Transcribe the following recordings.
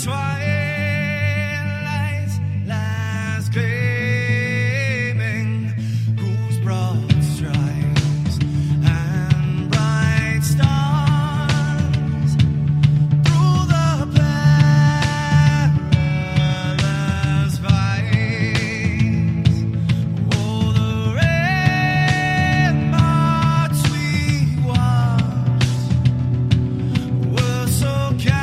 twilight's last gleaming, whose broad stripes and bright stars through the perilous fights. Oh, the ramparts we watched were so gallant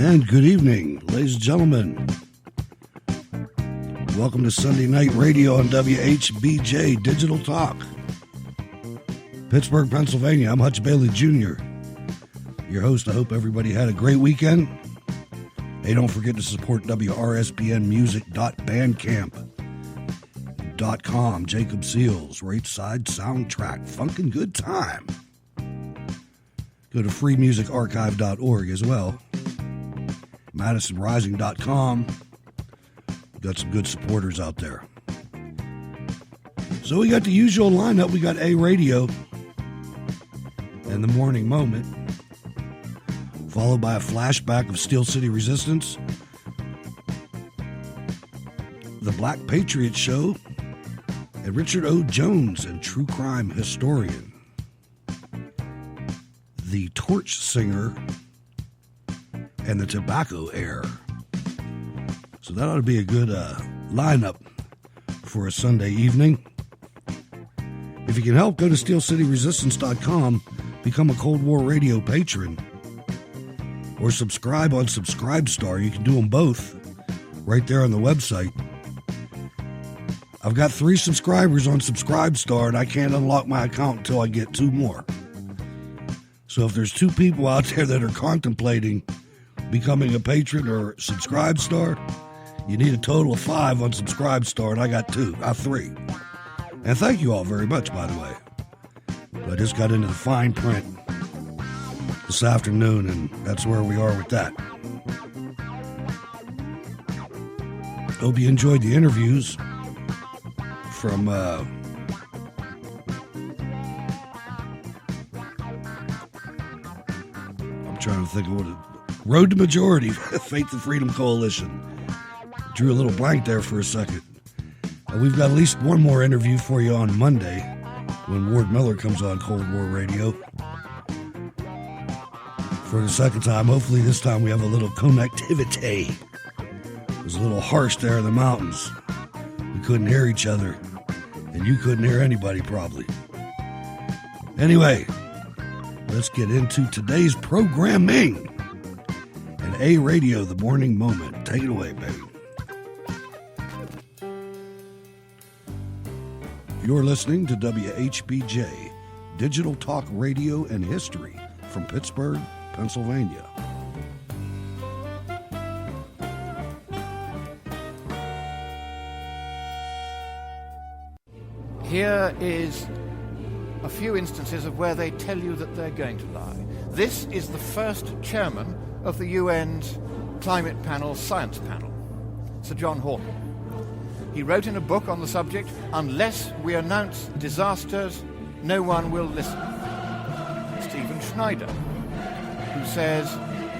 And good evening, ladies and gentlemen. Welcome to Sunday Night Radio on Whbj Digital Talk. Pittsburgh, Pennsylvania. I'm Hutch Bailey Jr., your host. I hope everybody had a great weekend. Hey, don't forget to support WRSPNmusic.bandcamp.com. Jacob Seals, right side soundtrack, funkin' good time. Go to freemusicarchive.org as well. MadisonRising.com. We've got some good supporters out there. So we got the usual lineup. We got A Radio and the Morning Moment, followed by a flashback of Steel City Resistance, the Black Patriot Show, and Richard O. Jones and True Crime Historian, the Torch Singer, and the Tobacco Heir. So that ought to be a good lineup for a Sunday evening. If you can help, go to steelcityresistance.com, become a Cold War Radio patron, or subscribe on Subscribestar. You can do them both right there on the website. I've got 3 subscribers on Subscribestar, and I can't unlock my account until I get 2 more. So if there's 2 people out there that are contemplating becoming a patron or Subscribestar, you need a total of 5 on Subscribestar, and I got 3. And thank you all very much, by the way. I just got into the fine print this afternoon, and that's where we are with that. Hope you enjoyed the interviews from I'm trying to think of what Road to Majority, Faith and Freedom Coalition. Drew a little blank there for a second. We've got at least one more interview for you on Monday when Ward Miller comes on Cold War Radio for the second time. Hopefully this time we have a little connectivity. It was a little harsh there in the mountains. We couldn't hear each other, and you couldn't hear anybody probably. Anyway, let's get into today's programming. And A Radio, the Morning Moment. Take it away, baby. You're listening to WHBJ, Digital Talk Radio and History from Pittsburgh, Pennsylvania. Here is a few instances of where they tell you that they're going to lie. This is the first chairman of the UN's Climate Panel Science Panel, Sir John Horton. He wrote in a book on the subject, "Unless we announce disasters, no one will listen." Stephen Schneider, who says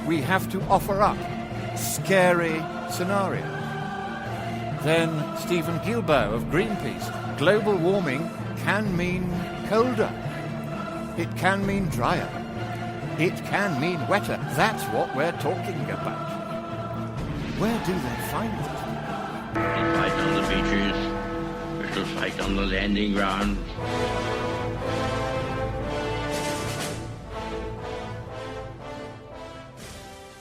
we have to offer up scary scenarios. Then Stephen Guilbeault of Greenpeace, global warming can mean colder. It can mean drier. It can mean wetter. That's what we're talking about. Where do they find it? We fight on the beaches, we shall fight on the landing grounds.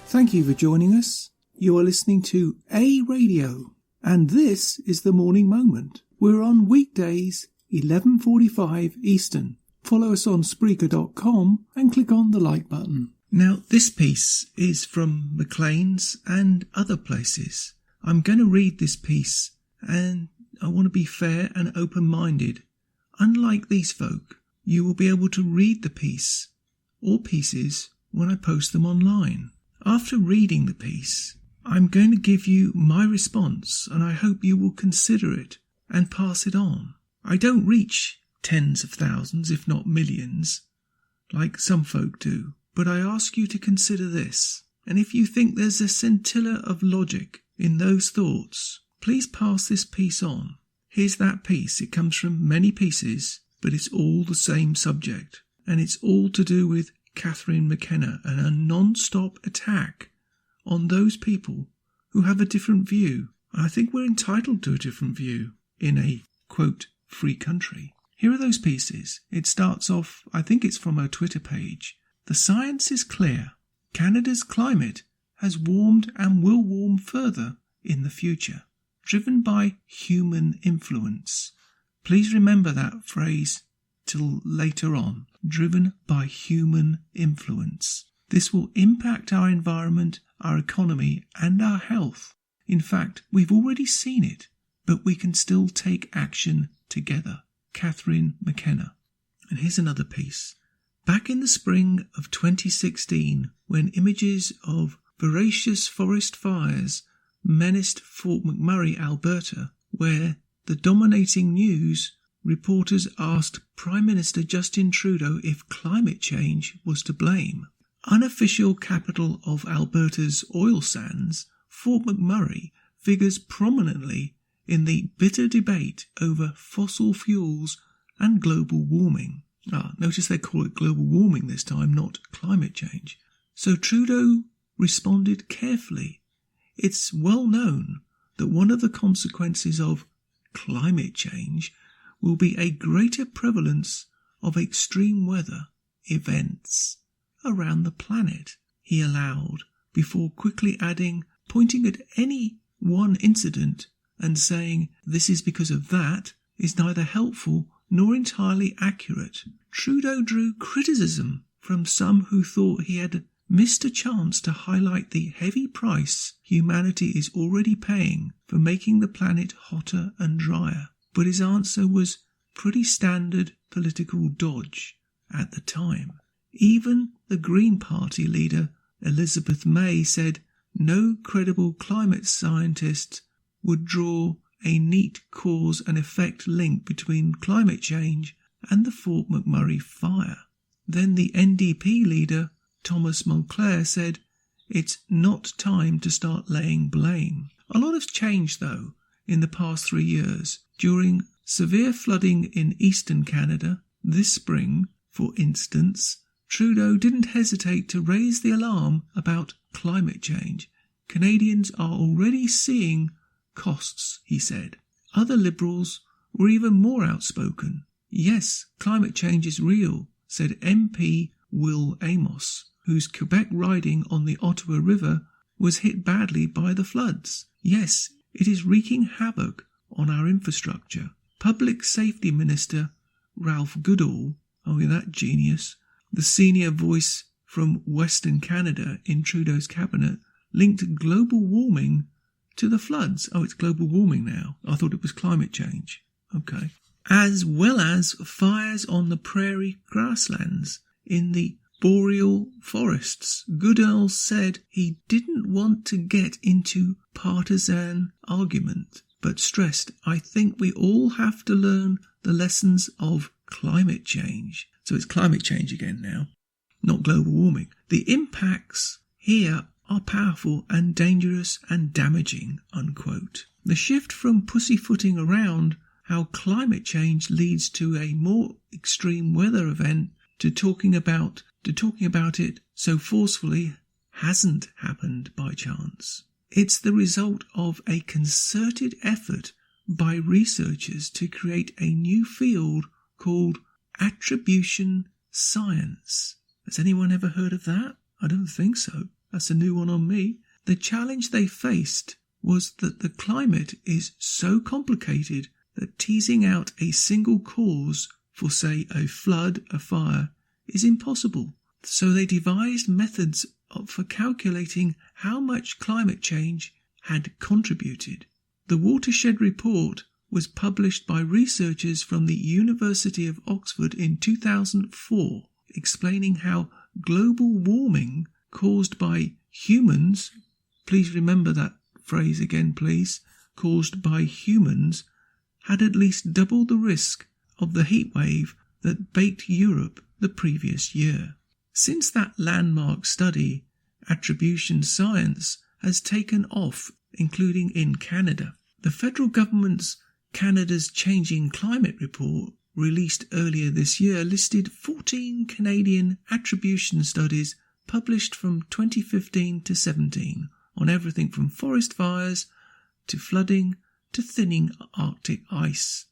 Thank you for joining us. You are listening to A Radio, and this is the Morning Moment. We're on weekdays, 11:45 Eastern. Follow us on Spreaker.com and click on the like button. Now, this piece is from Maclean's and other places. I'm going to read this piece, and I want to be fair and open-minded. Unlike these folk, you will be able to read the piece, or pieces, when I post them online. After reading the piece, I'm going to give you my response, and I hope you will consider it and pass it on. I don't reach tens of thousands, if not millions, like some folk do, but I ask you to consider this, and if you think there's a scintilla of logic in those thoughts, please pass this piece on. Here's that piece. It comes from many pieces, but it's all the same subject, and it's all to do with Catherine McKenna and a non-stop attack on those people who have a different view. And I think we're entitled to a different view in a, quote, free country. Here are those pieces. It starts off, I think it's from her Twitter page. The science is clear. Canada's climate has warmed and will warm further in the future, driven by human influence. Please remember that phrase till later on, driven by human influence. This will impact our environment, our economy and our health. In fact, we've already seen it, but we can still take action together. Catherine McKenna. And here's another piece. Back in the spring of 2016, when images of voracious forest fires menaced Fort McMurray, Alberta, where the dominating news reporters asked Prime Minister Justin Trudeau if climate change was to blame. Unofficial capital of Alberta's oil sands, Fort McMurray figures prominently in the bitter debate over fossil fuels and global warming. Notice they call it global warming this time, not climate change. So Trudeau responded carefully. It's well known that one of the consequences of climate change will be a greater prevalence of extreme weather events around the planet, he allowed, before quickly adding, pointing at any one incident and saying this is because of that is neither helpful nor entirely accurate. Trudeau drew criticism from some who thought he had missed a chance to highlight the heavy price humanity is already paying for making the planet hotter and drier. But his answer was pretty standard political dodge at the time. Even the Green Party leader Elizabeth May said no credible climate scientist would draw a neat cause and effect link between climate change and the Fort McMurray fire. Then the NDP leader Thomas Mulcair said it's not time to start laying blame. A lot has changed though in the past 3 years. During severe flooding in eastern Canada this spring, for instance, Trudeau didn't hesitate to raise the alarm about climate change. Canadians are already seeing costs, he said. Other Liberals were even more outspoken. Yes, climate change is real, said MP Will Amos, whose Quebec riding on the Ottawa River was hit badly by the floods. Yes, it is wreaking havoc on our infrastructure. Public Safety Minister Ralph Goodall, that genius, the senior voice from Western Canada in Trudeau's cabinet, linked global warming to the floods. It's global warming now. I thought it was climate change. Okay. As well as fires on the prairie grasslands in the boreal forests. Goodall said he didn't want to get into partisan argument, but stressed, I think we all have to learn the lessons of climate change. So it's climate change again now, not global warming. The impacts here are powerful and dangerous and damaging, unquote. The shift from pussyfooting around how climate change leads to a more extreme weather event to talking about it so forcefully hasn't happened by chance. It's the result of a concerted effort by researchers to create a new field called attribution science. Has anyone ever heard of that? I don't think so. That's a new one on me. The challenge they faced was that the climate is so complicated that teasing out a single cause for, say, a flood, a fire, is impossible. So they devised methods for calculating how much climate change had contributed. The Watershed Report was published by researchers from the University of Oxford in 2004, explaining how global warming caused by humans, please remember that phrase again please, caused by humans, had at least double the risk of the heatwave that baked Europe the previous year. Since that landmark study, attribution science has taken off, including in Canada. The federal government's Canada's Changing Climate Report, released earlier this year, listed 14 Canadian attribution studies published from 2015 to 17 on everything from forest fires to flooding to thinning Arctic ice.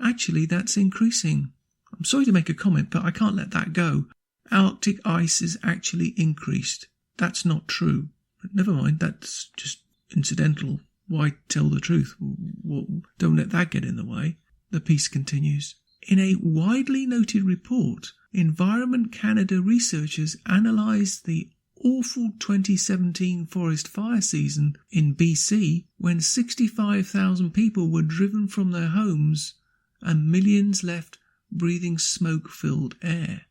Actually, that's increasing. I'm sorry to make a comment, but I can't let that go. Arctic ice is actually increased. That's not true. But never mind, that's just incidental. Why tell the truth? Well, don't let that get in the way. The piece continues. In a widely noted report, Environment Canada researchers analysed the awful 2017 forest fire season in BC when 65,000 people were driven from their homes and millions left breathing smoke-filled air.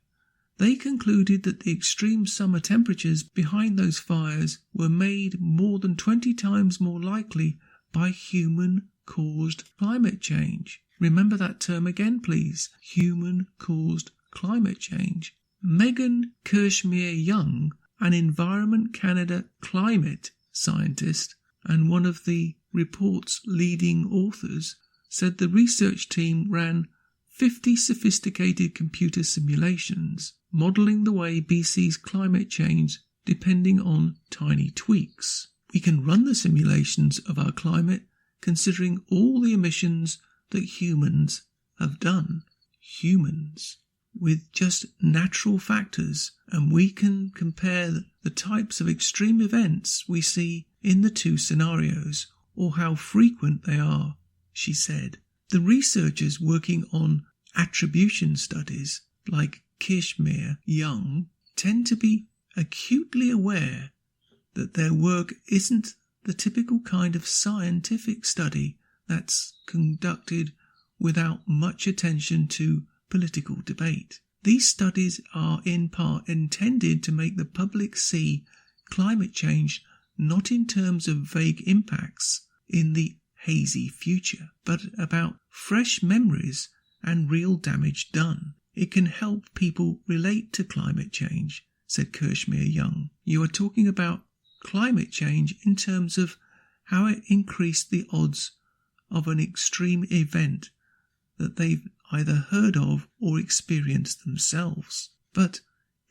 They concluded that the extreme summer temperatures behind those fires were made more than 20 times more likely by human-caused climate change. Remember that term again, please. Human-caused climate change. Megan Kirschmere-Young, an Environment Canada climate scientist and one of the report's leading authors, said the research team ran 50 sophisticated computer simulations modelling the way BC's climate change depending on tiny tweaks. We can run the simulations of our climate considering all the emissions that humans have done. Humans. With just natural factors, and we can compare the types of extreme events we see in the two scenarios, or how frequent they are, she said. The researchers working on attribution studies, like Kirschmere-Young, tend to be acutely aware that their work isn't the typical kind of scientific study that's conducted without much attention to political debate. These studies are in part intended to make the public see climate change not in terms of vague impacts in the hazy future, but about fresh memories and real damage done. It can help people relate to climate change, said Kirschmere-Young. You are talking about climate change in terms of how it increased the odds of an extreme event that they've either heard of or experienced themselves. But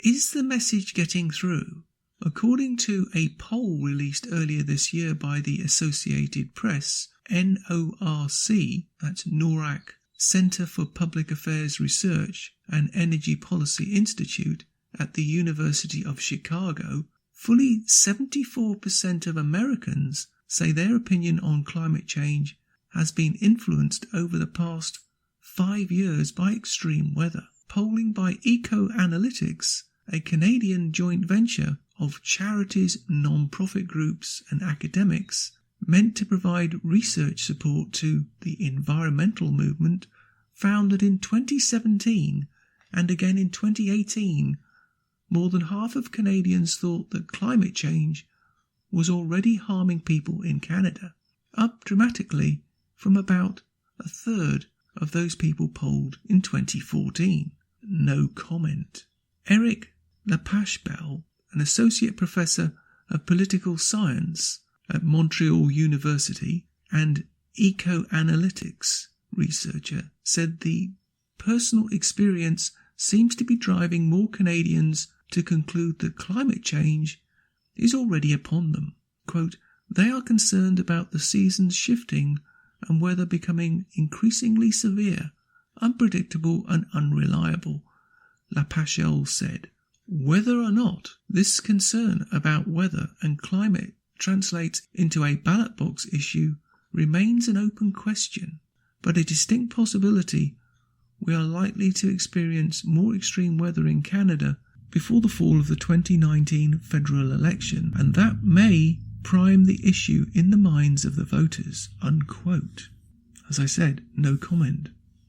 is the message getting through? According to a poll released earlier this year by the Associated Press, NORC, that's NORAC, Centre for Public Affairs Research and Energy Policy Institute at the University of Chicago, fully 74% of Americans say their opinion on climate change has been influenced over the past 5 years by extreme weather. Polling by Eco-Analytics, a Canadian joint venture of charities, non-profit groups and academics, meant to provide research support to the environmental movement, found that in 2017 and again in 2018, more than half of Canadians thought that climate change was already harming people in Canada, up dramatically from about a third of those people polled in 2014. No comment. Eric Lapashbel, an associate professor of political science at Montreal University and eco-analytics researcher, said the personal experience seems to be driving more Canadians to conclude that climate change is already upon them. Quote, they are concerned about the seasons shifting and weather becoming increasingly severe, unpredictable and unreliable, Lapashbel said. Whether or not this concern about weather and climate translates into a ballot box issue remains an open question, but a distinct possibility we are likely to experience more extreme weather in Canada before the fall of the 2019 federal election, and that may prime the issue in the minds of the voters, unquote. As I said, no comment.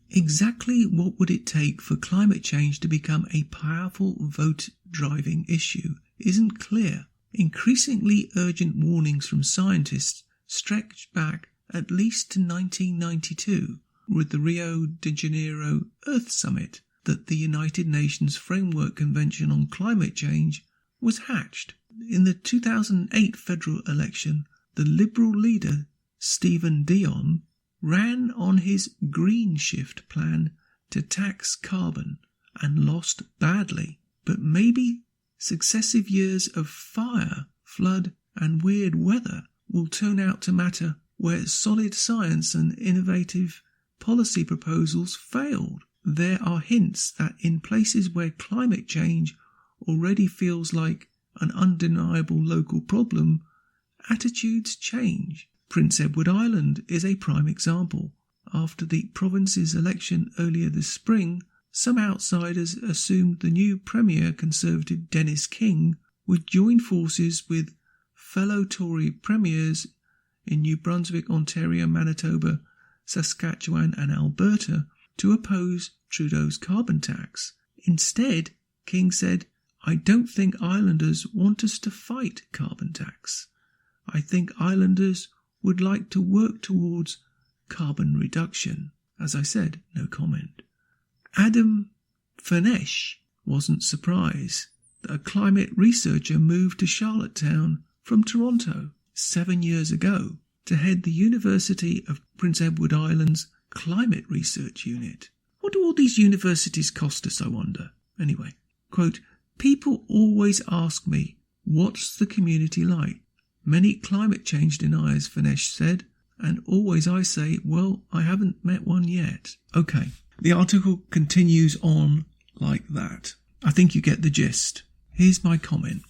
Exactly what would it take for climate change to become a powerful vote-driving issue isn't clear. Increasingly urgent warnings from scientists stretch back at least to 1992 with the Rio de Janeiro Earth Summit that the United Nations Framework Convention on Climate Change was hatched. In the 2008 federal election, the Liberal leader, Stephen Dion, ran on his Green Shift plan to tax carbon and lost badly. But maybe successive years of fire, flood and weird weather will turn out to matter where solid science and innovative policy proposals failed. There are hints that in places where climate change already feels like an undeniable local problem, attitudes change. Prince Edward Island is a prime example. After the province's election earlier this spring, some outsiders assumed the new Premier Conservative Dennis King would join forces with fellow Tory premiers in New Brunswick, Ontario, Manitoba, Saskatchewan and Alberta to oppose Trudeau's carbon tax. Instead, King said, "I don't think Islanders want us to fight carbon tax. I think Islanders would like to work towards carbon reduction." As I said, no comment. Adam Furnesh wasn't surprised that a climate researcher moved to Charlottetown from Toronto 7 years ago to head the University of Prince Edward Island's Climate Research Unit. What do all these universities cost us, I wonder? Anyway, quote, "People always ask me, what's the community like? Many climate change deniers," Furnesh said, "and always I say, well, I haven't met one yet." Okay, the article continues on like that. I think you get the gist. Here's my comment.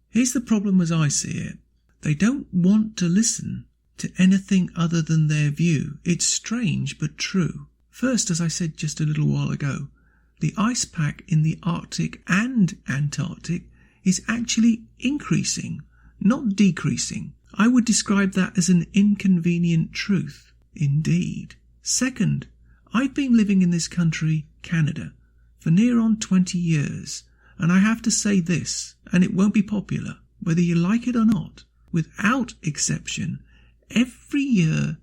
Here's the problem as I see it. They don't want to listen to anything other than their view. It's strange but true. First, as I said just a little while ago, the ice pack in the Arctic and Antarctic is actually increasing, not decreasing. I would describe that as an inconvenient truth, indeed. Second, I've been living in this country, Canada, for near on 20 years, and I have to say this, and it won't be popular, whether you like it or not. Without exception, every year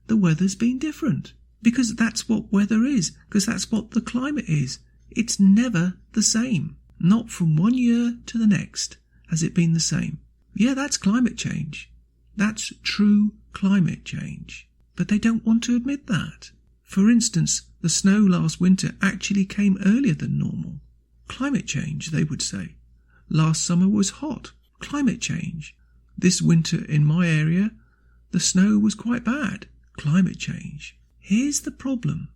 the weather's been different. Because that's what weather is, because that's what the climate is. It's never the same. Not from one year to the next has it been the same. Yeah, that's climate change. That's true climate change. But they don't want to admit that. For instance, the snow last winter actually came earlier than normal. Climate change, they would say. Last summer was hot. Climate change. This winter in my area, the snow was quite bad. Climate change. Here's the problem.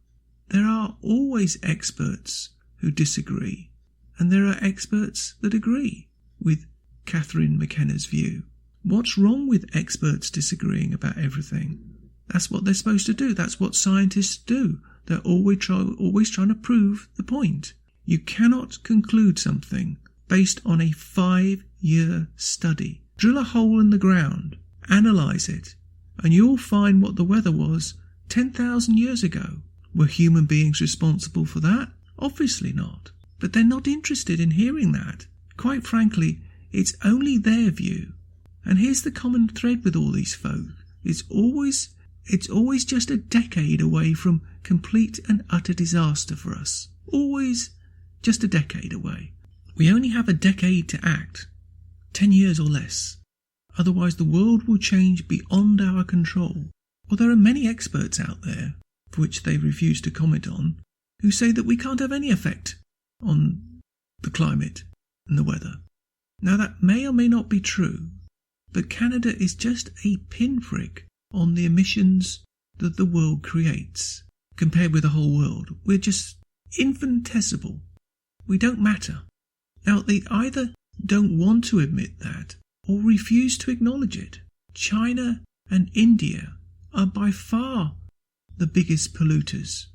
There are always experts who disagree, and there are experts that agree with Catherine McKenna's view. What's wrong with experts disagreeing about everything? That's what they're supposed to do. That's what scientists do. They're always trying to prove the point. You cannot conclude something based on a 5-year study. Drill a hole in the ground, analyse it, and you'll find what the weather was 10,000 years ago. Were human beings responsible for that? Obviously not. But they're not interested in hearing that. Quite frankly, it's only their view. And here's the common thread with all these folk. It's always just a decade away from complete and utter disaster for us. Always just a decade away. We only have a decade to act. 10 years or less. Otherwise the world will change beyond our control. Well, there are many experts out there, for which they refuse to comment on, who say that we can't have any effect on the climate and the weather. Now that may or may not be true, but Canada is just a pinprick on the emissions that the world creates. Compared with the whole world, we're just infinitesimal. We don't matter. Now they either don't want to admit that or refuse to acknowledge it. China and India are by far the biggest polluters.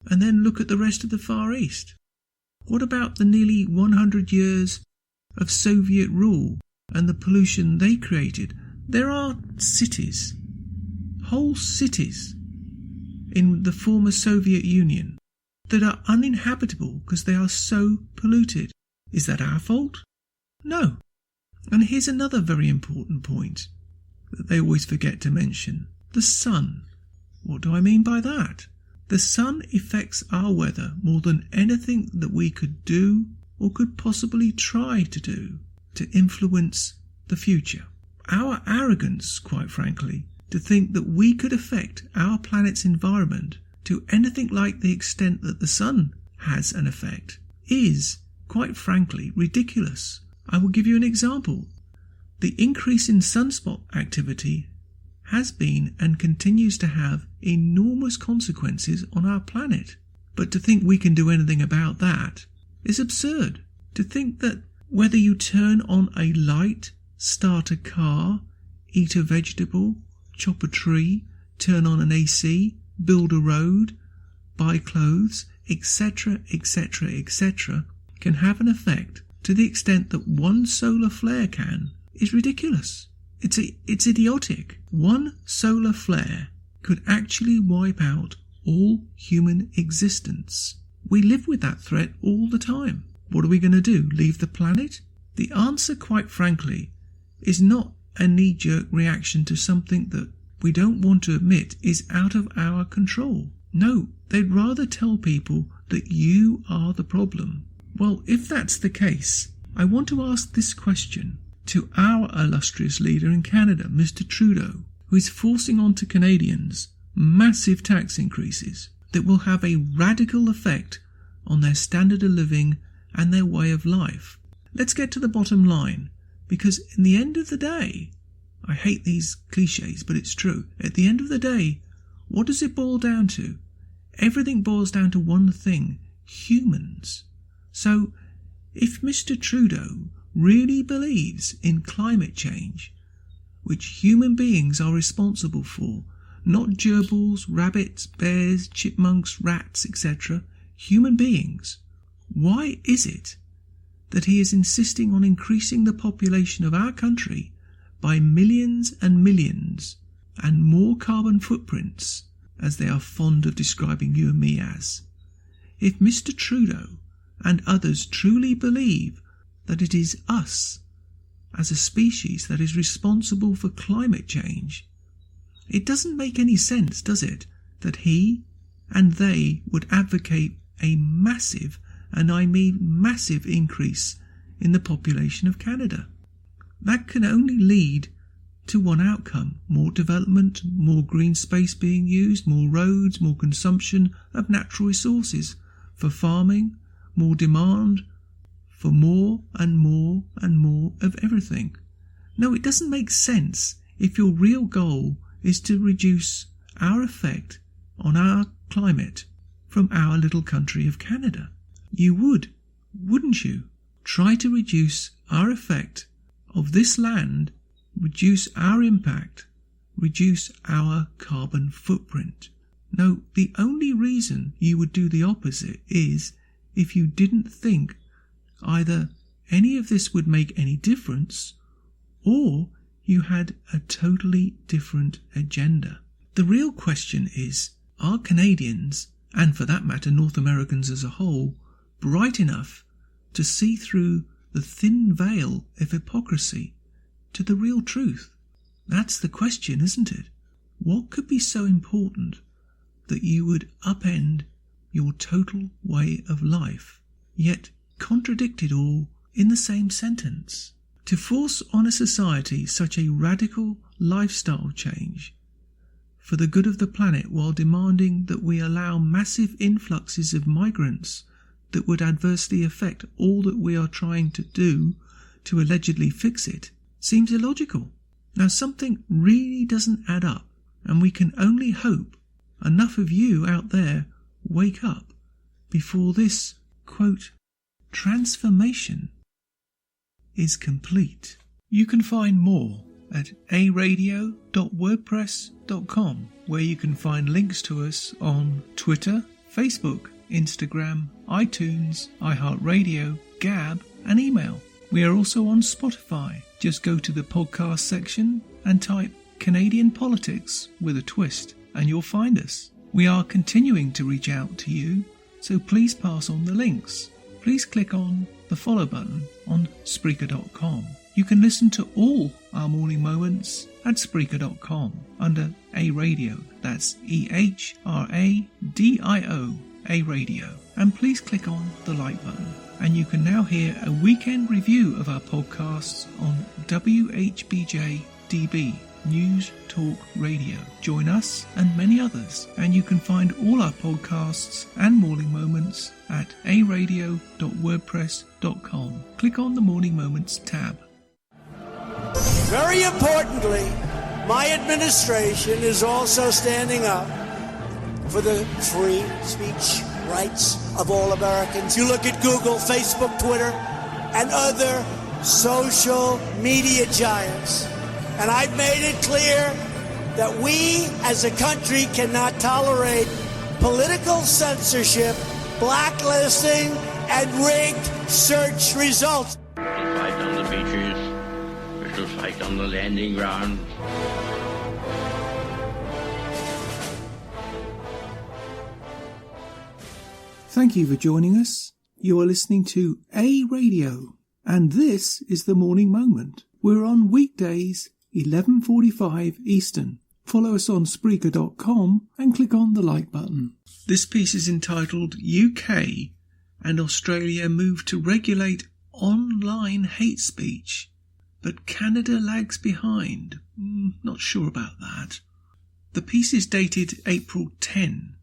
And then look at the rest of the Far East. What about the nearly 100 years of Soviet rule and the pollution they created? There are cities, whole cities in the former Soviet Union that are uninhabitable because they are so polluted. Is that our fault? No. And here's another very important point that they always forget to mention. The sun. What do I mean by that? The sun affects our weather more than anything that we could do or could possibly try to do to influence the future. Our arrogance, quite frankly, to think that we could affect our planet's environment to anything like the extent that the sun has an effect is, quite frankly, ridiculous. I will give you an example. The increase in sunspot activity has been and continues to have enormous consequences on our planet. But to think we can do anything about that is absurd. To think that Whether you turn on a light, start a car, eat a vegetable, chop a tree, turn on an AC, build a road, buy clothes, etc., etc., etc., can have an effect to the extent that one solar flare can is ridiculous. It's idiotic. One solar flare could actually wipe out all human existence. We live with that threat all the time. What are we going to do? Leave the planet? The answer, quite frankly, is not a knee-jerk reaction to something that we don't want to admit is out of our control. No, they'd rather tell people that you are the problem. Well, if that's the case, I want to ask this question to our illustrious leader in Canada, Mr. Trudeau, who is forcing onto Canadians massive tax increases that will have a radical effect on their standard of living and their way of life. Let's get to the bottom line, because in the end of the day, I hate these cliches, but it's true. At the end of the day, what does it boil down to? Everything boils down to one thing: humans. So, if Mr. Trudeau really believes in climate change, which human beings are responsible for, not gerbils, rabbits, bears, chipmunks, rats, etc., human beings, why is it that he is insisting on increasing the population of our country by millions and millions and more carbon footprints, as they are fond of describing you and me as? If Mr. Trudeau and others truly believe that it is us as a species that is responsible for climate change, it doesn't make any sense, does it, that he and they would advocate a massive, and I mean massive, increase in the population of Canada. That can only lead to one outcome: more development, more green space being used, more roads, more consumption of natural resources for farming, more demand for more and more and more of everything. No, it doesn't make sense if your real goal is to reduce our effect on our climate from our little country of Canada. You would, wouldn't you, try to reduce our effect of this land, reduce our impact, reduce our carbon footprint? No, the only reason you would do the opposite is if you didn't think either any of this would make any difference, or you had a totally different agenda. The real question is, are Canadians, and for that matter North Americans as a whole, bright enough to see through the thin veil of hypocrisy to the real truth? That's the question, isn't it? What could be so important that you would upend your total way of life, yet contradict it all in the same sentence? To force on a society such a radical lifestyle change for the good of the planet while demanding that we allow massive influxes of migrants that would adversely affect all that we are trying to do to allegedly fix it seems illogical. Now, something really doesn't add up, and we can only hope enough of you out there wake up before this, quote, transformation is complete. You can find more at aradio.wordpress.com, where you can find links to us on Twitter, Facebook, Instagram, iTunes, iHeartRadio, Gab, and email. We are also on Spotify. Just go to the podcast section and type Canadian Politics with a twist, and you'll find us. We are continuing to reach out to you, so please pass on the links. Please click on the follow button on Spreaker.com. You can listen to all our morning moments at Spreaker.com under A Radio. That's EHRADIO, A Radio. And please click on the like button. And you can now hear a weekend review of our podcasts on Whbj-Db, News Talk Radio. Join us and many others, and you can find all our podcasts and morning moments at aradio.wordpress.com. Click on the Morning Moments tab. Very importantly, my administration is also standing up for the free speech rights of all Americans. You look at Google, Facebook, Twitter, and other social media giants. And I've made it clear that we as a country cannot tolerate political censorship, blacklisting, and rigged search results. We shall fight on the beaches. We shall fight on the landing ground. Thank you for joining us. You are listening to A Radio, and this is the Morning Moment. We're on weekdays, 11:45 Eastern. Follow us on Spreaker.com and click on the like button. This piece is entitled UK and Australia Move to Regulate Online Hate Speech, but Canada lags behind. Not sure about that. The piece is dated April 10,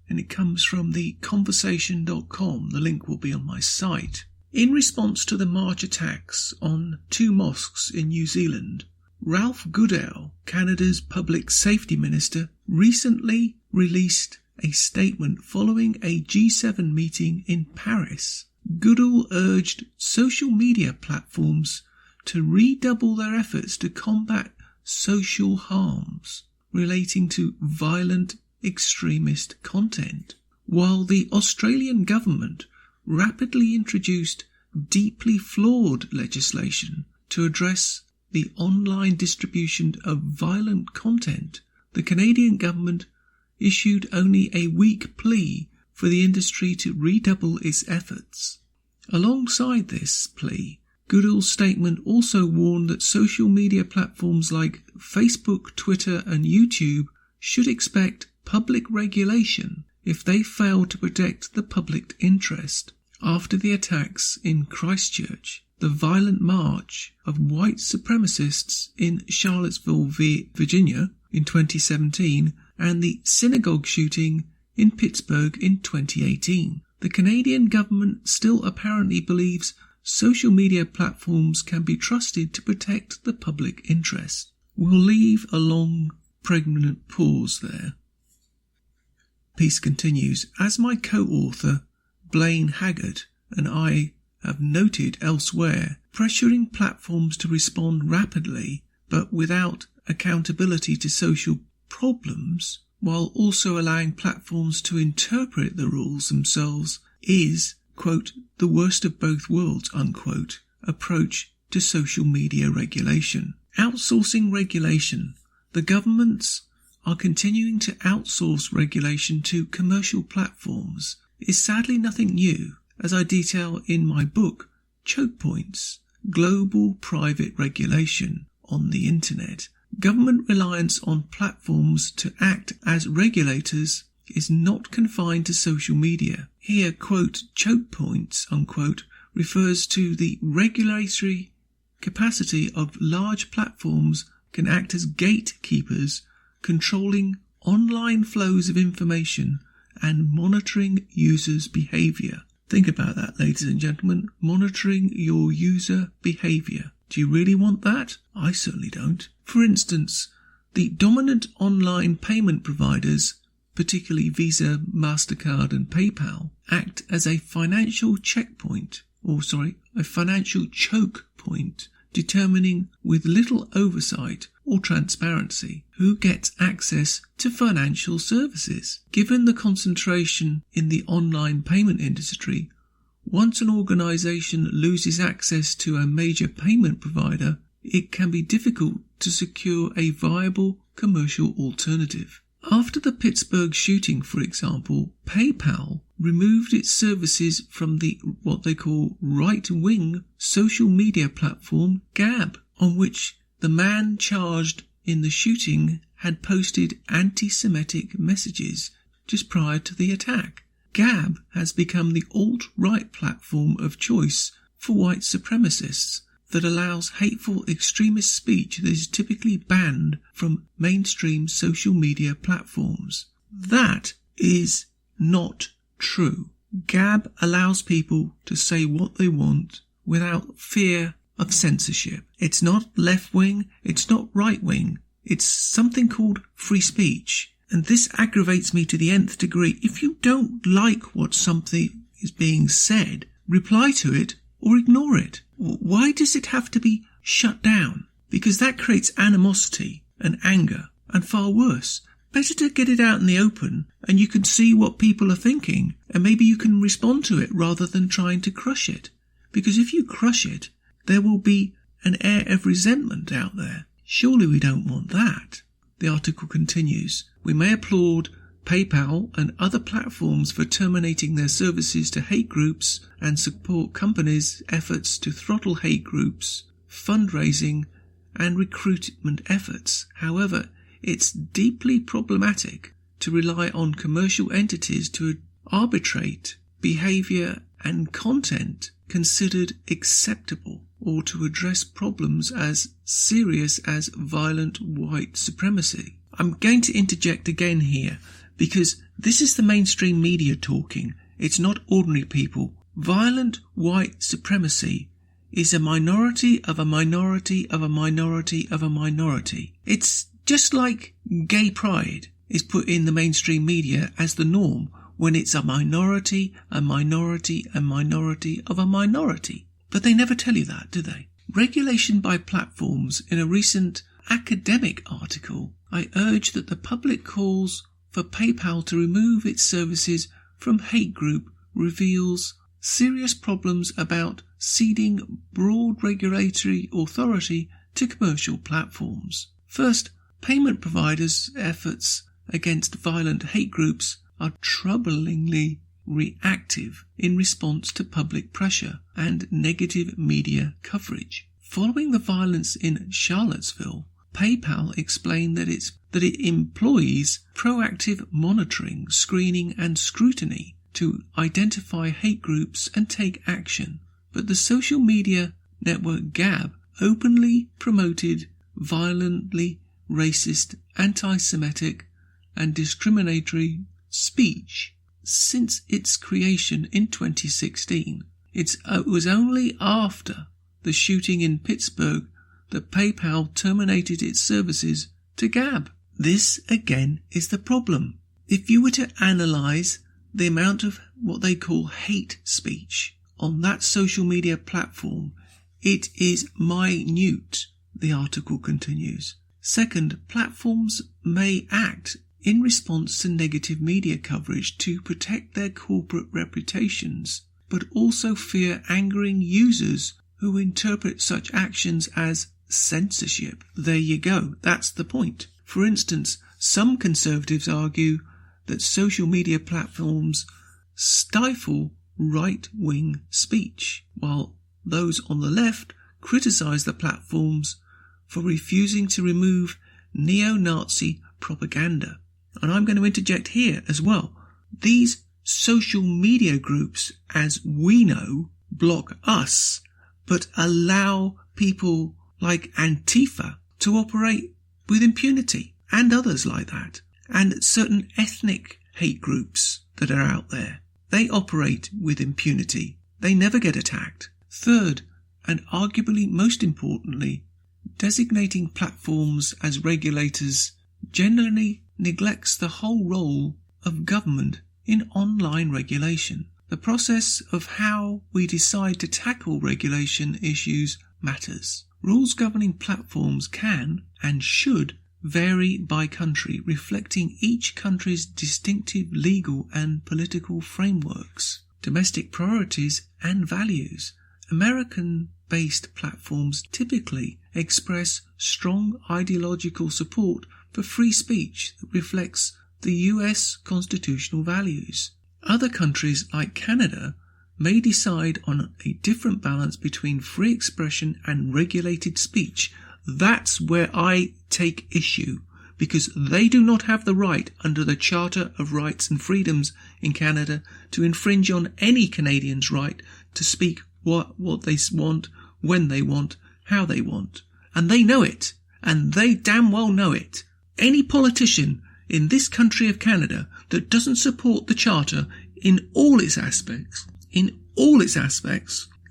and it comes from the conversation.com. The link will be on my site. In response to the March attacks on 2 mosques in New Zealand, Ralph Goodale, Canada's public safety minister, recently released a statement following a G7 meeting in Paris. Goodale urged social media platforms to redouble their efforts to combat social harms relating to violent extremist content, while the Australian government rapidly introduced deeply flawed legislation to address the online distribution of violent content. The Canadian government issued only a weak plea for the industry to redouble its efforts. Alongside this plea, Goodale's statement also warned that social media platforms like Facebook, Twitter and YouTube should expect public regulation if they fail to protect the public interest. After the attacks in Christchurch, the violent march of white supremacists in Charlottesville, Virginia in 2017, and the synagogue shooting in Pittsburgh in 2018. The Canadian government still apparently believes social media platforms can be trusted to protect the public interest. We'll leave a long, pregnant pause there. Piece continues. As my co-author, Blaine Haggart, and I have noted elsewhere, pressuring platforms to respond rapidly but without accountability to social problems, while also allowing platforms to interpret the rules themselves, is, quote, the worst of both worlds, unquote, approach to social media regulation. Outsourcing regulation. The governments are continuing to outsource regulation to commercial platforms is sadly nothing new, as I detail in my book, Choke Points, Global Private Regulation on the Internet. Government reliance on platforms to act as regulators is not confined to social media. Here, quote, choke points, unquote, refers to the regulatory capacity of large platforms can act as gatekeepers, controlling online flows of information and monitoring users' behaviour. Think about that, ladies and gentlemen. Monitoring your user behaviour. Do you really want that? I certainly don't. For instance, the dominant online payment providers, particularly Visa, MasterCard and PayPal, act as a financial checkpoint, a financial choke point, determining with little oversight or transparency who gets access to financial services. Given the concentration in the online payment industry, once an organisation loses access to a major payment provider, it can be difficult to secure a viable commercial alternative. After the Pittsburgh shooting, for example, PayPal removed its services from the what they call right-wing social media platform Gab, on which the man charged in the shooting had posted anti-Semitic messages just prior to the attack. Gab has become the alt-right platform of choice for white supremacists that allows hateful extremist speech that is typically banned from mainstream social media platforms. That is not true. Gab allows people to say what they want without fear of censorship. It's not left-wing, it's not right-wing, it's something called free speech. And this aggravates me to the nth degree. If you don't like what something is being said, reply to it or ignore it? Why does it have to be shut down? Because that creates animosity and anger, and far worse. Better to get it out in the open and you can see what people are thinking, and maybe you can respond to it rather than trying to crush it. Because if you crush it, there will be an air of resentment out there. Surely we don't want that. The article continues, we may applaud PayPal and other platforms for terminating their services to hate groups and support companies' efforts to throttle hate groups, fundraising and recruitment efforts. However, it's deeply problematic to rely on commercial entities to arbitrate behavior and content considered acceptable, or to address problems as serious as violent white supremacy. I'm going to interject again here, because this is the mainstream media talking. It's not ordinary people. Violent white supremacy is a minority of a minority of a minority of a minority. It's just like gay pride is put in the mainstream media as the norm, when it's a minority, a minority, a minority of a minority. But they never tell you that, do they? Regulation by platforms. In a recent academic article, I urge that the public calls for PayPal to remove its services from hate group reveals serious problems about ceding broad regulatory authority to commercial platforms. First, payment providers' efforts against violent hate groups are troublingly reactive in response to public pressure and negative media coverage. Following the violence in Charlottesville, PayPal explained that it employs proactive monitoring, screening and scrutiny to identify hate groups and take action. But the social media network Gab openly promoted violently racist, anti-Semitic and discriminatory speech since its creation in 2016. It was only after the shooting in Pittsburgh that PayPal terminated its services to Gab. This again is the problem. If you were to analyse the amount of what they call hate speech on that social media platform, it is minute, the article continues. Second, platforms may act in response to negative media coverage to protect their corporate reputations, but also fear angering users who interpret such actions as censorship. There you go, that's the point. For instance, some conservatives argue that social media platforms stifle right-wing speech, while those on the left criticise the platforms for refusing to remove neo-Nazi propaganda. And I'm going to interject here as well. These social media groups, as we know, block us, but allow people like Antifa to operate with impunity, and others like that, and certain ethnic hate groups that are out there. They operate with impunity. They never get attacked. Third, and arguably most importantly, designating platforms as regulators generally neglects the whole role of government in online regulation. The process of how we decide to tackle regulation issues matters. Rules governing platforms can and should vary by country, reflecting each country's distinctive legal and political frameworks, domestic priorities and values. American-based platforms typically express strong ideological support for free speech that reflects the US constitutional values. Other countries like Canada may decide on a different balance between free expression and regulated speech. That's where I take issue, because they do not have the right under the Charter of Rights and Freedoms in Canada to infringe on any Canadian's right to speak what they want, when they want, how they want. And they know it, and they damn well know it. Any politician in this country of Canada that doesn't support the Charter in all its aspects,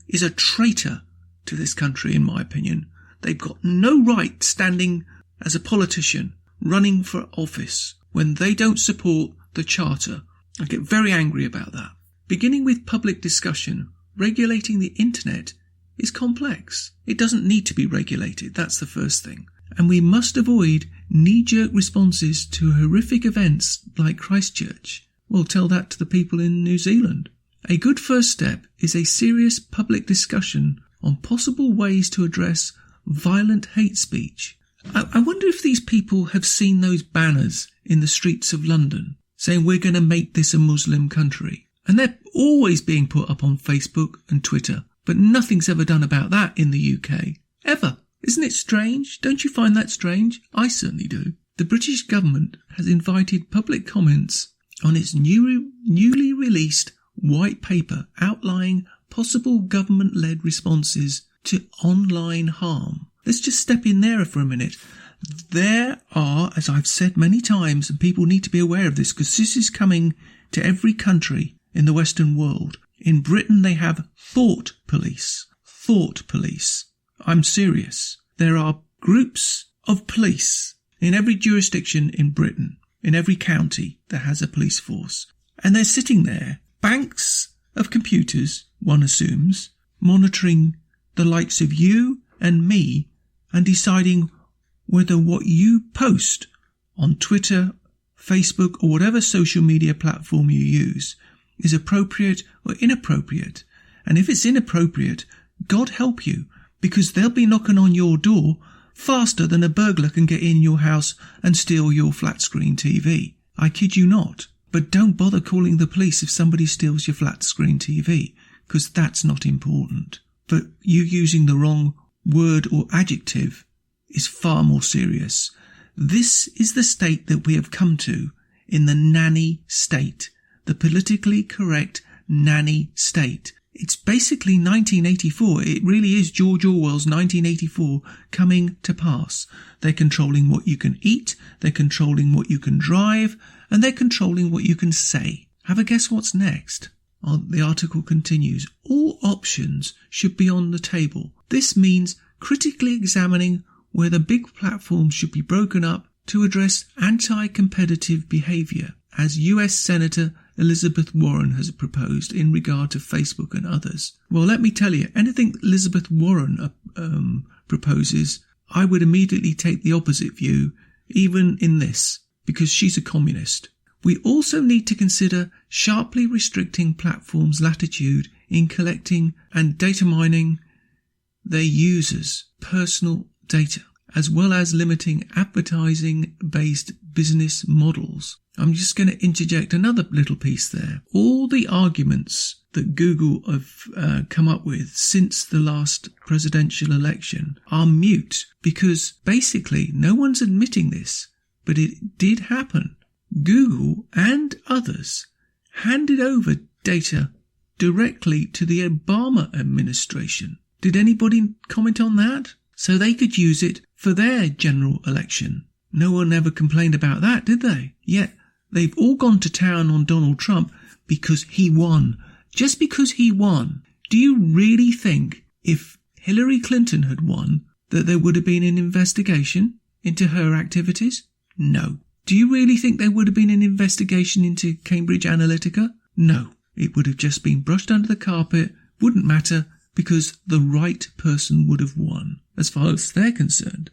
is a traitor to this country, in my opinion. They've got no right standing as a politician running for office when they don't support the Charter. I get very angry about that. Beginning with public discussion, regulating the internet is complex. It doesn't need to be regulated, that's the first thing. And we must avoid knee-jerk responses to horrific events like Christchurch. We'll tell that to the people in New Zealand. A good first step is a serious public discussion on possible ways to address violent hate speech. I wonder if these people have seen those banners in the streets of London saying we're going to make this a Muslim country. And they're always being put up on Facebook and Twitter. But nothing's ever done about that in the UK. Ever. Isn't it strange? Don't you find that strange? I certainly do. The British government has invited public comments on its newly released white paper outlining possible government-led responses to online harm. Let's just step in there for a minute. There are, as I've said many times, and people need to be aware of this because this is coming to every country in the Western world. In Britain, they have thought police. Thought police. I'm serious. There are groups of police in every jurisdiction in Britain, in every county that has a police force. And they're sitting there, banks of computers, one assumes, monitoring the likes of you and me and deciding whether what you post on Twitter, Facebook, or whatever social media platform you use is appropriate or inappropriate. And if it's inappropriate, God help you, because they'll be knocking on your door faster than a burglar can get in your house and steal your flat screen TV. I kid you not. But don't bother calling the police if somebody steals your flat screen TV, because that's not important. But you using the wrong word or adjective is far more serious. This is the state that we have come to in the nanny state, the politically correct nanny state. It's basically 1984. It really is George Orwell's 1984 coming to pass. They're controlling what you can eat, they're controlling what you can drive, and they're controlling what you can say. Have a guess what's next? The article continues. All options should be on the table. This means critically examining where the big platforms should be broken up to address anti-competitive behaviour, as US Senator Elizabeth Warren has proposed in regard to Facebook and others. Well, let me tell you, anything Elizabeth Warren proposes, I would immediately take the opposite view, even in this, because she's a communist. We also need to consider sharply restricting platforms' latitude in collecting and data mining their users' personal data, as well as limiting advertising-based business models. I'm just going to interject another little piece there. All the arguments that Google have come up with since the last presidential election are mute, because basically no one's admitting this, but it did happen. Google and others handed over data directly to the Obama administration. Did anybody comment on that? So they could use it for their general election. No one ever complained about that, did they? Yet they've all gone to town on Donald Trump because he won. Just because he won. Do you really think if Hillary Clinton had won that there would have been an investigation into her activities? No. Do you really think there would have been an investigation into Cambridge Analytica? No. It would have just been brushed under the carpet, wouldn't matter, because the right person would have won, as far as they're concerned.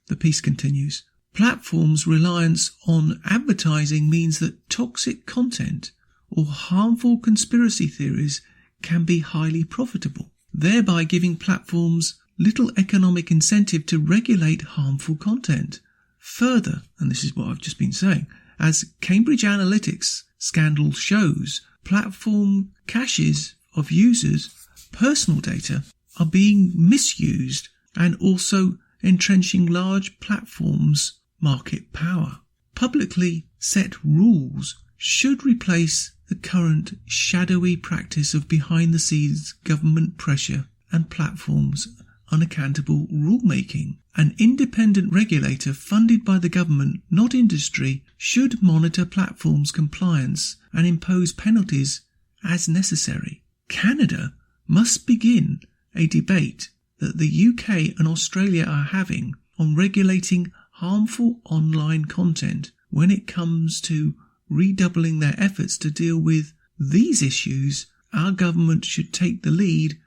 The piece continues. Platforms' reliance on advertising means that toxic content or harmful conspiracy theories can be highly profitable, thereby giving platforms little economic incentive to regulate harmful content. Further, and this is what I've just been saying, as Cambridge Analytics scandal shows, platform caches of users' personal data are being misused and also entrenching large platforms' market power. Publicly set rules should replace the current shadowy practice of behind-the-scenes government pressure and platforms' unaccountable rulemaking. An independent regulator funded by the government, not industry, should monitor platforms' compliance and impose penalties as necessary. Canada must begin a debate that the UK and Australia are having on regulating harmful online content when it comes to redoubling their efforts to deal with these issues our government should take the lead,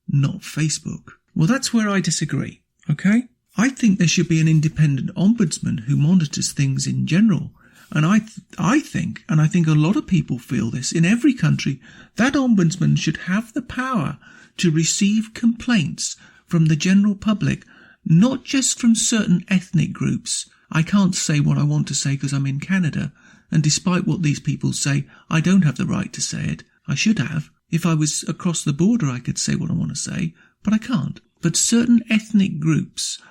not Facebook. Well, that's where I disagree, okay? I think there should be an independent ombudsman who monitors things in general. And I think a lot of people feel this in every country, that ombudsman should have the power to receive complaints from the general public, not just from certain ethnic groups. I can't say what I want to say because I'm in Canada, and despite what these people say, I don't have the right to say it. I should have. If I was across the border, I could say what I want to say, but I can't. But certain ethnic groups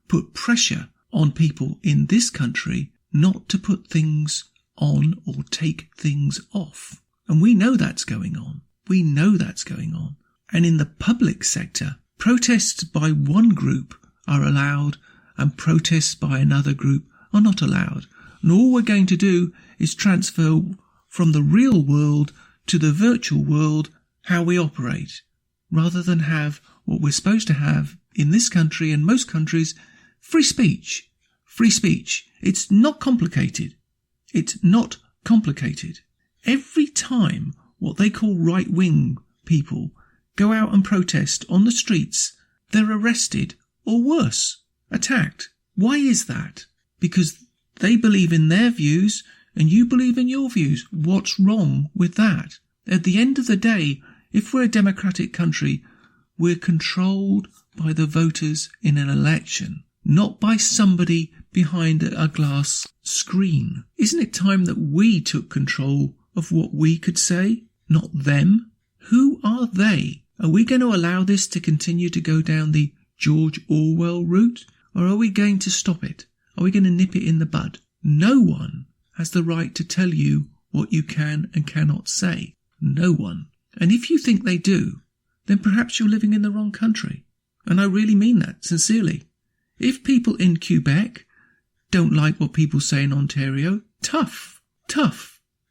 put pressure on people in this country not to put things on or take things off. And we know that's going on. We know that's going on. And in the public sector, protests by one group are allowed and protests by another group are not allowed. And all we're going to do is transfer from the real world to the virtual world how we operate, rather than have what we're supposed to have in this country and most countries, free speech. Free speech. It's not complicated. It's not complicated. Every time what they call right-wing people go out and protest on the streets, they're arrested or worse, attacked. Why is that? Because they believe in their views and you believe in your views. What's wrong with that? At the end of the day, if we're a democratic country, we're controlled by the voters in an election, not by somebody behind a glass screen. Isn't it time that we took control of what we could say, not them? Who are they? Are we going to allow this to continue to go down the George Orwell route, or are we going to stop it? Are we going to nip it in the bud? No one has the right to tell you what you can and cannot say. No one. And if you think they do, then perhaps you're living in the wrong country. And I really mean that, sincerely. If people in Quebec don't like what people say in Ontario, tough.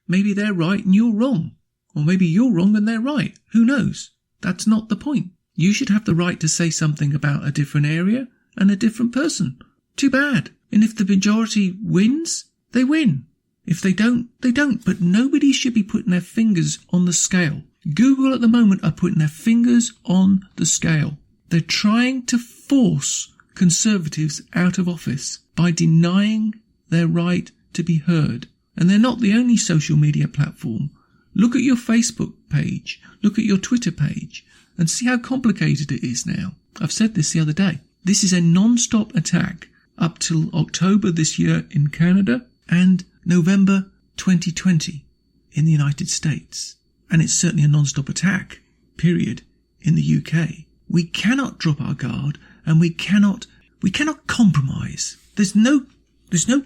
Maybe they're right and you're wrong. Or maybe you're wrong and they're right. Who knows? That's not the point. You should have the right to say something about a different area and a different person. Too bad. And if the majority wins, they win. If they don't, they don't. But nobody should be putting their fingers on the scale. Google at the moment are putting their fingers on the scale. They're trying to force Conservatives out of office by denying their right to be heard. And they're not the only social media platform. Look at your Facebook page, look at your Twitter page, and see how complicated it is now. I've said this the other day. This is a non-stop attack up till October this year in Canada and November 2020 in the United States. And it's certainly a non-stop attack, period, in the UK. We cannot drop our guard, and we cannot compromise. There's no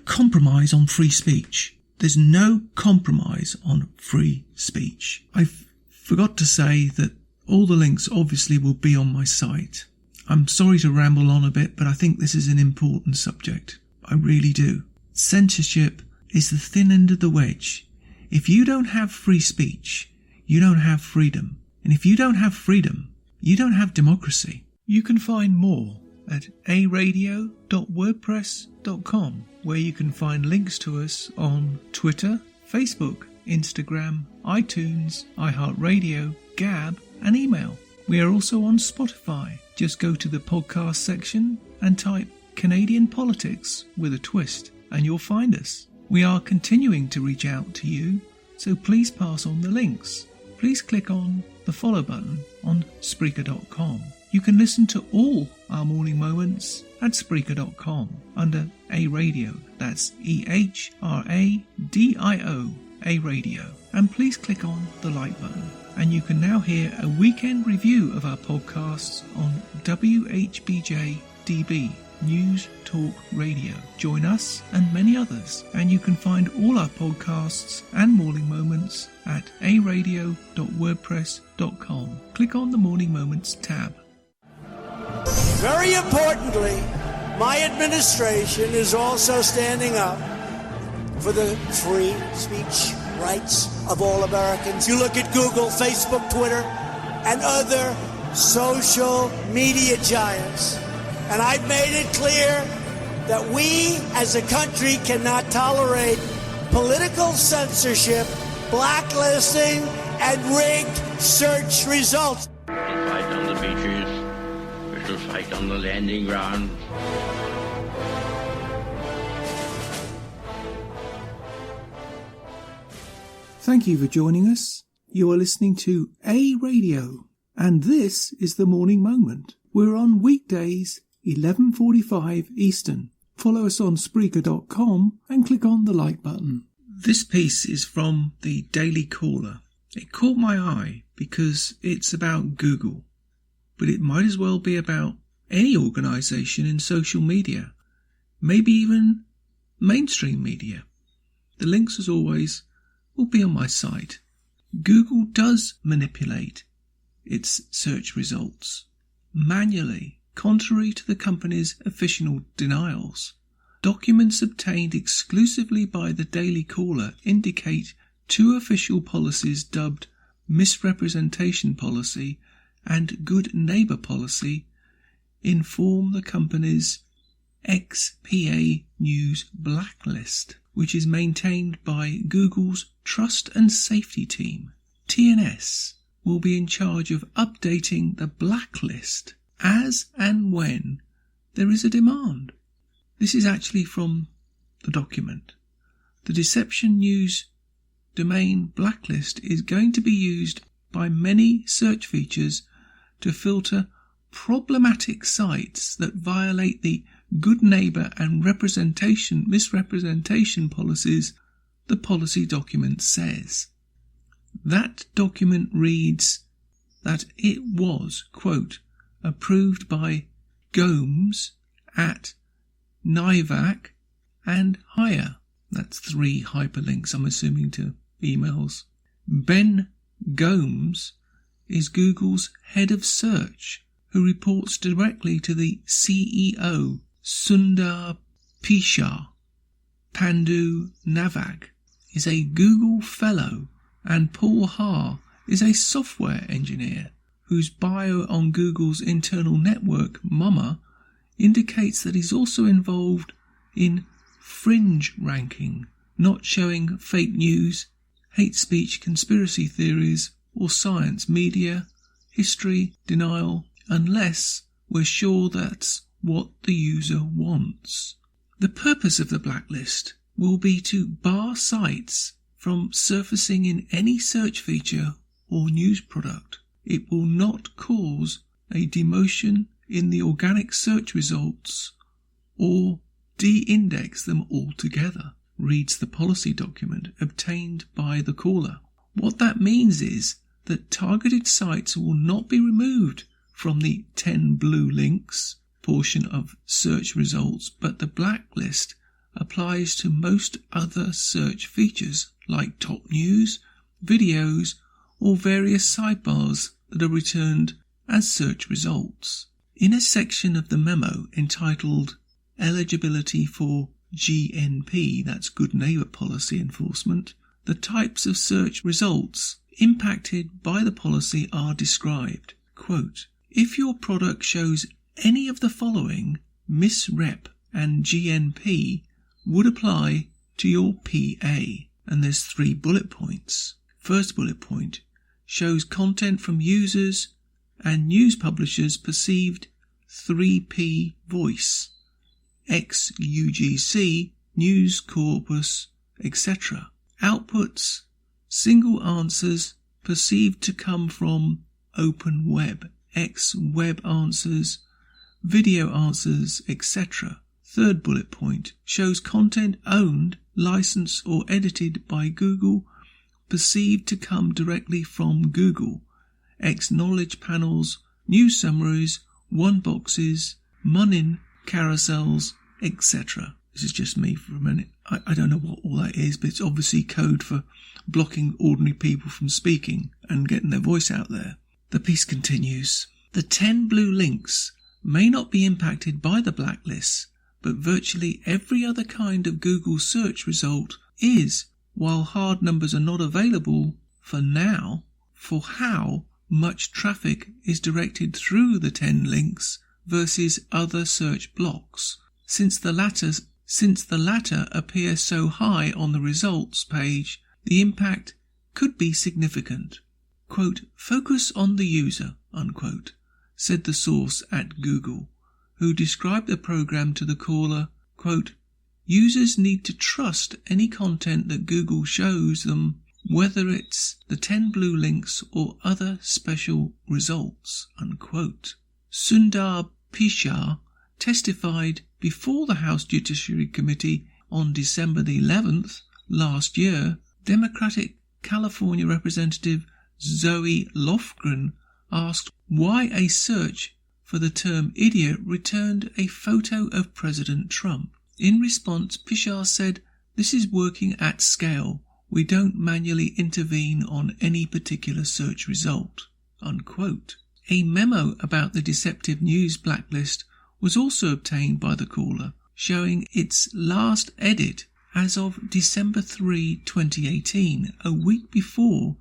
compromise on free speech. There's no compromise on free speech. I forgot to say that all the links obviously will be on my site. I'm sorry to ramble on a bit, but I think this is an important subject. I really do. Censorship is the thin end of the wedge. If you don't have free speech, you don't have freedom. And if you don't have freedom, you don't have democracy. You can find more at aradio.wordpress.com, where you can find links to us on Twitter, Facebook, Instagram, iTunes, iHeartRadio, Gab, and email. We are also on Spotify. Just go to the podcast section and type Canadian Politics with a twist, and you'll find us. We are continuing to reach out to you, so please pass on the links. Please click on the follow button on Spreaker.com. You can listen to all our morning moments at Spreaker.com under A Radio. That's EHRADIO, A Radio. And please click on the like button. And you can now hear a weekend review of our podcasts on Whbj-Db, News Talk Radio. Join us and many others. And you can find all our podcasts and morning moments at aradio.wordpress.com. Click on the Morning Moments tab. Very importantly, my administration is also standing up for the free speech rights of all Americans. You look at Google, Facebook, Twitter, and other social media giants, and I've made it clear that we as a country cannot tolerate political censorship blacklisting, and rigged search results. We shall fight on the beaches. We shall fight on the landing grounds. Thank you for joining us. You are listening to A Radio, and this is the Morning Moment. We're on weekdays, 11:45 Eastern. Follow us on Spreaker.com and click on the like button. This piece is from the Daily Caller. It caught my eye because it's about Google, but it might as well be about any organisation in social media, maybe even mainstream media. The links, as always, will be on my site. Google does manipulate its search results manually, contrary to the company's official denials. Documents obtained exclusively by the Daily Caller indicate two official policies dubbed misrepresentation policy and good neighbour policy inform the company's XPA News blacklist, which is maintained by Google's Trust and Safety Team. TNS will be in charge of updating the blacklist as and when there is a demand. This is actually from the document. The Deception News domain blacklist is going to be used by many search features to filter problematic sites that violate the good neighbour and misrepresentation policies, the policy document says. That document reads that it was, quote, approved by Gomes at NIVAC and higher. That's 3 hyperlinks, I'm assuming, to emails. Ben Gomes is Google's head of search, who reports directly to the CEO, Sundar Pichai. Pandu Navag is a Google Fellow, and Paul Ha is a software engineer whose bio on Google's internal network, Mama, indicates that he's also involved in fringe ranking, not showing fake news, hate speech, conspiracy theories, or science, media, history, denial, unless we're sure that's what the user wants. The purpose of the blacklist will be to bar sites from surfacing in any search feature or news product. It will not cause a demotion in the organic search results or de-index them altogether, reads the policy document obtained by the caller. What that means is that targeted sites will not be removed from the 10 blue links portion of search results, but the blacklist applies to most other search features like top news, videos, or various sidebars that are returned as search results. In a section of the memo entitled Eligibility for GNP, that's Good Neighbour Policy Enforcement, the types of search results impacted by the policy are described. Quote, if your product shows any of the following, misrep and GNP would apply to your PA. And there's 3 bullet points. First bullet point shows content from users and news publishers perceived 3P voice, XUGC, news corpus, etc. Outputs, single answers perceived to come from open web, X web answers, video answers, etc. Third bullet point shows content owned, licensed or edited by Google perceived to come directly from Google, X knowledge panels, news summaries, one boxes, Munin carousels, etc. This is just me for a minute. I don't know what all that is, but it's obviously code for blocking ordinary people from speaking and getting their voice out there. The piece continues. The 10 blue links may not be impacted by the blacklist, but virtually every other kind of Google search result is, while hard numbers are not available for now, for how much traffic is directed through the 10 links versus other search blocks. Since the latter appear so high on the results page, the impact could be significant. Quote, focus on the user, unquote, said the source at Google, who described the program to the caller, quote, users need to trust any content that Google shows them, whether it's the 10 blue links or other special results, unquote. Sundar Pichai testified before the House Judiciary Committee on December the 11th last year. Democratic California Representative Zoe Lofgren asked why a search for the term idiot returned a photo of President Trump. In response, Pichai said, this is working at scale. We don't manually intervene on any particular search result, unquote. A memo about the deceptive news blacklist was also obtained by the caller, showing its last edit as of December 3, 2018, a week before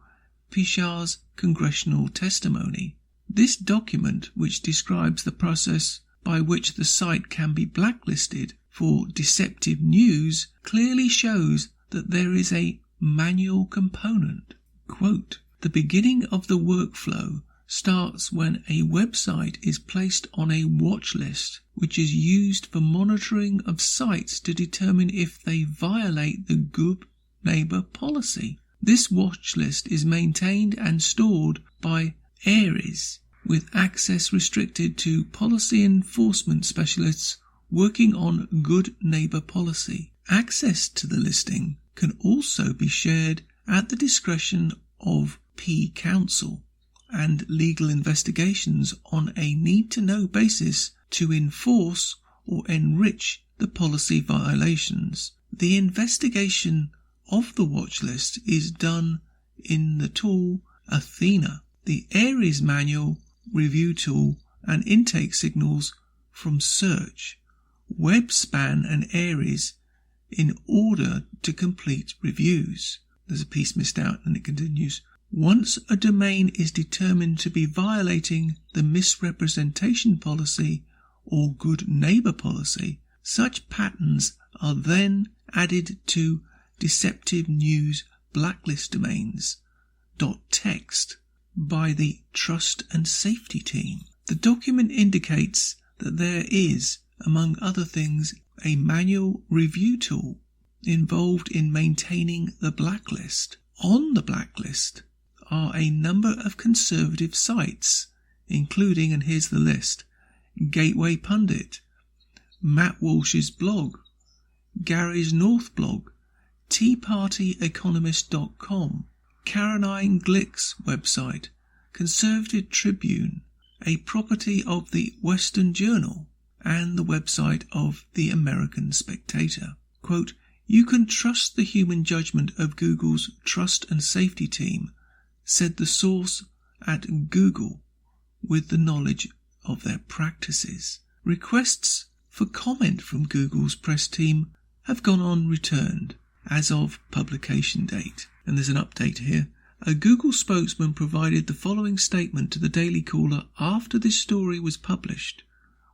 Pichai's congressional testimony. This document, which describes the process by which the site can be blacklisted for deceptive news, clearly shows that there is a manual component. Quote, the beginning of the workflow starts when a website is placed on a watch list, which is used for monitoring of sites to determine if they violate the good neighbor policy. This watch list is maintained and stored by Ares, with access restricted to policy enforcement specialists working on good neighbor policy. Access to the listing can also be shared at the discretion of P-Counsel and legal investigations on a need-to-know basis to enforce or enrich the policy violations. The investigation of the watch list is done in the tool Athena, the Ares manual review tool, and intake signals from search, WebSpan and Ares in order to complete reviews. There's a piece missed out and it continues. Once a domain is determined to be violating the misrepresentation policy or good neighbor policy, such patterns are then added to deceptive news blacklist domains .text by the Trust and Safety team. The document indicates that there is, among other things, a manual review tool involved in maintaining the blacklist. On the blacklist are a number of conservative sites, including, and here's the list, Gateway Pundit, Matt Walsh's blog, Gary's North blog, TeaPartyEconomist.com, Caroline Glick's website, Conservative Tribune, a property of the Western Journal, and the website of the American Spectator. Quote, you can trust the human judgment of Google's Trust and Safety team, said the source at Google with the knowledge of their practices. Requests for comment from Google's press team have gone unreturned as of publication date. And there's an update here. A Google spokesman provided the following statement to the Daily Caller after this story was published.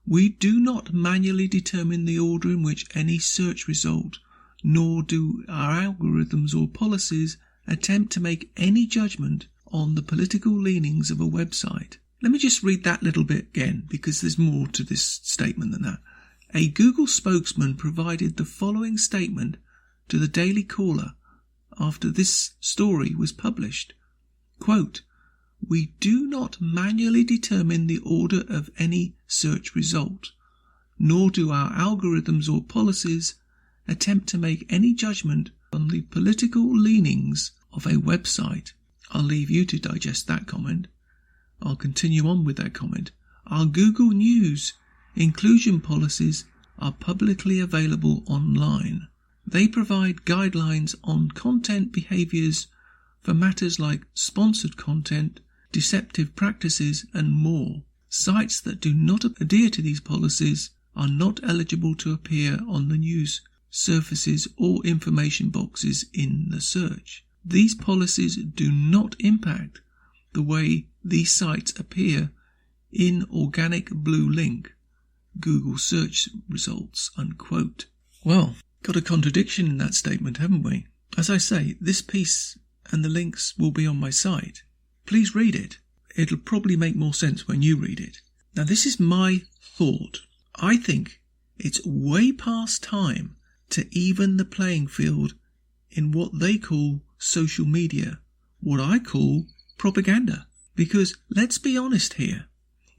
We do not manually determine the order in which any search result, nor do our algorithms or policies attempt to make any judgment on the political leanings of a website. Let me just read that little bit again, because there's more to this statement than that. A Google spokesman provided the following statement to the Daily Caller after this story was published. Quote, we do not manually determine the order of any search result, nor do our algorithms or policies attempt to make any judgment on the political leanings of a website. I'll leave you to digest that comment. I'll continue on with that comment. Our Google News inclusion policies are publicly available online. They provide guidelines on content behaviors for matters like sponsored content, deceptive practices, and more. Sites that do not adhere to these policies are not eligible to appear on the news surfaces or information boxes in the search. These policies do not impact the way these sites appear in organic blue link Google search results, unquote. Well, got a contradiction in that statement, haven't we? As I say, this piece and the links will be on my site. Please read it. It'll probably make more sense when you read it. Now, this is my thought. I think it's way past time to even the playing field in what they call social media, what I call propaganda. Because let's be honest here,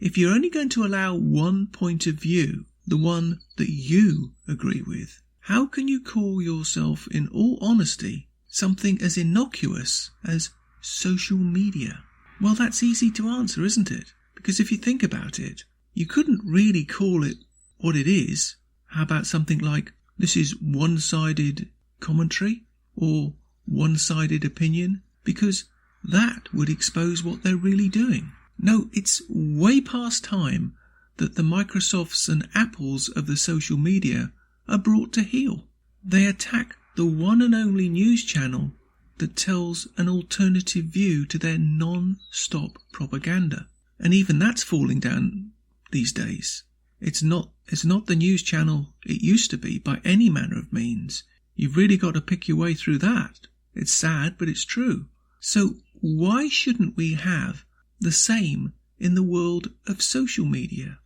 if you're only going to allow one point of view, the one that you agree with, how can you call yourself, in all honesty, something as innocuous as social media? Well, that's easy to answer, isn't it? Because if you think about it, you couldn't really call it what it is. How about something like, this is one-sided commentary or one-sided opinion? Because that would expose what they're really doing. No, it's way past time that the Microsofts and Apples of the social media are brought to heel. They attack the one and only news channel that tells an alternative view to their non-stop propaganda. And even that's falling down these days. It's not the news channel it used to be by any manner of means. You've really got to pick your way through that. It's sad, but it's true. So why shouldn't we have the same in the world of social media?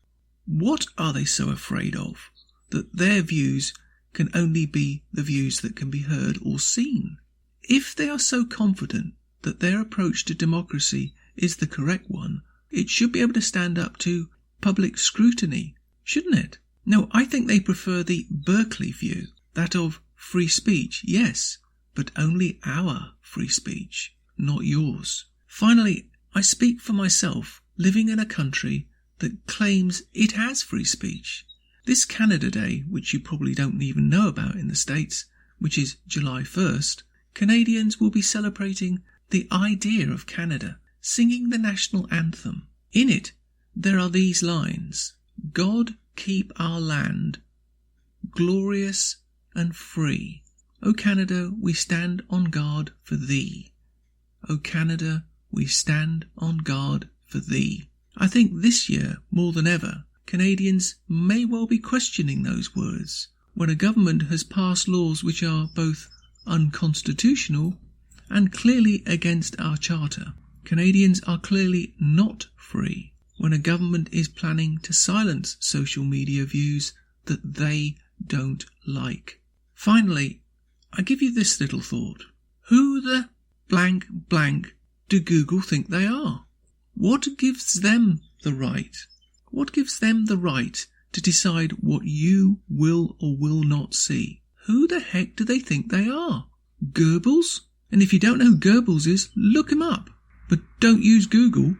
What are they so afraid of that their views can only be the views that can be heard or seen? If they are so confident that their approach to democracy is the correct one, it should be able to stand up to public scrutiny, shouldn't it? No, I think they prefer the Berkeley view, that of free speech, yes, but only our free speech, not yours. Finally, I speak for myself, living in a country that claims it has free speech. This Canada Day, which you probably don't even know about in the States, which is July 1st, Canadians will be celebrating the idea of Canada, singing the national anthem. In it, there are these lines: God keep our land glorious and free. O Canada, we stand on guard for thee. O Canada, we stand on guard for thee. I think this year, more than ever, Canadians may well be questioning those words when a government has passed laws which are both unconstitutional and clearly against our charter. Canadians are clearly not free when a government is planning to silence social media views that they don't like. Finally, I give you this little thought. Who the blank do Google think they are? What gives them the right? What gives them the right to decide what you will or will not see? Who the heck do they think they are? Goebbels? And if you don't know who Goebbels is, look him up. But don't use Google.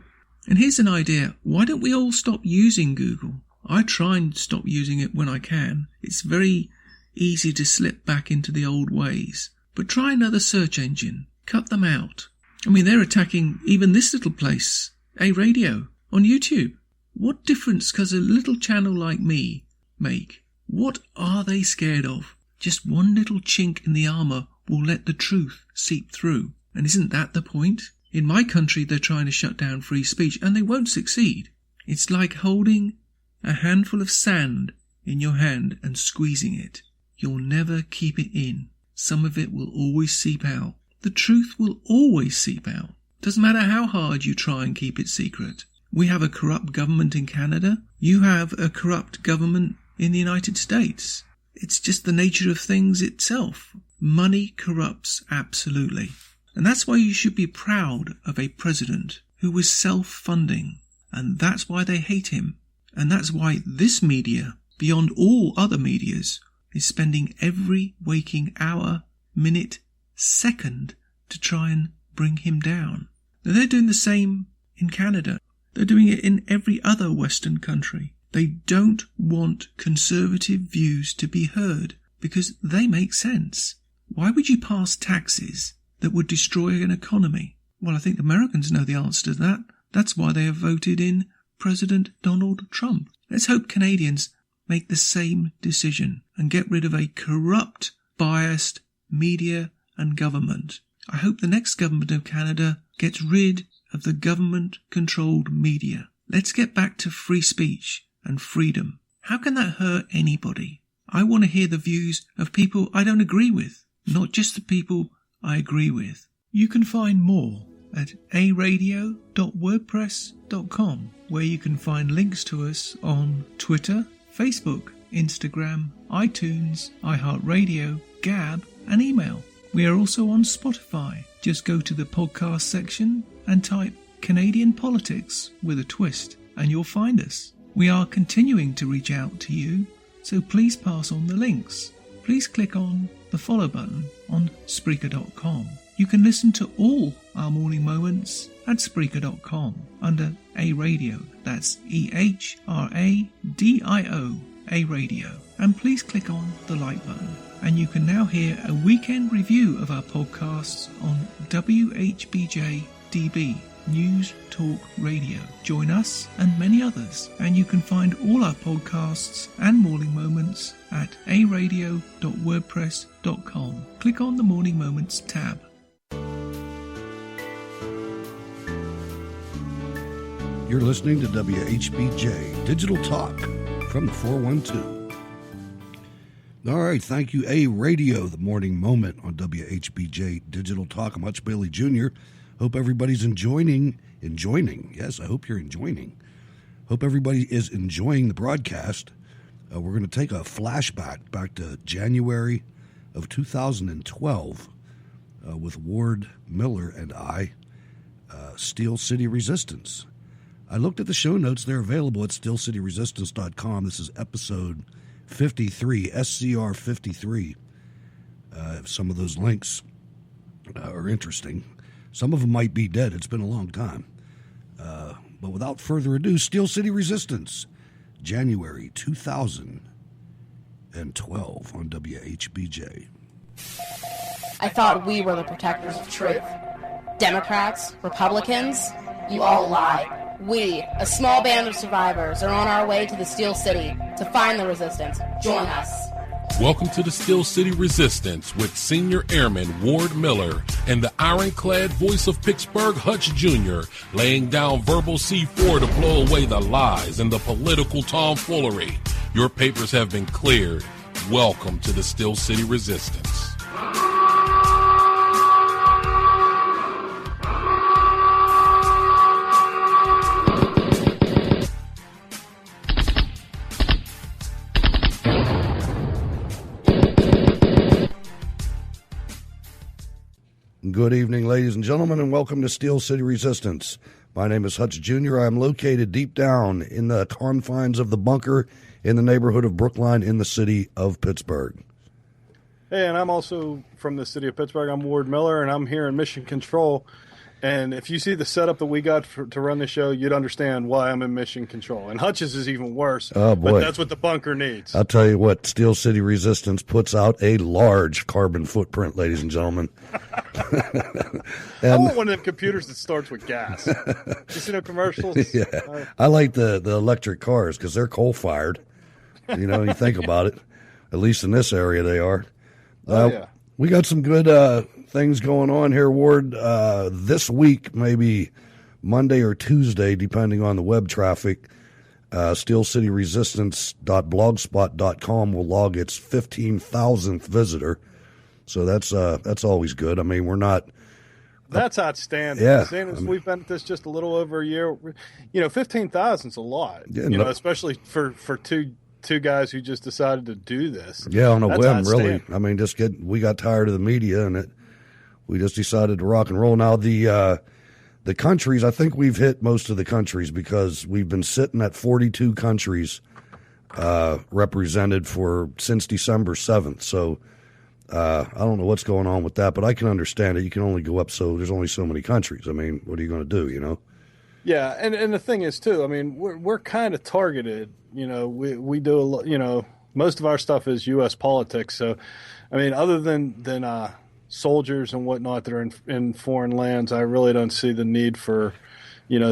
And here's an idea. Why don't we all stop using Google? I try and stop using it when I can. It's very easy to slip back into the old ways. But try another search engine. Cut them out. I mean, they're attacking even this little place, A Radio, on YouTube. What difference does a little channel like me make? What are they scared of? Just one little chink in the armour will let the truth seep through. And isn't that the point? In my country, they're trying to shut down free speech, and they won't succeed. It's like holding a handful of sand in your hand and squeezing it. You'll never keep it in. Some of it will always seep out. The truth will always seep out. Doesn't matter how hard you try and keep it secret. We have a corrupt government in Canada. You have a corrupt government in the United States. It's just the nature of things itself. Money corrupts absolutely. And that's why you should be proud of a president who was self-funding. And that's why they hate him. And that's why this media, beyond all other medias, is spending every waking hour, minute, second to try and bring him down. Now, they're doing the same in Canada. They're doing it in every other Western country. They don't want conservative views to be heard because they make sense. Why would you pass taxes that would destroy an economy? Well, I think Americans know the answer to that. That's why they have voted in President Donald Trump. Let's hope Canadians make the same decision and get rid of a corrupt, biased media and government. I hope the next government of Canada gets rid of the government-controlled media. Let's get back to free speech and freedom. How can that hurt anybody? I want to hear the views of people I don't agree with, not just the people I agree with. You can find more at aradio.wordpress.com, where you can find links to us on Twitter, Facebook, Instagram, iTunes, iHeartRadio, Gab, and email. We are also on Spotify. Just go to the podcast section and type Canadian Politics with a twist, and you'll find us. We are continuing to reach out to you, so please pass on the links. Please click on the follow button on Spreaker.com. You can listen to all our morning moments at Spreaker.com under A Radio. That's EHRADIO, A Radio. And please click on the like button. And you can now hear a weekend review of our podcasts on Whbj-Db, News Talk Radio. Join us and many others, and you can find all our podcasts and morning moments at aradio.wordpress.com. Click on the Morning Moments tab. You're listening to WHBJ Digital Talk from the 412. All right, thank you, A Radio, the morning moment on WHBJ Digital Talk. I'm Hutch Bailey Jr. Hope everybody's enjoying. Yes, I hope you're enjoying. Hope everybody is enjoying the broadcast. We're going to take a flashback back to January of 2012 with Ward Miller and I, Steel City Resistance. I looked at the show notes. They're available at steelcityresistance.com. This is episode 53, SCR 53. Some of those links are interesting. Some of them might be dead. It's been a long time. But without further ado, Steel City Resistance, January 2012 on WHBJ. I thought we were the protectors of truth. Democrats, Republicans, you all lie. We, a small band of survivors, are on our way to the Steel City to find the resistance. Join us. Welcome to the Steel City Resistance with Senior Airman Ward Miller and the ironclad voice of Pittsburgh, Hutch Jr., laying down verbal C4 to blow away the lies and the political tomfoolery. Your papers have been cleared. Welcome to the Steel City Resistance. Good evening, ladies and gentlemen, and welcome to Steel City Resistance. My name is Hutch Jr. I am located deep down in the confines of the bunker in the neighborhood of Brookline in the city of Pittsburgh. Hey, and I'm also from the city of Pittsburgh. I'm Ward Miller, and I'm here in Mission Control. And if you see the setup that we got to run the show, you'd understand why I'm in Mission Control. And Hutch's is even worse, oh, boy. But that's what the bunker needs. I'll tell you what, Steel City Resistance puts out a large carbon footprint, ladies and gentlemen. I want one of them computers that starts with gas. You see no commercials? Yeah. I like the electric cars because they're coal-fired. You know, you think about it. At least in this area they are. Yeah. We got some good things going on here, Ward. This week, maybe Monday or Tuesday, depending on the web traffic, steelcityresistance.blogspot.com will log its 15,000th visitor. So that's always good. I mean, we're not... That's outstanding. Yeah. Seeing as we've been at this just a little over a year, 15,000 is a lot. Yeah, especially for two guys who just decided to do this. Yeah, on a whim, really. I mean, we got tired of the media, and we just decided to rock and roll. Now, the countries, I think we've hit most of the countries because we've been sitting at 42 countries represented since December 7th. So I don't know what's going on with that, but I can understand it. You can only go up, so there's only so many countries. I mean, what are you going to do, you know? Yeah, and the thing is, too, I mean, we're kind of targeted. We do a lot, most of our stuff is U.S. politics. So, I mean, other than soldiers and whatnot that are in foreign lands, I really don't see the need for,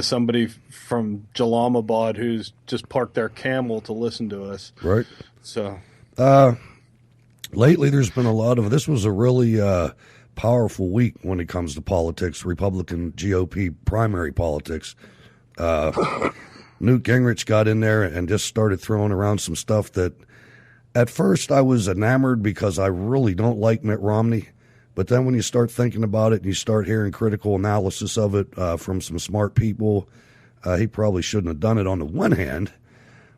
somebody from Jalalabad who's just parked their camel to listen to us. Right. So. Lately, there's been a lot of, this was a really powerful week when it comes to politics, Republican GOP primary politics. Newt Gingrich got in there and just started throwing around some stuff that at first I was enamored because I really don't like Mitt Romney, But then when you start thinking about it and you start hearing critical analysis of it from some smart people, he probably shouldn't have done it on the one hand.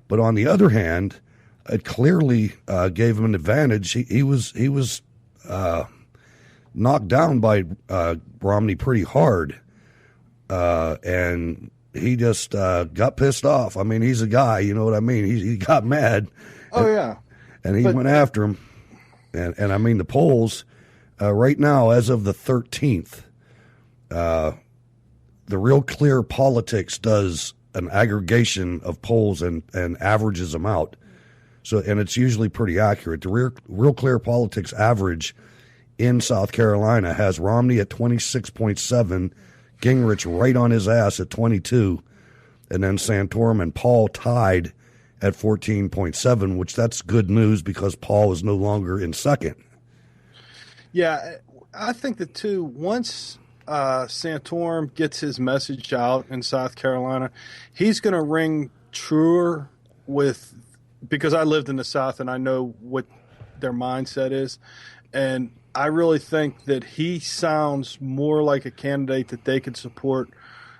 But on the other hand, it clearly gave him an advantage. He was knocked down by Romney pretty hard, and he just got pissed off. I mean, he's a guy, you know what I mean? He got mad. Oh, yeah. And he went after him. And I mean, the polls, right now, as of the 13th, the Real Clear Politics does an aggregation of polls and averages them out. So, and it's usually pretty accurate. The Real Clear Politics average in South Carolina has Romney at 26.7, Gingrich right on his ass at 22, and then Santorum and Paul tied at 14.7, which that's good news because Paul is no longer in second. Yeah, I think that too, once Santorum gets his message out in South Carolina, he's going to ring truer with, because I lived in the South and I know what their mindset is, and I really think that he sounds more like a candidate that they could support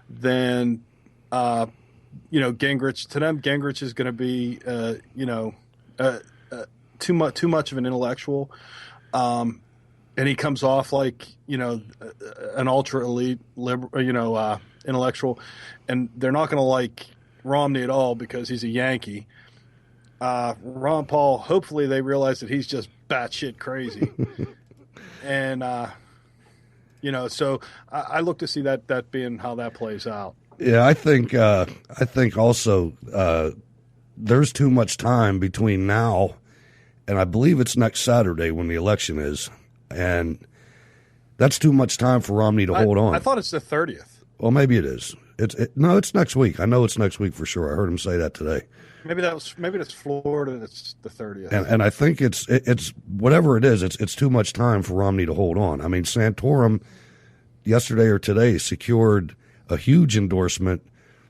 than, Gingrich. To them, Gingrich is going to be, too much of an intellectual. And he comes off like, an ultra elite liberal, intellectual, and they're not going to like Romney at all because he's a Yankee. Ron Paul, hopefully they realize that he's just batshit crazy. And, so I look to see that being how that plays out. Yeah, I think also there's too much time between now and I believe it's next Saturday when the election is, and that's too much time for Romney to hold on. I thought it's the 30th. Well, maybe it is. No, it's next week. I know it's next week for sure. I heard him say that today. Maybe that's Florida. It's the 30th. And I think it's whatever it is. It's too much time for Romney to hold on. I mean, Santorum yesterday or today secured a huge endorsement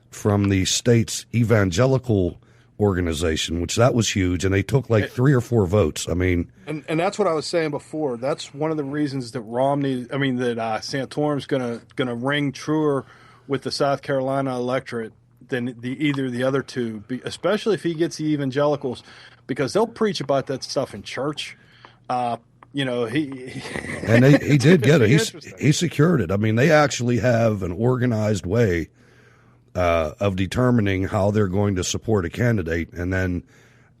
from the state's evangelical organization, which that was huge, and they took like 3 or 4 votes. I mean, and that's what I was saying before. That's one of the reasons that Santorum's gonna ring truer with the South Carolina electorate than either the other two, especially if he gets the evangelicals, because they'll preach about that stuff in church. He did get it. He secured it. I mean, they actually have an organized way of determining how they're going to support a candidate. And then,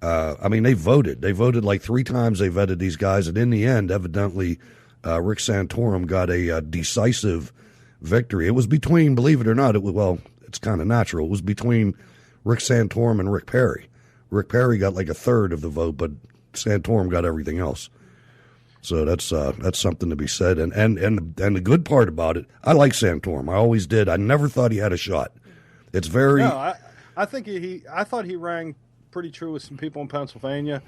they voted. They voted like 3 times. They vetted these guys. And in the end, evidently, Rick Santorum got a decisive victory. It was between, believe it or not, it's kind of natural. It was between Rick Santorum and Rick Perry. Rick Perry got like a third of the vote, but Santorum got everything else. So that's something to be said. And the good part about it, I like Santorum. I always did. I never thought he had a shot. It's very. No, I think I thought he rang pretty true with some people in Pennsylvania,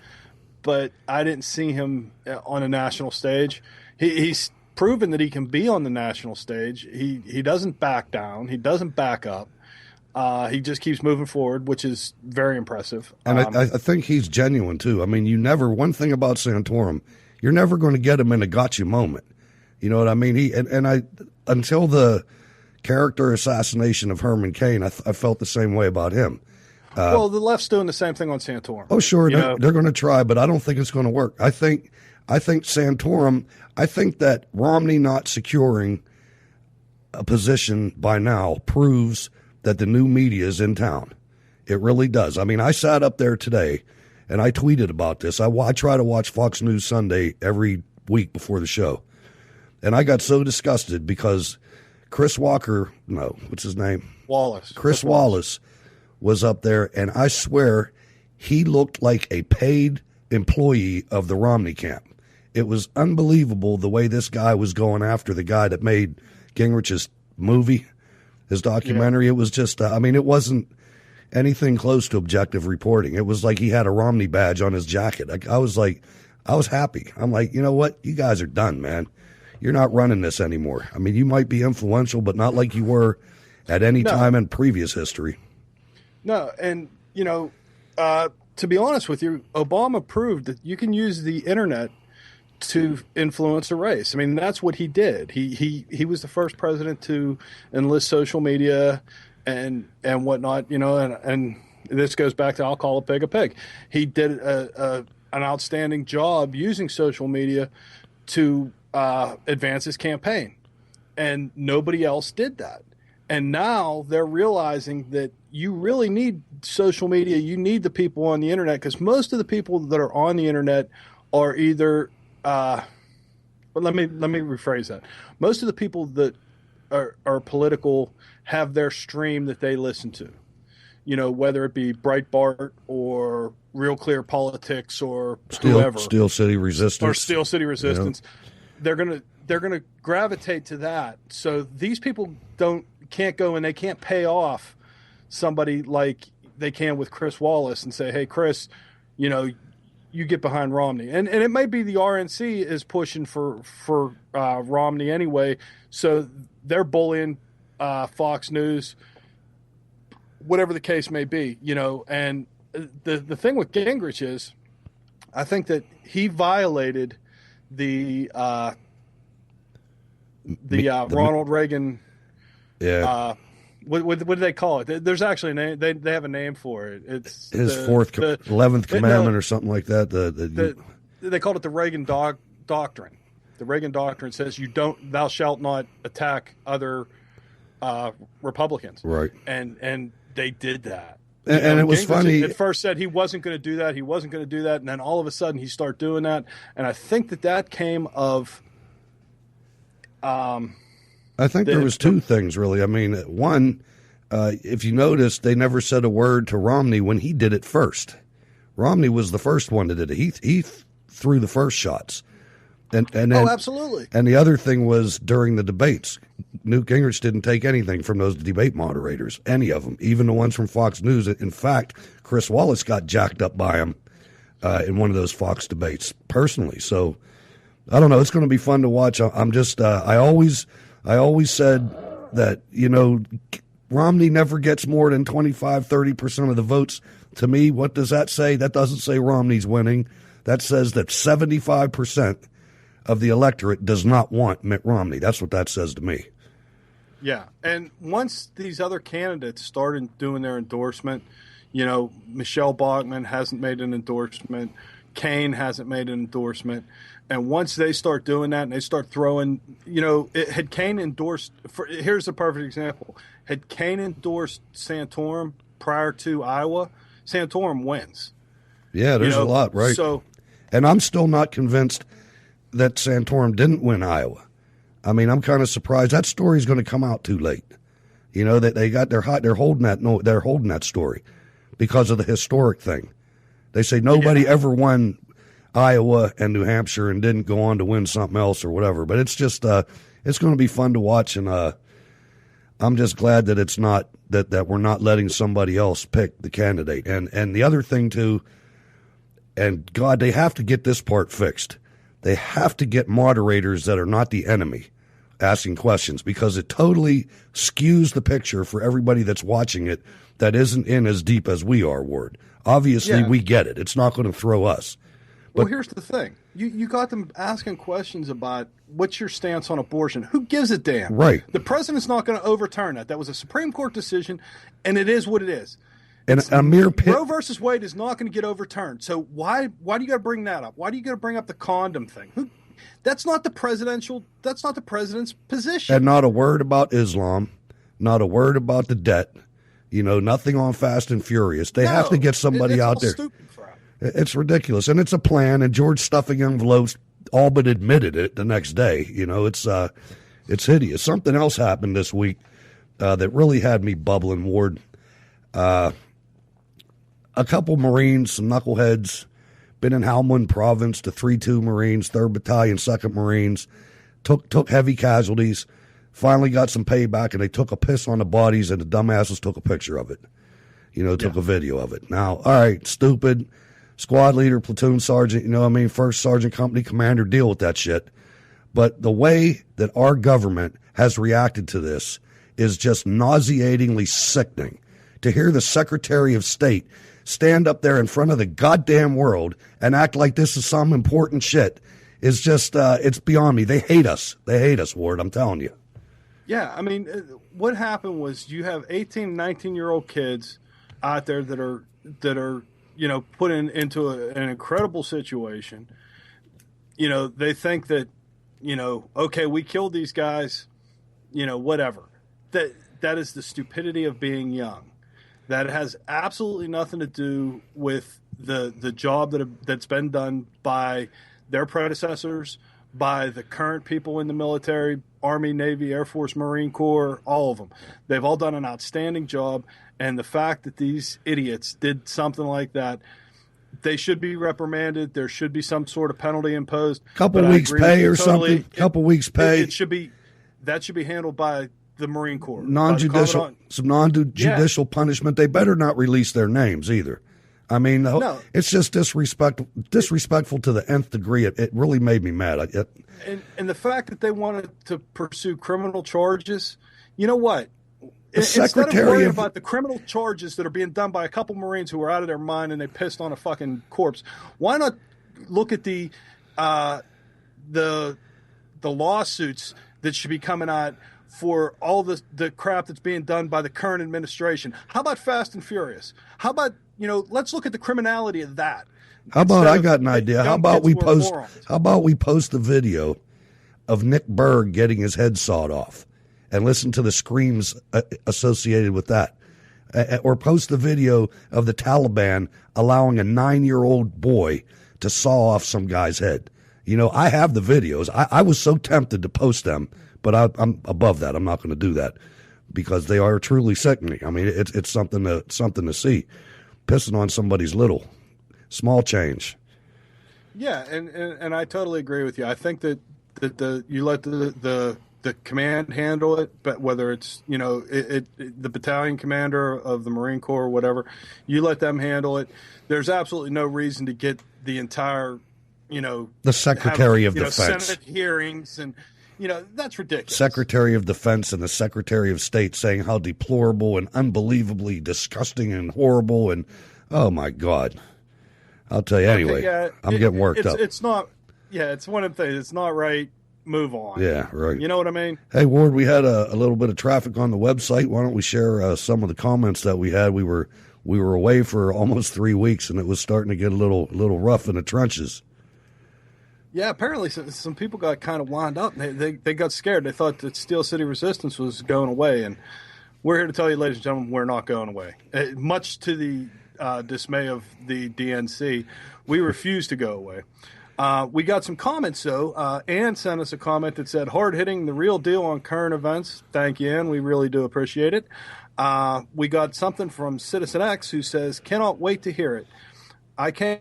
but I didn't see him on a national stage. He's proven that he can be on the national stage. He doesn't back down. He doesn't back up. He just keeps moving forward, which is very impressive. And I think he's genuine too. I mean, one thing about Santorum, you're never going to get him in a gotcha moment. You know what I mean? Until the character assassination of Herman Cain, I felt the same way about him. The left's doing the same thing on Santorum. Oh, sure, they're going to try, but I don't think it's going to work. I think Santorum. I think that Romney not securing a position by now proves that the new media is in town. It really does. I mean, I sat up there today and I tweeted about this. I try to watch Fox News Sunday every week before the show. And I got so disgusted because Chris Wallace was up there, and I swear he looked like a paid employee of the Romney camp. It was unbelievable the way this guy was going after the guy that made Gingrich's movie, his documentary. Yeah. It was just, it wasn't anything close to objective reporting. It was like he had a Romney badge on his jacket. I was happy. I'm like, you know what? You guys are done, man. You're not running this anymore. I mean, you might be influential, but not like you were at any time in previous history. No, and, to be honest with you, Obama proved that you can use the internet to influence a race. I mean, that's what he did. He was the first president to enlist social media and whatnot, and this goes back to I'll call a pig. He did an outstanding job using social media to advance his campaign, and nobody else did that. And now they're realizing that you really need social media. You need the people on the internet, because most of the people that are on the internet are either but let me rephrase that. Most of the people that are political have their stream that they listen to. Whether it be Breitbart or Real Clear Politics or whoever. Steel City Resistance. They're gonna gravitate to that. So these people can't go and they can't pay off somebody like they can with Chris Wallace and say, hey, Chris, you get behind Romney. And it may be the RNC is pushing for Romney anyway, so they're bullying Fox News, whatever the case may be, And the thing with Gingrich is, I think that he violated the Ronald Reagan. Yeah. What do they call it? There's actually a name. They have a name for it. It's his 11th commandment or something like that. They called it the Reagan doctrine. The Reagan doctrine says thou shalt not attack other Republicans. Right. And they did that. And it was funny. At first said he wasn't going to do that. He wasn't going to do that. And then all of a sudden he started doing that. And I think that came of. I think there was two things, really. I mean, one, if you notice, they never said a word to Romney when he did it first. Romney was the first one that did it. He threw the first shots. And then, absolutely. And the other thing was during the debates, Newt Gingrich didn't take anything from those debate moderators, any of them, even the ones from Fox News. In fact, Chris Wallace got jacked up by him in one of those Fox debates personally. So I don't know. It's going to be fun to watch. I'm just I always said that, Romney never gets more than 25-30% of the votes. To me, what does that say? That doesn't say Romney's winning. That says that 75% of the electorate does not want Mitt Romney. That's what that says to me. Yeah, and once these other candidates started doing their endorsement, Michelle Bachmann hasn't made an endorsement, Kaine hasn't made an endorsement, and once they start doing that and they start throwing, had Kaine endorsed, here's a perfect example, had Kaine endorsed Santorum prior to Iowa, Santorum wins. Yeah, there's a lot, right? And I'm still not convinced that Santorum didn't win Iowa. I mean, I'm kind of surprised. That story's going to come out too late. That they got they're holding that story because of the historic thing. They say nobody ever won Iowa and New Hampshire and didn't go on to win something else or whatever. But it's just it's going to be fun to watch, and I'm just glad that it's not that we're not letting somebody else pick the candidate. And the other thing too, and God, they have to get this part fixed. They have to get moderators that are not the enemy asking questions, because it totally skews the picture for everybody that's watching it that isn't in as deep as we are, Ward. Obviously, we get it. It's not going to throw us. Well, here's the thing. You got them asking questions about what's your stance on abortion. Who gives a damn? Right. The president's not going to overturn that. That was a Supreme Court decision, and it is what it is. And a mere Roe versus Wade is not going to get overturned. So why do you got to bring that up? Why do you got to bring up the condom thing? That's not the president's position. And not a word about Islam, not a word about the debt. Nothing on Fast and Furious. They have to get somebody out there. Stupid crap. It's ridiculous, and it's a plan. And George stuffing envelopes all but admitted it the next day. It's hideous. Something else happened this week that really had me bubbling, Ward. A couple Marines, some knuckleheads, been in Helmand Province, the 3-2 Marines, 3rd Battalion, 2nd Marines, took heavy casualties, finally got some payback, and they took a piss on the bodies, and the dumbasses took a picture of it. Took a video of it. Now, all right, stupid, squad leader, platoon sergeant, first sergeant, company commander, deal with that shit. But the way that our government has reacted to this is just nauseatingly sickening. To hear the Secretary of State stand up there in front of the goddamn world and act like this is some important shit. is just it's beyond me. They hate us. They hate us, Ward. I'm telling you. Yeah, I mean, what happened was you have 18, 19-year-old kids out there that are put into an incredible situation. They think that, okay, we killed these guys, whatever. That is the stupidity of being young. That has absolutely nothing to do with the job that's been done by their predecessors, by the current people in the military, Army, Navy, Air Force, Marine Corps, all of them. They've all done an outstanding job, and the fact that these idiots did something like that, they should be reprimanded. There should be some sort of penalty imposed. Couple weeks pay or something. Couple weeks pay. That should be handled by the Marine Corps. Some non-judicial punishment. They better not release their names either. I mean, no. It's just disrespectful to the nth degree. It really made me mad. And the fact that they wanted to pursue criminal charges, you know what? Instead of worrying about the criminal charges that are being done by a couple Marines who are out of their mind and they pissed on a fucking corpse, why not look at the lawsuits that should be coming out for all the crap that's being done by the current administration? How about Fast and Furious? How about, let's look at the criminality of that. How about, I got an idea. How about we post the video of Nick Berg getting his head sawed off and listen to the screams associated with that? Or post the video of the Taliban allowing a 9-year-old boy to saw off some guy's head. I have the videos. I was so tempted to post them, but I'm above that. I'm not going to do that because they are truly sickening. I mean, it's something to see. Pissing on somebody's small change. Yeah, and I totally agree with you. I think that you let the command handle it, but whether it's the battalion commander of the Marine Corps or whatever, you let them handle it. There's absolutely no reason to get the entire the Secretary of Defense Senate hearings and that's ridiculous. Secretary of Defense and the Secretary of State saying how deplorable and unbelievably disgusting and horrible and oh my God. I'll tell you anyway. Yeah, I'm getting worked up. It's not. Yeah, it's one of the things. It's not right. Move on. Yeah, right. You know what I mean? Hey, Ward, we had a little bit of traffic on the website. Why don't we share some of the comments that we had? We were away for almost 3 weeks, and it was starting to get a little rough in the trenches. Yeah, apparently some people got kind of wound up. They got scared. They thought that Steel City Resistance was going away, and we're here to tell you, ladies and gentlemen, we're not going away. Much to the dismay of the DNC, we refuse to go away. We got some comments, though. Ann sent us a comment that said, hard-hitting, the real deal on current events. Thank you, Ann. We really do appreciate it. We got something from Citizen X who says, cannot wait to hear it. I came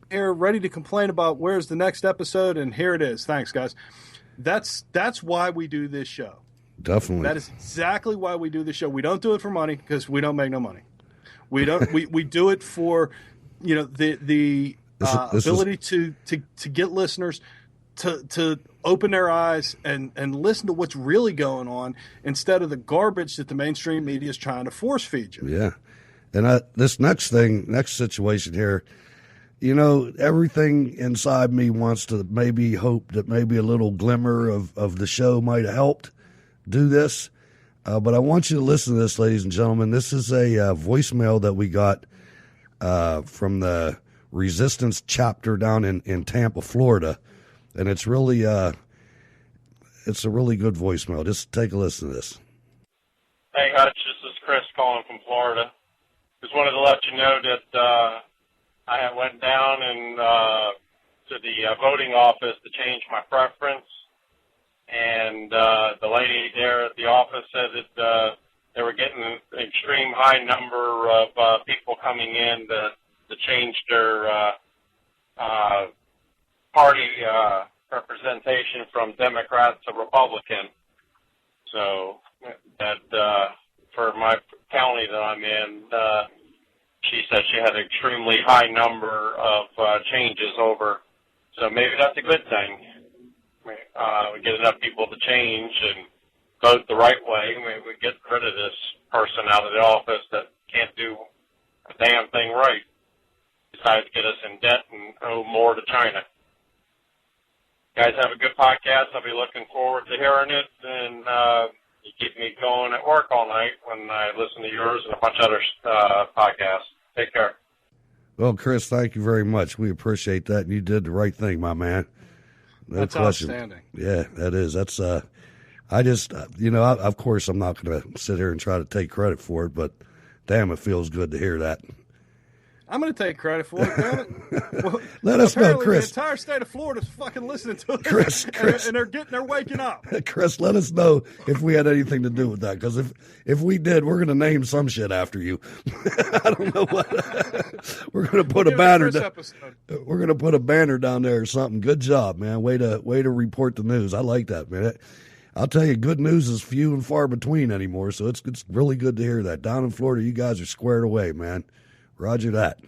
here ready to complain about where's the next episode, and here it is. Thanks, guys. That's why we do this show. Definitely. That is exactly why we do this show. We don't do it for money because we don't make no money. We don't. we do it for the ability to get listeners to open their eyes and listen to what's really going on instead of the garbage that the mainstream media is trying to force feed you. Yeah. And this next situation here, everything inside me wants to maybe hope that maybe a little glimmer of the show might have helped do this. But I want you to listen to this, ladies and gentlemen. This is a voicemail that we got from the Resistance chapter down in Tampa, Florida. And it's really it's a really good voicemail. Just take a listen to this. Hey, Hutch, this is Chris calling from Florida. Just wanted to let you know that I went down and to the voting office to change my preference. And the lady there at the office said that they were getting an extreme high number of people coming in to change their party representation from Democrat to Republican. So that for my county that I'm in, she said she had an extremely high number of changes over. So maybe that's a good thing. We get enough people to change and vote the right way. Maybe we get rid of this person out of the office that can't do a damn thing right, besides get us in debt and owe more to China. guys have a good podcast. I'll be looking forward to hearing it, and you keep me going at work all night when I listen to yours and a bunch of other podcasts. Take care. Well, Chris, thank you very much. We appreciate that. You did the right thing, my man. No That's question. outstanding. Yeah, that is. That's I just of course I'm not going to sit here and try to take credit for it, but damn, it feels good to hear that. I'm going to take credit for it, damn it. Well, Let us know, Chris. The entire state of Florida's fucking listening to us. Chris. And they're waking up. Chris, let us know if we had anything to do with that, because if we did, we're going to name some shit after you. I don't know what. We're going to put a banner. We're going to put a banner down there or something. Good job, man. Way to report the news. I like that, man. I'll tell you, good news is few and far between anymore, so it's really good to hear that. Down in Florida, you guys are squared away, man. Roger that.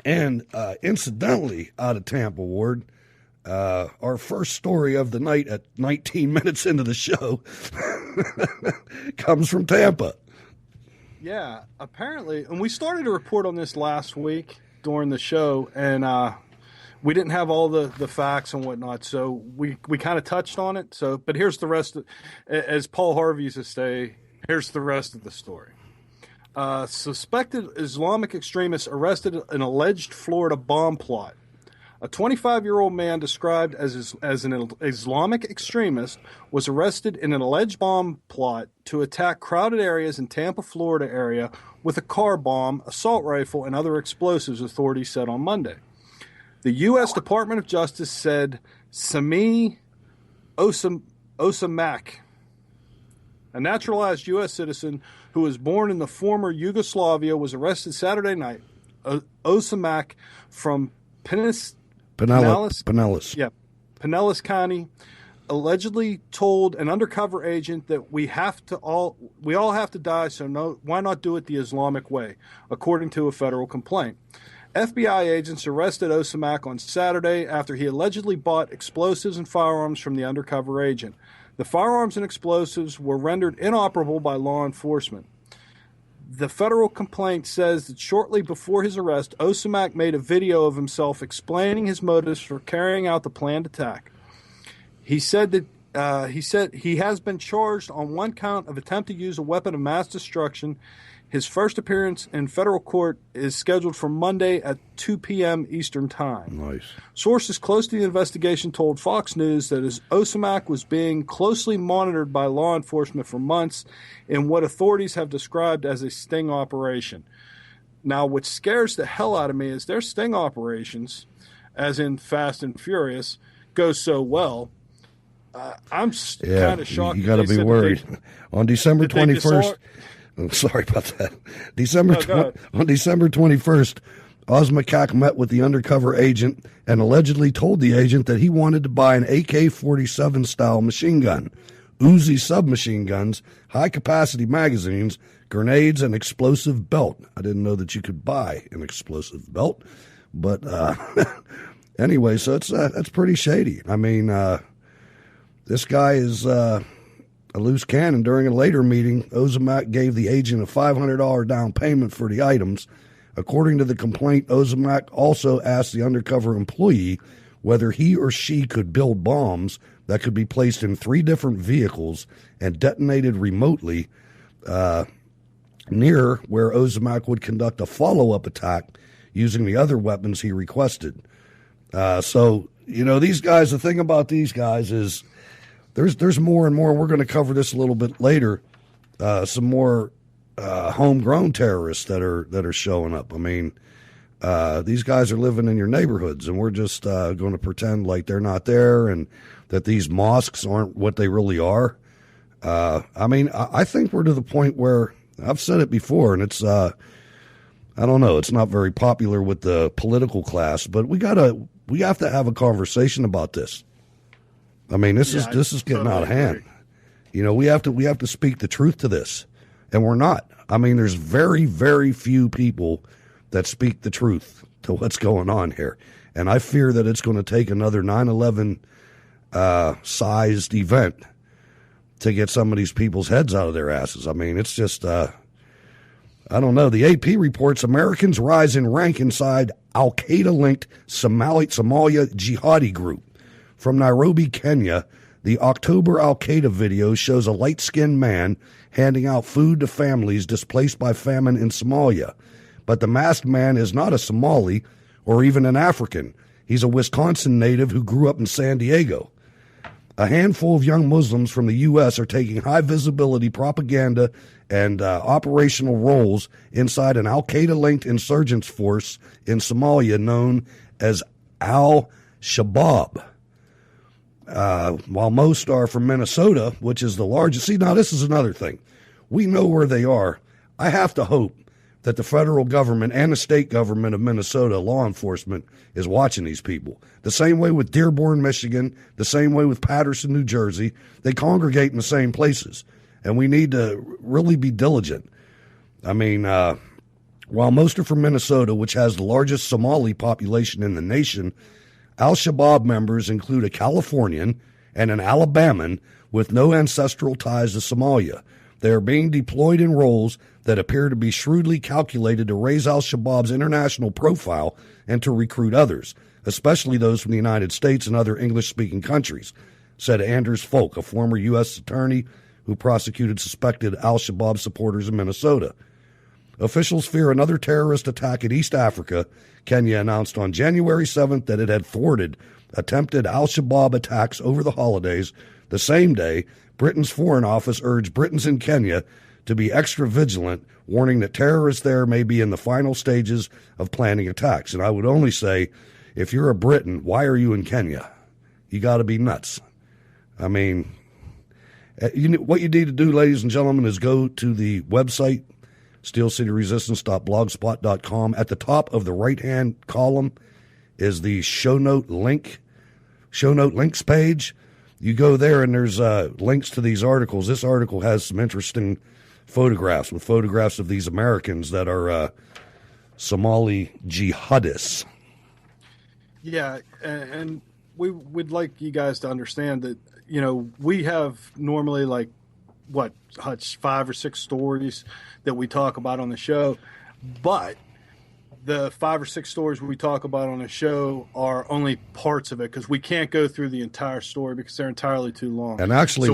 And incidentally, out of Tampa, Ward, our first story of the night at 19 minutes into the show comes from Tampa. Yeah, apparently. And we started a report on this last week during the show, and we didn't have all the facts and whatnot, so we kind of touched on it. But here's the rest as Paul Harvey used to say, here's the rest of the story. Suspected Islamic extremists arrested in alleged Florida bomb plot. A 25-year-old man described as an Islamic extremist was arrested in an alleged bomb plot to attack crowded areas in Tampa, Florida area with a car bomb, assault rifle, and other explosives, authorities said on Monday. The U.S. Department of Justice said Sami Osamak, a naturalized U.S. citizen who was born in the former Yugoslavia, was arrested Saturday night. Osamak from Pinellas. Yeah, Pinellas County allegedly told an undercover agent that we all have to die, so why not do it the Islamic way, according to a federal complaint. FBI agents arrested Osamak on Saturday after he allegedly bought explosives and firearms from the undercover agent. The firearms and explosives were rendered inoperable by law enforcement. The federal complaint says that shortly before his arrest, Osamak made a video of himself explaining his motives for carrying out the planned attack. He said he has been charged on one count of attempt to use a weapon of mass destruction. His first appearance in federal court is scheduled for Monday at 2 p.m. Eastern Time. Nice. Sources close to the investigation told Fox News that Osamak was being closely monitored by law enforcement for months in what authorities have described as a sting operation. Now, what scares the hell out of me is their sting operations, as in Fast and Furious, go so well. I'm kind of shocked. You got to be worried. On December 21st. I'm sorry about that. On December 21st, Osmakak met with the undercover agent and allegedly told the agent that he wanted to buy an AK-47 style machine gun, Uzi submachine guns, high-capacity magazines, grenades, and explosive belt. I didn't know that you could buy an explosive belt, but anyway, so that's pretty shady. I mean, this guy is a loose cannon. During a later meeting, Osamak gave the agent a $500 down payment for the items. According to the complaint, Osamak also asked the undercover employee whether he or she could build bombs that could be placed in 3 different vehicles and detonated remotely near where Osamak would conduct a follow-up attack using the other weapons he requested. So, these guys, the thing about these guys is there's more and more. We're going to cover this a little bit later. Some more homegrown terrorists that are showing up. I mean, these guys are living in your neighborhoods, and we're just going to pretend like they're not there and that these mosques aren't what they really are. I mean, I think we're to the point where I've said it before, and it's I don't know, it's not very popular with the political class, but we have to have a conversation about this. I mean, this is getting out of hand. We have to speak the truth to this, and we're not. I mean, there's very, very few people that speak the truth to what's going on here, and I fear that it's going to take another 9/11 sized event to get some of these people's heads out of their asses. I mean, it's just I I don't know. The AP reports Americans rise in rank inside al-Qaeda-linked Somalia jihadi group. From Nairobi, Kenya, the October al-Qaeda video shows a light-skinned man handing out food to families displaced by famine in Somalia. But the masked man is not a Somali or even an African. He's a Wisconsin native who grew up in San Diego. A handful of young Muslims from the U.S. are taking high-visibility propaganda and operational roles inside an al-Qaeda-linked insurgents force in Somalia known as Al-Shabaab. While most are from Minnesota, which is the largest. See, now this is another thing. We know where they are. I have to hope that the federal government and the state government of Minnesota, law enforcement, is watching these people. The same way with Dearborn, Michigan, the same way with Patterson, New Jersey. They congregate in the same places, and we need to really be diligent. I mean, while most are from Minnesota, which has the largest Somali population in the nation, Al-Shabaab members include a Californian and an Alabaman with no ancestral ties to Somalia. They are being deployed in roles that appear to be shrewdly calculated to raise Al-Shabaab's international profile and to recruit others, especially those from the United States and other English-speaking countries, said Anders Folk, a former U.S. attorney who prosecuted suspected Al-Shabaab supporters in Minnesota. Officials fear another terrorist attack in East Africa. Kenya announced on January 7th that it had thwarted attempted Al-Shabaab attacks over the holidays. The same day, Britain's Foreign Office urged Britons in Kenya to be extra vigilant, warning that terrorists there may be in the final stages of planning attacks. And I would only say, if you're a Briton, why are you in Kenya? You got to be nuts. I mean, what you need to do, ladies and gentlemen, is go to the website, steelcityresistance.blogspot.com. At the top of the right-hand column is the show note links page. You go there and there's links to these articles. This article has some interesting photographs of these Americans that are Somali jihadists. Yeah, and we would like you guys to understand that, you know, we have normally like, what, Hutch, 5 or 6 stories that we talk about on the show, but the 5 or 6 stories we talk about on the show are only parts of it because we can't go through the entire story because they're entirely too long. And actually, so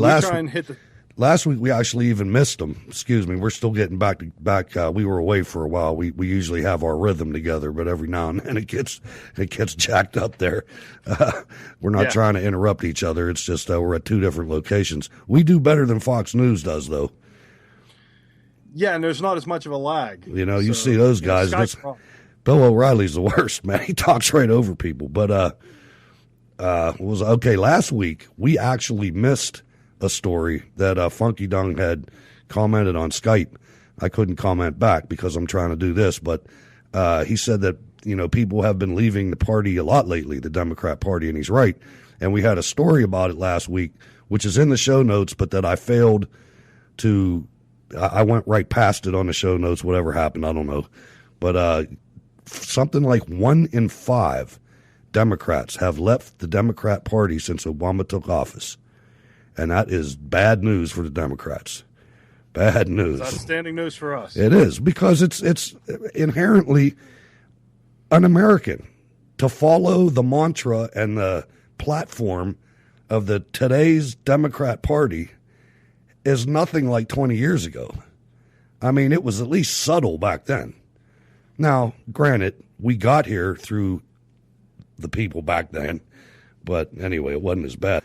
last week we actually even missed them. Excuse me. We're still getting back. We were away for a while. We usually have our rhythm together, but every now and then it gets jacked up there. We're not trying to interrupt each other. It's just we're at 2 different locations. We do better than Fox News does, though. Yeah, and there's not as much of a lag. You know, you see those guys. Bill O'Reilly's the worst, man. He talks right over people. But last week we actually missed a story that Funky Dung had commented on Skype. I couldn't comment back because I'm trying to do this, but he said that, you know, people have been leaving the party a lot lately, the Democrat Party, and he's right. And we had a story about it last week, which is in the show notes, but that I failed to I went right past it on the show notes, whatever happened, I don't know. But something like 1 in 5 Democrats have left the Democrat Party since Obama took office. And that is bad news for the Democrats. Bad news. It's outstanding news for us. It is, because it's inherently un-American to follow the mantra and the platform of the today's Democrat Party is nothing like 20 years ago. I mean, it was at least subtle back then. Now, granted, we got here through the people back then, but anyway, it wasn't as bad.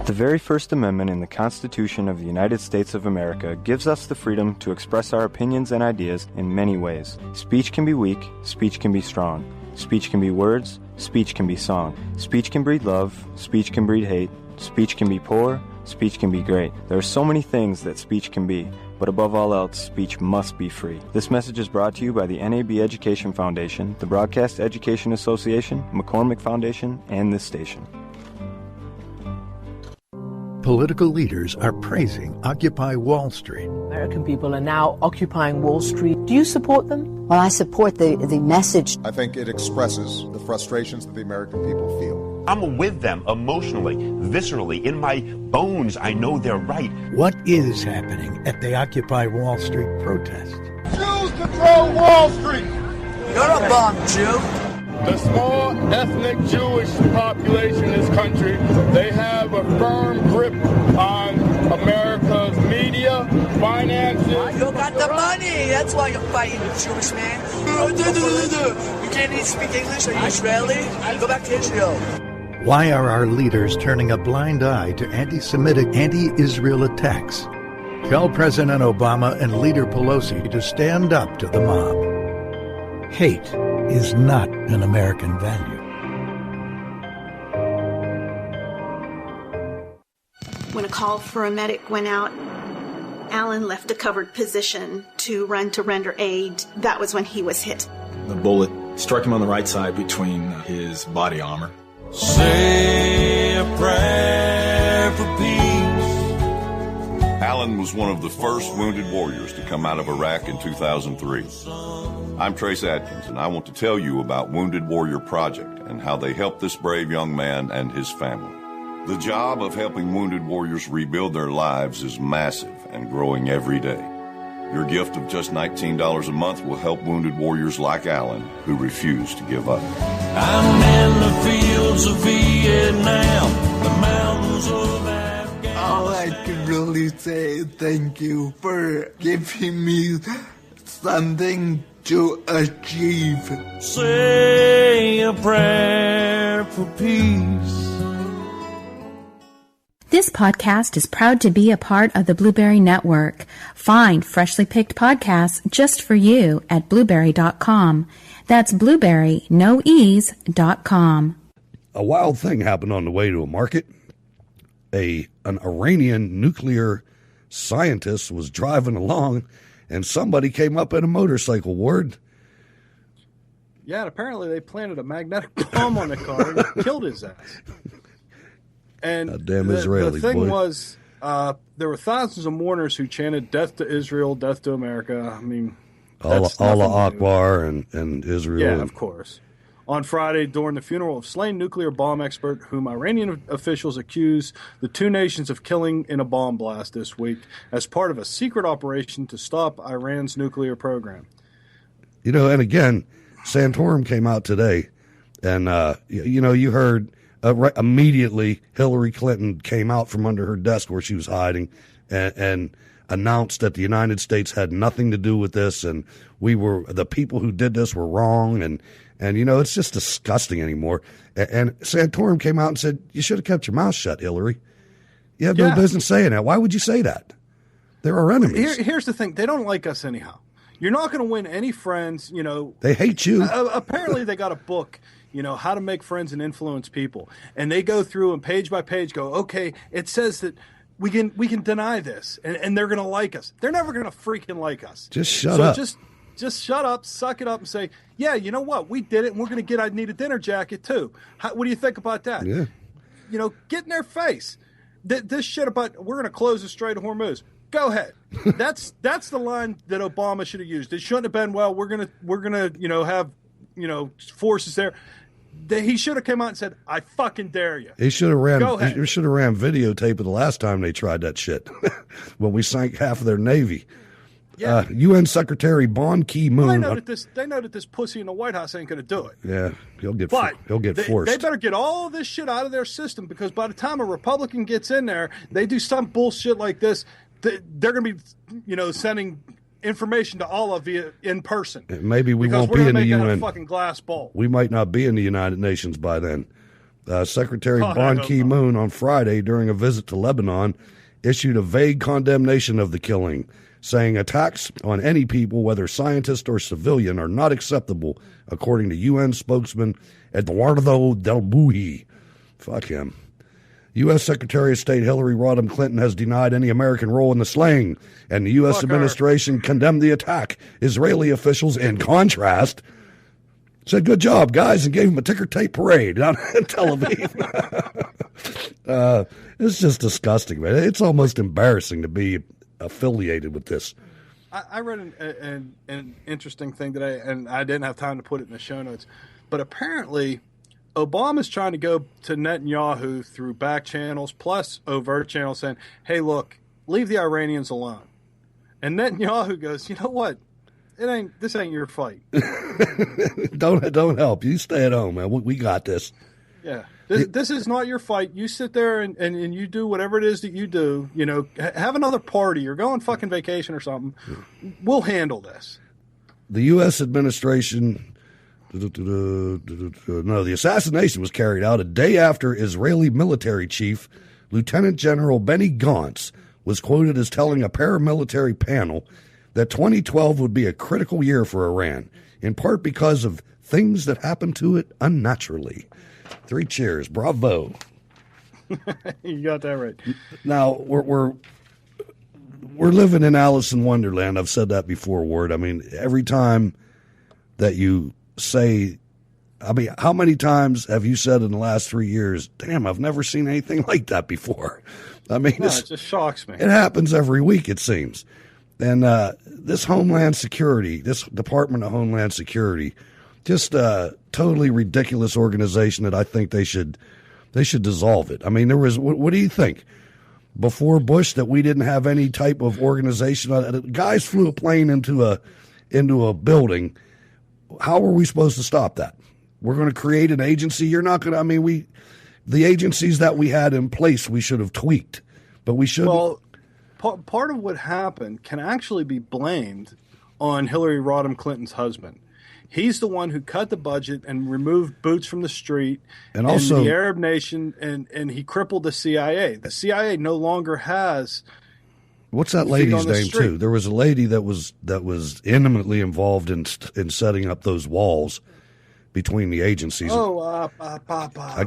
The very First Amendment in the Constitution of the United States of America gives us the freedom to express our opinions and ideas in many ways. Speech can be weak, speech can be strong. Speech can be words, speech can be song. Speech can breed love, speech can breed hate. Speech can be poor, speech can be great. There are so many things that speech can be, but above all else, speech must be free. This message is brought to you by the NAB Education Foundation, the Broadcast Education Association, McCormick Foundation, and this station. Political leaders are praising Occupy Wall Street. American people are now occupying Wall Street. Do you support them? Well, I support the message. I think it expresses the frustrations that the American people feel. I'm with them emotionally, viscerally. In my bones, I know they're right. What is happening at the Occupy Wall Street protest? Choose control Wall Street. You're a bum, Jew. The small ethnic Jewish population in this country, they have a firm grip on America's media, finances. You got the money. That's why you're fighting the Jewish man. You can't even speak English. Are you Israeli? Go back to Israel. Why are our leaders turning a blind eye to anti-Semitic, anti-Israel attacks? Tell President Obama and Leader Pelosi to stand up to the mob. Hate is not an American value. When a call for a medic went out, Alan left a covered position to render aid. That was when he was hit. The bullet struck him on the right side between his body armor. Say a prayer for peace. Alan was one of the first wounded warriors to come out of Iraq in 2003. I'm Trace Atkins, and I want to tell you about Wounded Warrior Project and how they helped this brave young man and his family. The job of helping wounded warriors rebuild their lives is massive and growing every day. Your gift of just $19 a month will help wounded warriors like Alan who refuse to give up. I'm in the fields of Vietnam, the mountains of Afghanistan. All I can really say thank you for giving me something to achieve. Say a prayer for peace. This podcast is proud to be a part of the Blueberry Network. Find freshly picked podcasts just for you at blueberry.com. That's blueberry, no ease.com. A wild thing happened on the way to a market. An Iranian nuclear scientist was driving along, and somebody came up in a motorcycle, Ward. Yeah, and apparently they planted a magnetic bomb on the car and killed his ass. And damn Israelis, the thing boy. was, there were thousands of mourners who chanted "Death to Israel, Death to America." I mean, Allah Akbar and Israel. Yeah, of course. On Friday, during the funeral of slain nuclear bomb expert whom Iranian officials accuse the two nations of killing in a bomb blast this week as part of a secret operation to stop Iran's nuclear program. You know, and again, Santorum came out today, and, you heard immediately Hillary Clinton came out from under her desk where she was hiding and announced that the United States had nothing to do with this, and the people who did this were wrong, and it's just disgusting anymore. And Santorum came out and said, you should have kept your mouth shut, Hillary. You have no business saying that. Why would you say that? They're our enemies. Here's the thing. They don't like us anyhow. You're not going to win any friends, They hate you. Apparently they got a book, how to make friends and influence people. And they go through and page by page go, okay, it says that we can deny this and they're going to like us. They're never going to freaking like us. Just shut up. Just shut up, suck it up, and say, yeah, you know what? We did it, and we're going to get I Need a Dinner jacket, too. What do you think about that? Yeah. Get in their face. This shit about we're going to close the Strait of Hormuz. Go ahead. That's the line that Obama should have used. It shouldn't have been, well, we're gonna have forces there. He should have come out and said, I fucking dare you. He should have ran. Go ahead. He should have ran videotape of the last time they tried that shit when we sank half of their Navy. Yeah. UN Secretary Ban Ki-moon. Well, they know that this pussy in the White House ain't going to do it. Yeah, he'll get forced. They better get all this shit out of their system, because by the time a Republican gets in there, they do some bullshit like this, they're going to be, sending information to all of you in person. Maybe we won't be in the UN. Out of fucking glass bowl. We might not be in the United Nations by then. Secretary Ban Ki-moon on Friday, during a visit to Lebanon, issued a vague condemnation of the killing, saying attacks on any people, whether scientist or civilian, are not acceptable, according to UN spokesman Eduardo Del Buhi. Fuck him. U.S. Secretary of State Hillary Rodham Clinton has denied any American role in the slaying, and the U.S. administration condemned the attack. Israeli officials, in contrast, said, good job, guys, and gave him a ticker tape parade down in Tel Aviv. It's just disgusting, man. It's almost embarrassing to be affiliated with this. I read an interesting thing today, and I didn't have time to put it in the show notes, but apparently Obama's trying to go to Netanyahu through back channels plus overt channels saying, hey, look, leave the Iranians alone. And Netanyahu goes, you know what? This ain't your fight. Don't help. You stay at home, man. We got this. Yeah. This is not your fight. You sit there and you do whatever it is that you do. You know, have another party or go on fucking vacation or something. We'll handle this. The U.S. administration, the assassination was carried out a day after Israeli military chief Lieutenant General Benny Gantz was quoted as telling a paramilitary panel that 2012 would be a critical year for Iran, in part because of things that happened to it unnaturally. 3 cheers. Bravo. You got that right. Now, we're living in Alice in Wonderland. I've said that before, Ward. I mean, every time that you say, how many times have you said in the last 3 years, damn, I've never seen anything like that before? I mean, it just shocks me. It happens every week, it seems. And this Homeland Security, this Department of Homeland Security, just a totally ridiculous organization that I think they should dissolve it. I mean, there was, what do you think? Before Bush, that we didn't have any type of organization. Guys flew a plane into a building. How are we supposed to stop that? We're going to create an agency. You're not going to, the agencies that we had in place, we should have tweaked, but we shouldn't. Well, part of what happened can actually be blamed on Hillary Rodham Clinton's husband. He's the one who cut the budget and removed boots from the street and also in the Arab nation, and he crippled the CIA. The CIA no longer has. What's that lady's name too? There was a lady that was intimately involved in setting up those walls between the agencies. I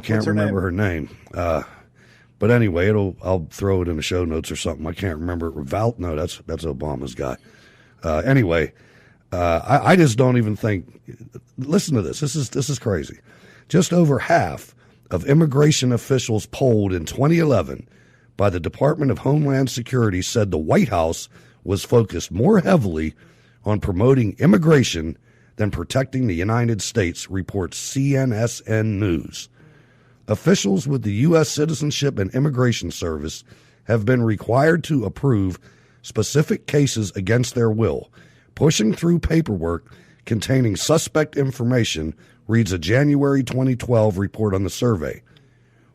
can't remember her name. But anyway, I'll throw it in the show notes or something. I can't remember it. No, that's Obama's guy. Anyway. I just don't even think. Listen to this. This is crazy. Just over half of immigration officials polled in 2011 by the Department of Homeland Security said the White House was focused more heavily on promoting immigration than protecting the United States, reports CNSN News. Officials with the U.S. Citizenship and Immigration Service have been required to approve specific cases against their will. Pushing through paperwork containing suspect information, reads a January 2012 report on the survey.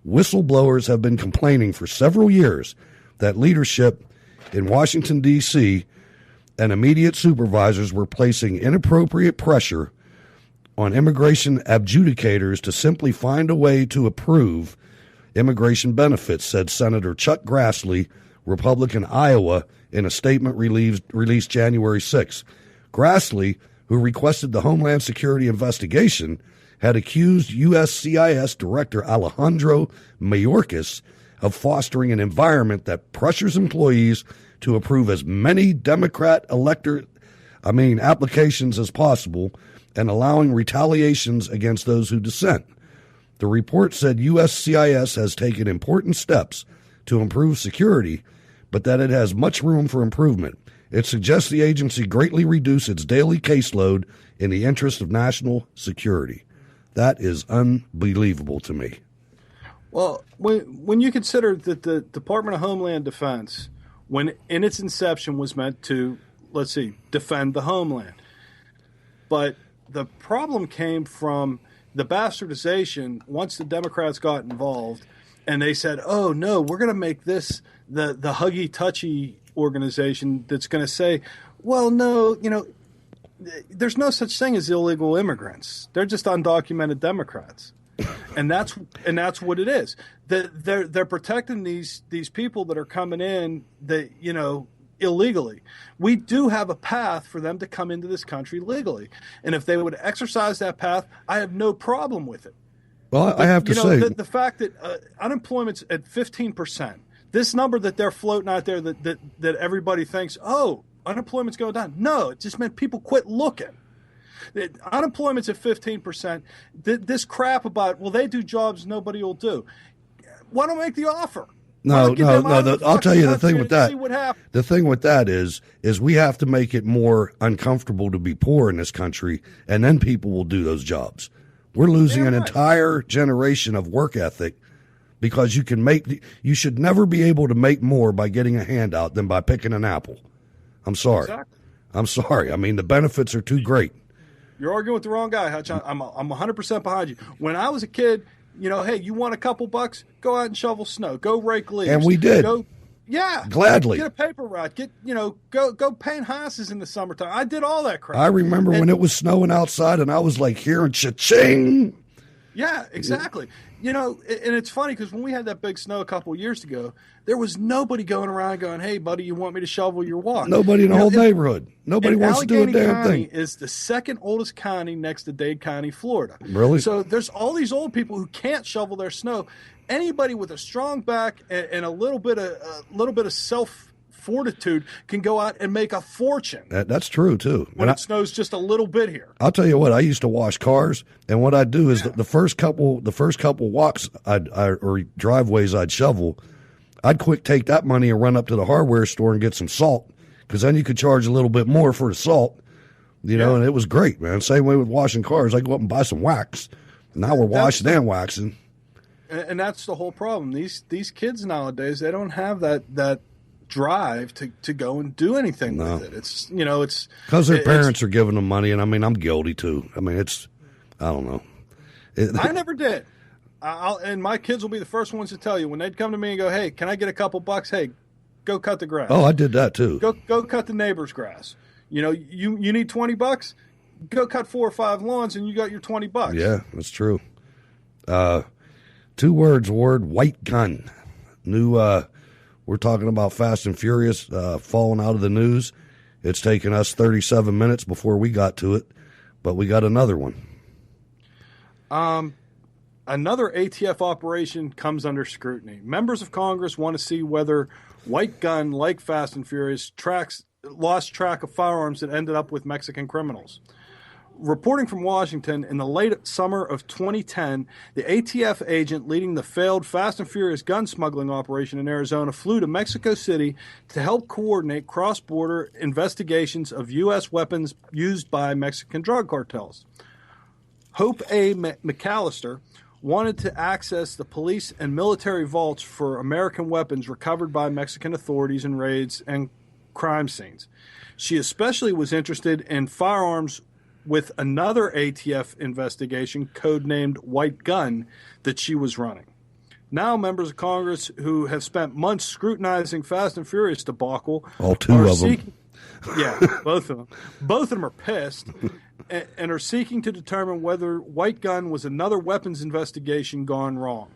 Whistleblowers have been complaining for several years that leadership in Washington, D.C. and immediate supervisors were placing inappropriate pressure on immigration adjudicators to simply find a way to approve immigration benefits, said Senator Chuck Grassley, Republican, Iowa, in a statement released January 6. Grassley, who requested the Homeland Security investigation, had accused USCIS Director Alejandro Mayorkas of fostering an environment that pressures employees to approve as many Democrat applications as possible and allowing retaliations against those who dissent. The report said USCIS has taken important steps to improve security, but that it has much room for improvement. It suggests the agency greatly reduce its daily caseload in the interest of national security. That is unbelievable to me. Well, when you consider that the Department of Homeland Defense, when in its inception was meant to, defend the homeland. But the problem came from the bastardization once the Democrats got involved, and they said, oh, no, we're going to make this the huggy-touchy organization that's going to say, well, no, there's no such thing as illegal immigrants. They're just undocumented Democrats. And that's what it is. They're protecting these people that are coming in that, illegally. We do have a path for them to come into this country legally. And if they would exercise that path, I have no problem with it. Well, I have to say the fact that unemployment's at 15%, this number that they're floating out there that everybody thinks, oh, unemployment's going down. No, it just meant people quit looking. Unemployment's at 15%. This crap about, well, they do jobs nobody will do. Why don't make the offer? No. I'll tell you the thing with that. The thing with that is we have to make it more uncomfortable to be poor in this country, and then people will do those jobs. We're losing an entire generation of work ethic because you should never be able to make more by getting a handout than by picking an apple. I'm sorry. Exactly. I'm sorry. I mean, the benefits are too great. You're arguing with the wrong guy, Hutch. I'm 100% behind you. When I was a kid, hey, you want a couple bucks? Go out and shovel snow. Go rake leaves. And we did. Yeah. Gladly. Get a paper route. Go paint houses in the summertime. I did all that crap. I remember when it was snowing outside and I was like hearing cha-ching. Yeah, exactly. And it's funny because when we had that big snow a couple of years ago, there was nobody going around going, "Hey, buddy, you want me to shovel your walk?" Nobody in the whole neighborhood. Nobody wants to do a damn County thing. Is the second oldest county next to Dade County, Florida. Really? So there's all these old people who can't shovel their snow. Anybody with a strong back and a little bit of self fortitude can go out and make a fortune. That's true too. When it snows just a little bit here. I'll tell you what. I used to wash cars, and what I'd do is the first couple walks or driveways I'd shovel, I'd quick take that money and run up to the hardware store and get some salt, because then you could charge a little bit more for the salt. And it was great, man. Same way with washing cars. I go up and buy some wax. Now we're washing and waxing. And that's the whole problem. These kids nowadays, they don't have that drive to go and do anything with it. It's it's because their parents are giving them money, and I mean I'm guilty too. I mean I don't know. I never did. And my kids will be the first ones to tell you when they'd come to me and go, "Hey, can I get a couple bucks? Hey, go cut the grass." Oh, I did that too. Go cut the neighbor's grass. You need $20. Go cut 4 or 5 lawns, and you got your $20. Yeah, that's true. 2 words, Ward. White gun. New. We're talking about Fast and Furious falling out of the news. It's taken us 37 minutes before we got to it, but we got another one. Another ATF operation comes under scrutiny. Members of Congress want to see whether White Gun, like Fast and Furious, lost track of firearms that ended up with Mexican criminals. Reporting from Washington, in the late summer of 2010, the ATF agent leading the failed Fast and Furious gun smuggling operation in Arizona flew to Mexico City to help coordinate cross-border investigations of U.S. weapons used by Mexican drug cartels. Hope A. McAllister wanted to access the police and military vaults for American weapons recovered by Mexican authorities in raids and crime scenes. She especially was interested in firearms with another ATF investigation codenamed White Gun that she was running. Now members of Congress who have spent months scrutinizing Fast and Furious debacle all 2 of them. Yeah, both of them. Both of them are pissed and are seeking to determine whether White Gun was another weapons investigation gone wrong.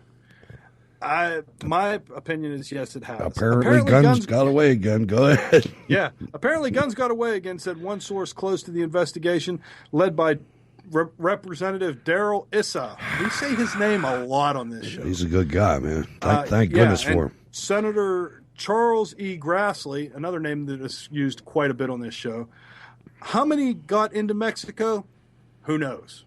My opinion is yes, it has. Apparently guns got away again. Go ahead. Yeah. Apparently guns got away again, said one source close to the investigation, led by Representative Darrell Issa. We say his name a lot on this show. He's a good guy, man. Thank goodness for him. Senator Charles E. Grassley, another name that is used quite a bit on this show. How many got into Mexico? Who knows?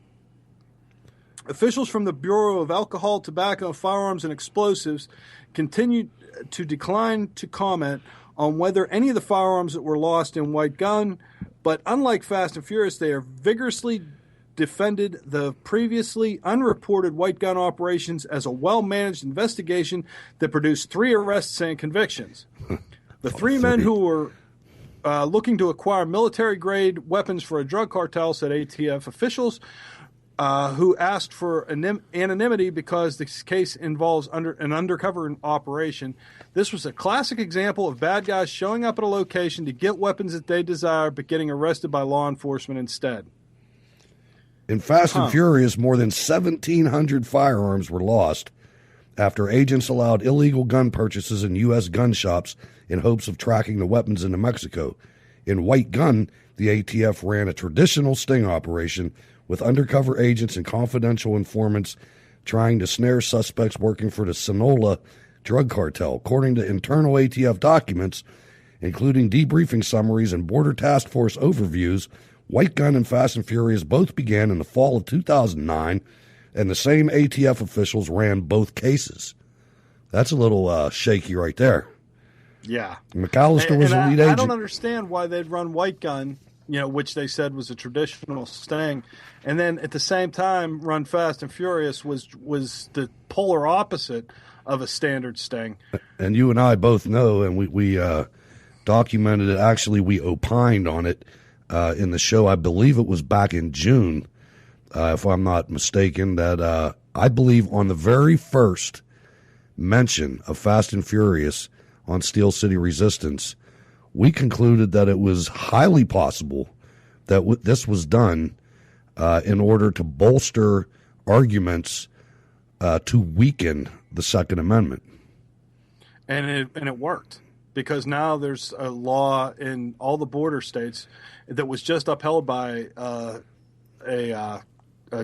Officials from the Bureau of Alcohol, Tobacco, Firearms, and Explosives continue to decline to comment on whether any of the firearms that were lost in White Gun, but unlike Fast and Furious, they are vigorously defended the previously unreported White Gun operations as a well-managed investigation that produced 3 arrests and convictions. The 3 men who were looking to acquire military-grade weapons for a drug cartel, said ATF officials, who asked for anonymity because this case involves an undercover operation. This was a classic example of bad guys showing up at a location to get weapons that they desire, but getting arrested by law enforcement instead. In Fast and Furious, more than 1,700 firearms were lost after agents allowed illegal gun purchases in U.S. gun shops in hopes of tracking the weapons into Mexico. In White Gun, the ATF ran a traditional sting operation with undercover agents and confidential informants trying to snare suspects working for the Sinaloa drug cartel. According to internal ATF documents, including debriefing summaries and border task force overviews, White Gun and Fast and Furious both began in the fall of 2009, and the same ATF officials ran both cases. That's a little shaky right there. Yeah. McAllister was the lead agent. I don't understand why they'd run White Gun, which they said was a traditional sting, and then at the same time run Fast and Furious was the polar opposite of a standard sting. And you and I both know, and we documented it. Actually, we opined on it in the show, I believe it was back in June, if I'm not mistaken, that I believe on the very first mention of Fast and Furious on Steel City Resistance, we concluded that it was highly possible that this was done in order to bolster arguments to weaken the Second Amendment. And it worked, because now there's a law in all the border states that was just upheld by a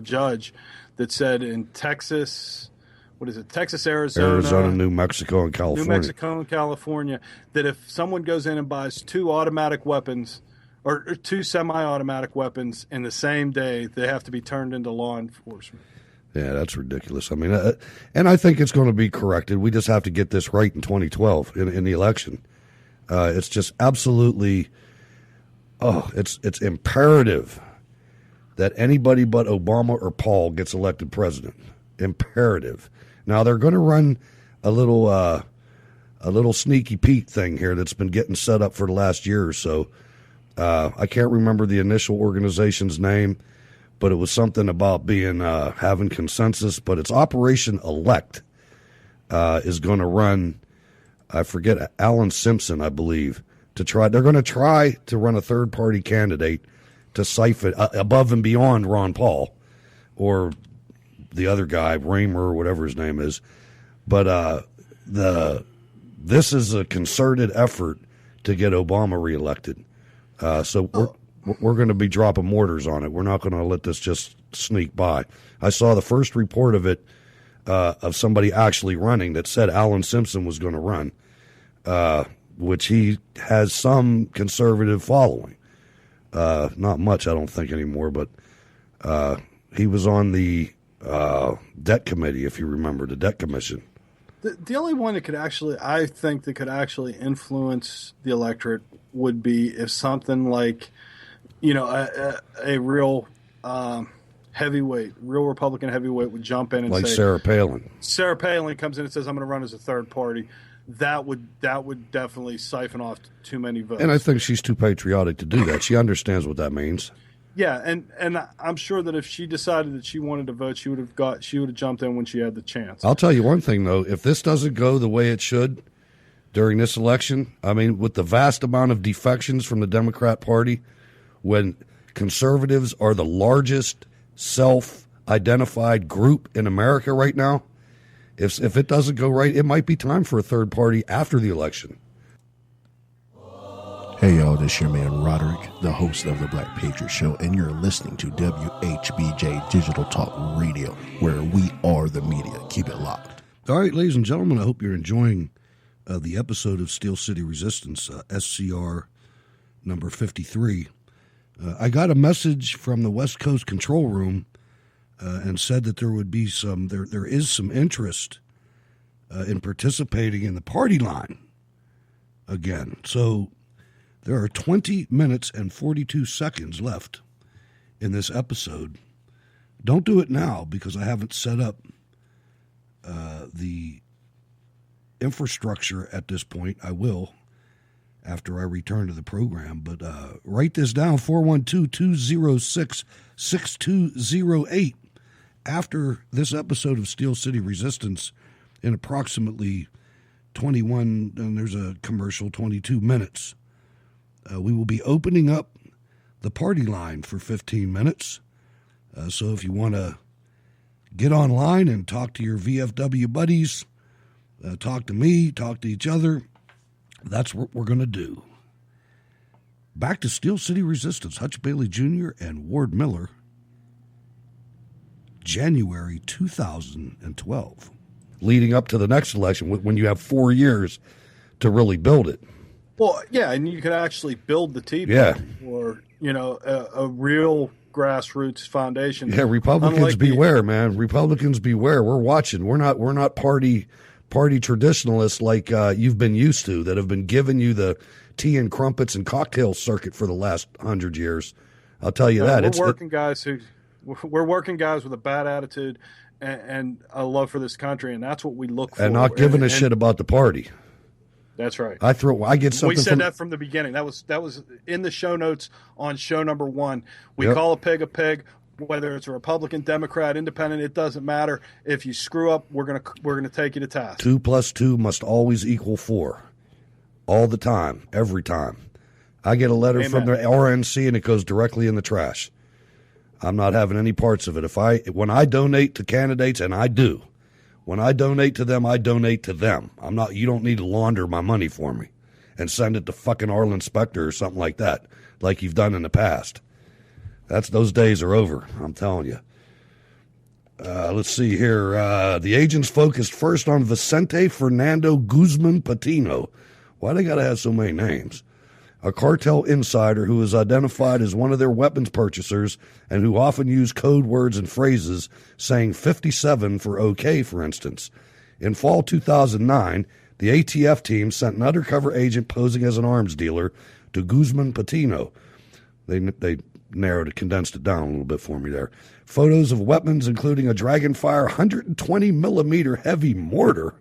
judge that said in Texas, what is it? Texas, Arizona, New Mexico, and California. New Mexico and California, that if someone goes in and buys 2 automatic weapons or 2 semi-automatic weapons in the same day, they have to be turned into law enforcement. Yeah, that's ridiculous. I mean, and I think it's going to be corrected. We just have to get this right in 2012 in the election. It's just absolutely, it's imperative that anybody but Obama or Paul gets elected president. Imperative. Now they're going to run a little sneaky Pete thing here that's been getting set up for the last year or so. I can't remember the initial organization's name, but it was something about being having consensus. But it's Operation Elect is going to run. I forget, Alan Simpson, I believe, to try. They're going to try to run a third party candidate to siphon above and beyond Ron Paul or the other guy, Raymer, or whatever his name is. But this is a concerted effort to get Obama reelected. So we're going to be dropping mortars on it. We're not going to let this just sneak by. I saw the first report of it, of somebody actually running, that said Alan Simpson was going to run, which he has some conservative following. Not much, I don't think, anymore, but he was on the debt committee, if you remember, the debt commission. The only one that could actually, I think, that could actually influence the electorate would be if something like, a real heavyweight, real Republican heavyweight would jump in and like say, Sarah Palin. Sarah Palin comes in and says, I'm going to run as a third party. That would definitely siphon off too many votes. And I think she's too patriotic to do that. She understands what that means. Yeah, and I'm sure that if she decided that she wanted to vote, she would have jumped in when she had the chance. I'll tell you one thing, though. If this doesn't go the way it should during this election, I mean, with the vast amount of defections from the Democrat Party, when conservatives are the largest self-identified group in America right now, if it doesn't go right, it might be time for a third party after the election. Hey y'all, this is your man Roderick, the host of the Black Patriot Show, and you're listening to Whbj Digital Talk Radio, where we are the media. Keep it locked. All right, ladies and gentlemen, I hope you're enjoying the episode of Steel City Resistance, SCR number 53. I got a message from the West Coast Control Room and said that there would be there is some interest in participating in the party line again. So there are 20 minutes and 42 seconds left in this episode. Don't do it now because I haven't set up the infrastructure at this point. I will after I return to the program. But write this down, 412-206-6208. After this episode of Steel City Resistance, in approximately 21, and there's a commercial, 22 minutes, we will be opening up the party line for 15 minutes. So if you want to get online and talk to your VFW buddies, talk to me, talk to each other, that's what we're going to do. Back to Steel City Resistance, Hutch Bailey Jr. and Ward Miller, January 2012. Leading up to the next election, when you have 4 years to really build it. Well, yeah, and you could actually build the Tea Party, or a real grassroots foundation. Yeah, Republicans beware, man. Republicans beware. We're watching. We're not party traditionalists like you've been used to, that have been giving you the tea and crumpets and cocktail circuit for the last 100 years. I'll tell you that. We're working guys with a bad attitude and a love for this country, and that's what we look for. And not giving a shit about the party. That's right. I get something. We said that from the beginning. That was in the show notes on show number 1. We call a pig, whether it's a Republican, Democrat, Independent. It doesn't matter. If you screw up, we're gonna take you to task. 2 + 2 must always equal 4, all the time, every time. I get a letter from the RNC and it goes directly in the trash. I'm not having any parts of it. When I donate to candidates, and I do. When I donate to them, I donate to them. You don't need to launder my money for me and send it to fucking Arlen Specter or something like that, like you've done in the past. Those days are over, I'm telling you. Let's see here. The agents focused first on Vicente Fernando Guzman Patino. Why they gotta have so many names? A cartel insider who is identified as one of their weapons purchasers and who often used code words and phrases, saying 57 for OK, for instance. In fall 2009, the ATF team sent an undercover agent posing as an arms dealer to Guzman Patino. They condensed it down a little bit for me there. Photos of weapons, including a Dragonfire 120 millimeter heavy mortar,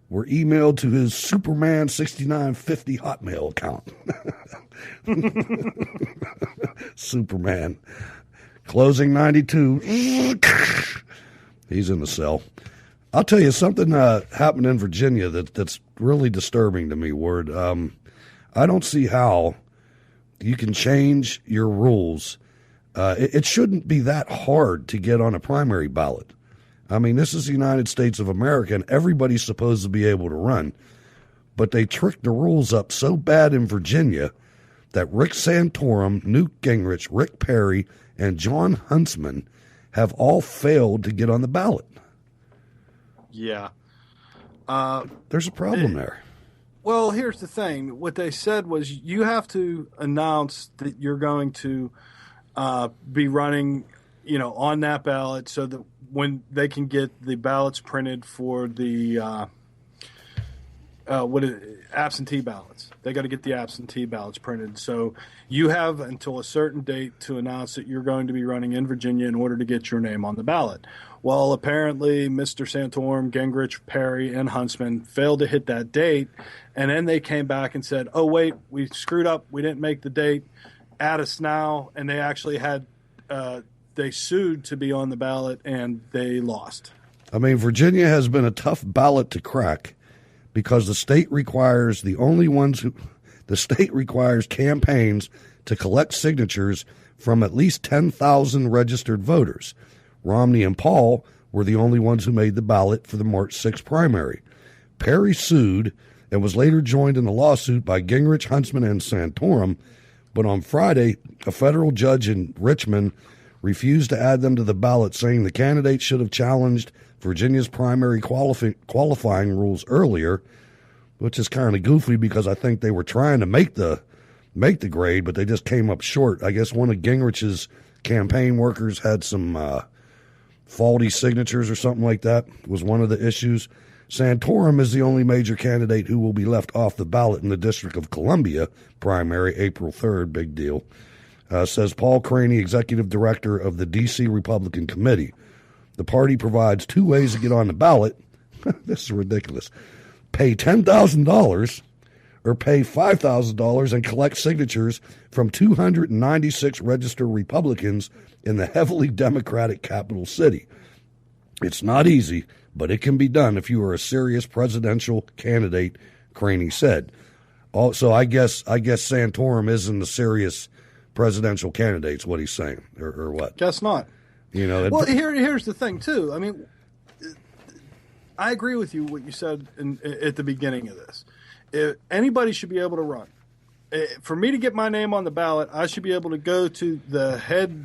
were emailed to his Superman 6950 Hotmail account. Superman. Closing 92. He's in the cell. I'll tell you something happened in Virginia that's really disturbing to me, Ward. I don't see how you can change your rules. It shouldn't be that hard to get on a primary ballot. I mean, this is the United States of America, and everybody's supposed to be able to run. But they tricked the rules up so bad in Virginia that Rick Santorum, Newt Gingrich, Rick Perry, and John Huntsman have all failed to get on the ballot. Yeah. There's a problem there. Well, here's the thing. What they said was you have to announce that you're going to be running, on that ballot so that when they can get the ballots printed for the absentee ballots. They got to get the absentee ballots printed. So you have until a certain date to announce that you're going to be running in Virginia in order to get your name on the ballot. Well, apparently Mr. Santorum, Gingrich, Perry, and Huntsman failed to hit that date, and then they came back and said, oh, wait, we screwed up. We didn't make the date. Add us now. And they actually had they sued to be on the ballot, and they lost. I mean, Virginia has been a tough ballot to crack because the state requires campaigns to collect signatures from at least 10,000 registered voters. Romney and Paul were the only ones who made the ballot for the March 6th primary. Perry sued and was later joined in the lawsuit by Gingrich, Huntsman, and Santorum, but on Friday, a federal judge in Richmond refused to add them to the ballot, saying the candidates should have challenged Virginia's primary qualifying rules earlier, which is kind of goofy because I think they were trying to make the grade, but they just came up short. I guess one of Gingrich's campaign workers had some faulty signatures or something like that was one of the issues. Santorum is the only major candidate who will be left off the ballot in the District of Columbia primary, April 3rd, big deal. Says Paul Craney, executive director of the D.C. Republican Committee. The party provides 2 ways to get on the ballot. This is ridiculous. Pay $10,000 or pay $5,000 and collect signatures from 296 registered Republicans in the heavily Democratic capital city. It's not easy, but it can be done if you are a serious presidential candidate, Craney said. Also, I guess Santorum isn't a serious presidential candidate's what he's saying, or what? Guess not. Well, here's the thing too. I mean, I agree with you what you said at the beginning of this. Anybody should be able to run. For me to get my name on the ballot, I should be able to go to the head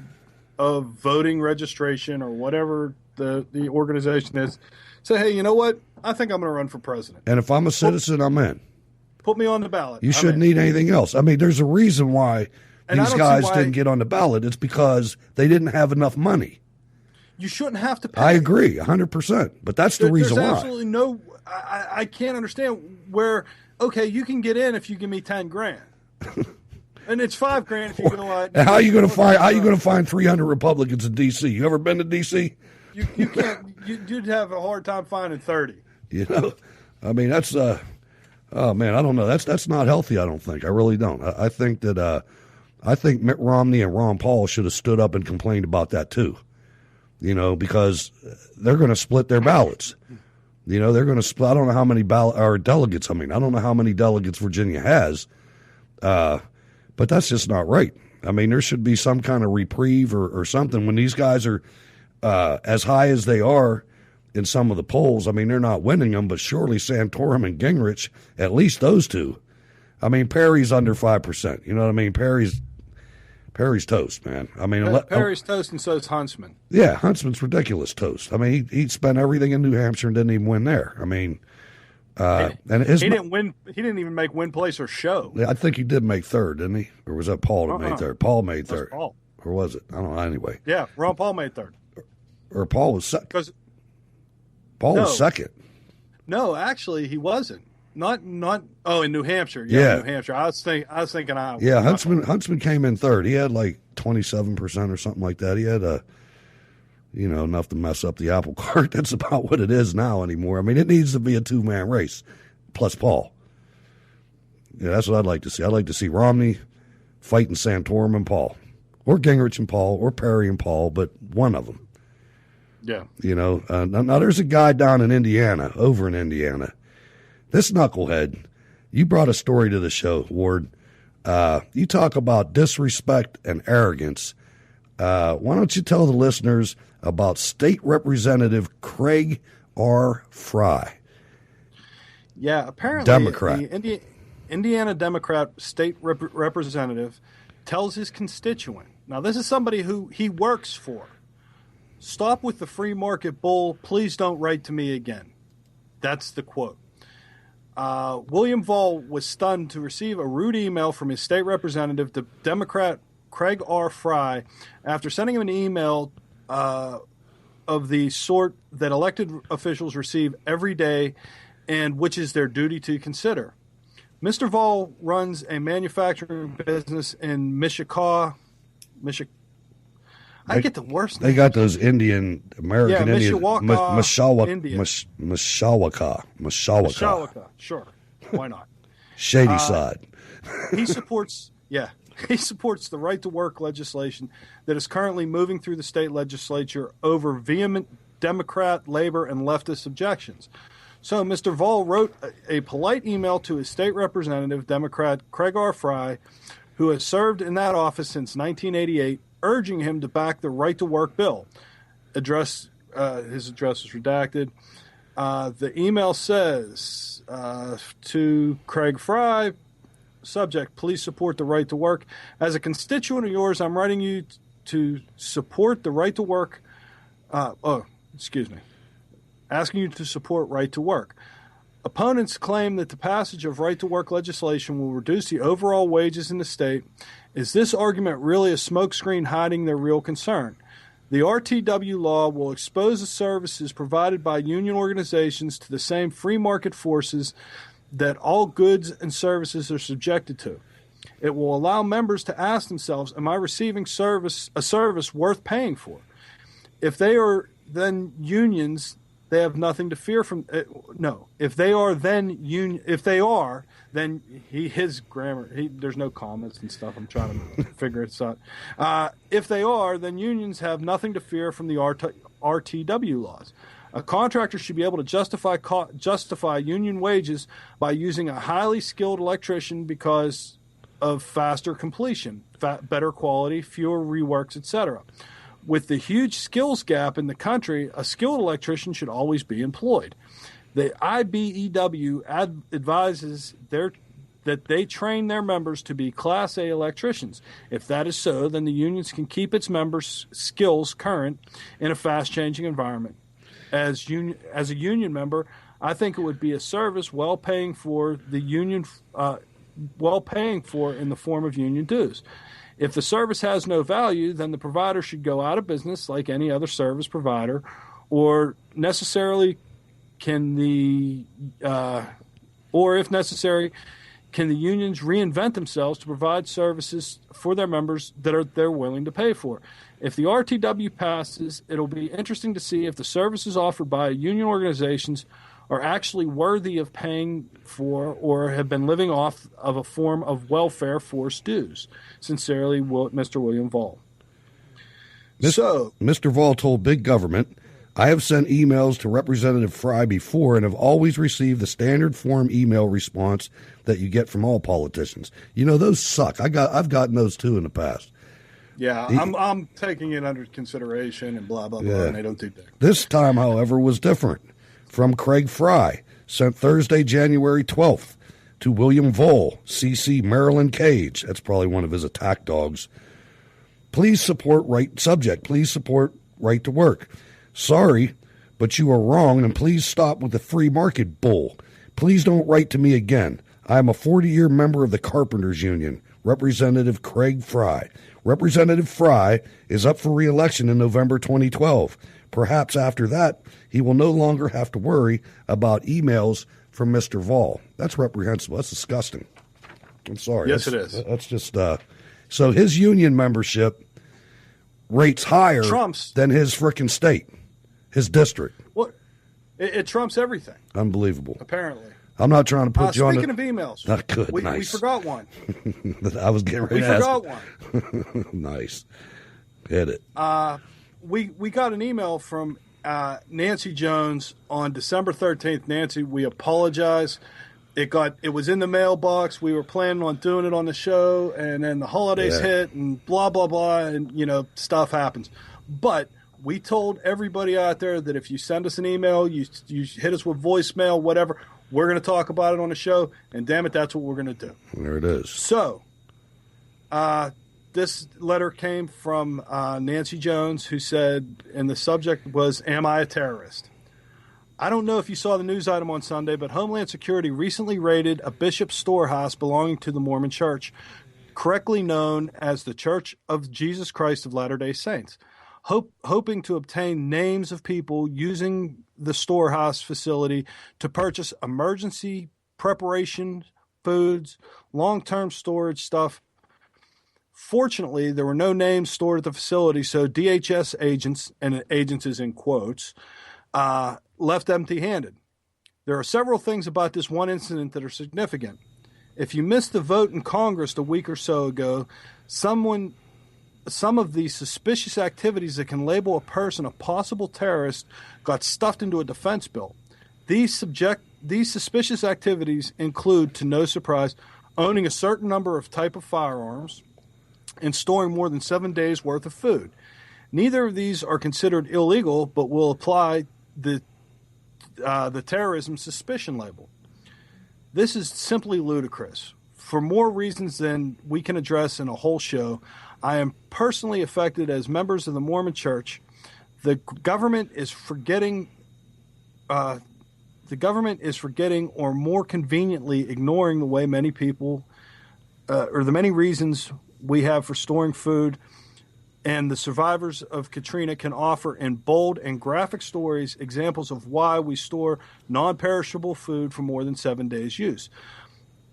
of voting registration or whatever the organization is. Say, hey, you know what? I think I'm going to run for president. And if I'm a citizen, I'm in. Put me on the ballot. You shouldn't need anything else. I mean, there's a reason why these guys didn't get on the ballot. It's because they didn't have enough money. You shouldn't have to pay. I agree, 100%. But that's the reason why. There's absolutely no. I can't understand where. Okay, you can get in if you give me $10,000, and it's $5,000 if you go out. How are you going to find 300 Republicans in D.C.? You ever been to D.C.? You can't. You'd have a hard time finding 30. I mean, that's Oh man, I don't know. That's not healthy. I don't think. I really don't. I think that I think Mitt Romney and Ron Paul should have stood up and complained about that too. You know, because they're going to split their ballots. You know, they're going to split. I don't know how many delegates. I mean, I don't know how many delegates Virginia has, but that's just not right. I mean, there should be some kind of reprieve or something when these guys are as high as they are in some of the polls. I mean, they're not winning them, but surely Santorum and Gingrich, at least those two. I mean, Perry's under 5%. You know what I mean? Perry's toast, man. I mean, Perry's toast, and so is Huntsman. Yeah, Huntsman's ridiculous toast. I mean, he spent everything in New Hampshire and didn't even win there. I mean, he didn't win. He didn't even make win place or show. I think he did make third, didn't he? Or was that Paul that made third? Paul made third. Paul. Or was it? I don't know. Anyway. Yeah, Ron Paul made third. Or Paul was second. Paul was second. No, actually, he wasn't. Not. Oh, in New Hampshire. Yeah, New Hampshire. I was thinking Iowa. Yeah, Huntsman came in third. He had like 27% or something like that. He had enough to mess up the apple cart. That's about what it is now anymore. I mean, it needs to be a 2-man race, plus Paul. Yeah, that's what I'd like to see. I'd like to see Romney fighting Santorum and Paul, or Gingrich and Paul, or Perry and Paul, but one of them. Yeah. You know, now there's a guy down in Indiana, over in Indiana. This knucklehead, you brought a story to the show, Ward. You talk about disrespect and arrogance. Why don't you tell the listeners about State Representative Craig R. Fry? Yeah, apparently Democrat. The Indiana Democrat state representative tells his constituent, now this is somebody who he works for, "Stop with the free market bull. Please don't write to me again." That's the quote. William Vall was stunned to receive a rude email from his state representative, the Democrat Craig R. Fry, after sending him an email of the sort that elected officials receive every day and which is their duty to consider. Mr. Vall runs a manufacturing business in Mishawaka. I get the worst names. They got those Indian, American Indian. Mishawaka. Sure. Why not? Shady side. He supports the right to work legislation that is currently moving through the state legislature over vehement Democrat, labor, and leftist objections. So Mr. Vall wrote a polite email to his state representative, Democrat Craig R. Fry, who has served in that office since 1988, urging him to back the right to work bill. His address is redacted. The email says to Craig Fry, subject, please support the right to work. As a constituent of yours, I'm writing you to support the right to work. Asking you to support right to work. Opponents claim that the passage of right to work legislation will reduce the overall wages in the state. Is this argument really a smokescreen hiding their real concern? The RTW law will expose the services provided by union organizations to the same free market forces that all goods and services are subjected to. It will allow members to ask themselves, am I receiving a service worth paying for? If they are, then unions, they have nothing to fear from. If they are, then his grammar. There's no comments and stuff. I'm trying to figure it out. If they are, then unions have nothing to fear from the RTW laws. A contractor should be able to justify union wages by using a highly skilled electrician because of faster completion, better quality, fewer reworks, etc. With the huge skills gap in the country, a skilled electrician should always be employed. The IBEW advises that they train their members to be Class A electricians. If that is so, then the unions can keep its members' skills current in a fast-changing environment. As a union member, I think it would be a service well paying for in the form of union dues. If the service has no value, then the provider should go out of business like any other service provider, or if necessary, can the unions reinvent themselves to provide services for their members that they're willing to pay for. If the RTW passes, it'll be interesting to see if the services offered by union organizations are actually worthy of paying for or have been living off of a form of welfare force dues. Sincerely, Mr. William Vall. Mr. Vall told Big Government, I have sent emails to Representative Fry before and have always received the standard form email response that you get from all politicians. You know, those suck. I've gotten those too in the past. Yeah, I'm taking it under consideration and blah, blah, blah, and they don't do that. This time, however, was different. From Craig Fry, sent Thursday, January 12th, to William Vole, CC Maryland Cage. That's probably one of his attack dogs. Please support please support right to work. Sorry, but you are wrong, and please stop with the free market bull. Please don't write to me again. I am a 40-year member of the Carpenters Union. Representative Craig Fry. Representative Fry is up for re-election in November 2012. Perhaps after that, he will no longer have to worry about emails from Mr. Vall. That's reprehensible. That's disgusting. I'm sorry. Yes, it is. That's just so his union membership rates higher than his frickin' state, his district. What? It trumps everything. Unbelievable. Apparently. I'm not trying to put you on. Speaking of emails, not good. We forgot one. I was getting ready to ask. We forgot one. Nice. Hit it. We got an email from Nancy Jones on December 13th. Nancy, we apologize. It was in the mailbox. We were planning on doing it on the show, and then the holidays hit, and blah blah blah, and stuff happens. But we told everybody out there that if you send us an email, you hit us with voicemail, whatever, we're going to talk about it on the show, and damn it, that's what we're going to do. There it is. So, this letter came from Nancy Jones, who said, and the subject was, "Am I a terrorist?" I don't know if you saw the news item on Sunday, but Homeland Security recently raided a Bishop's storehouse belonging to the Mormon Church, correctly known as the Church of Jesus Christ of Latter-day Saints, hoping to obtain names of people using the storehouse facility to purchase emergency preparation foods, long-term storage stuff. Fortunately, there were no names stored at the facility, so DHS agents, and agents is in quotes, left empty-handed. There are several things about this one incident that are significant. If you missed the vote in Congress a week or so ago, some of the suspicious activities that can label a person a possible terrorist got stuffed into a defense bill. These suspicious activities include, to no surprise, owning a certain number of type of firearms and storing more than 7 days' worth of food. Neither of these are considered illegal, but will apply the terrorism suspicion label. This is simply ludicrous. For more reasons than we can address in a whole show, I am personally affected as members of the Mormon Church. The government is forgetting, or more conveniently ignoring the way many people, or the many reasons we have for storing food, and the survivors of Katrina can offer in bold and graphic stories examples of why we store non-perishable food for more than 7 days' use.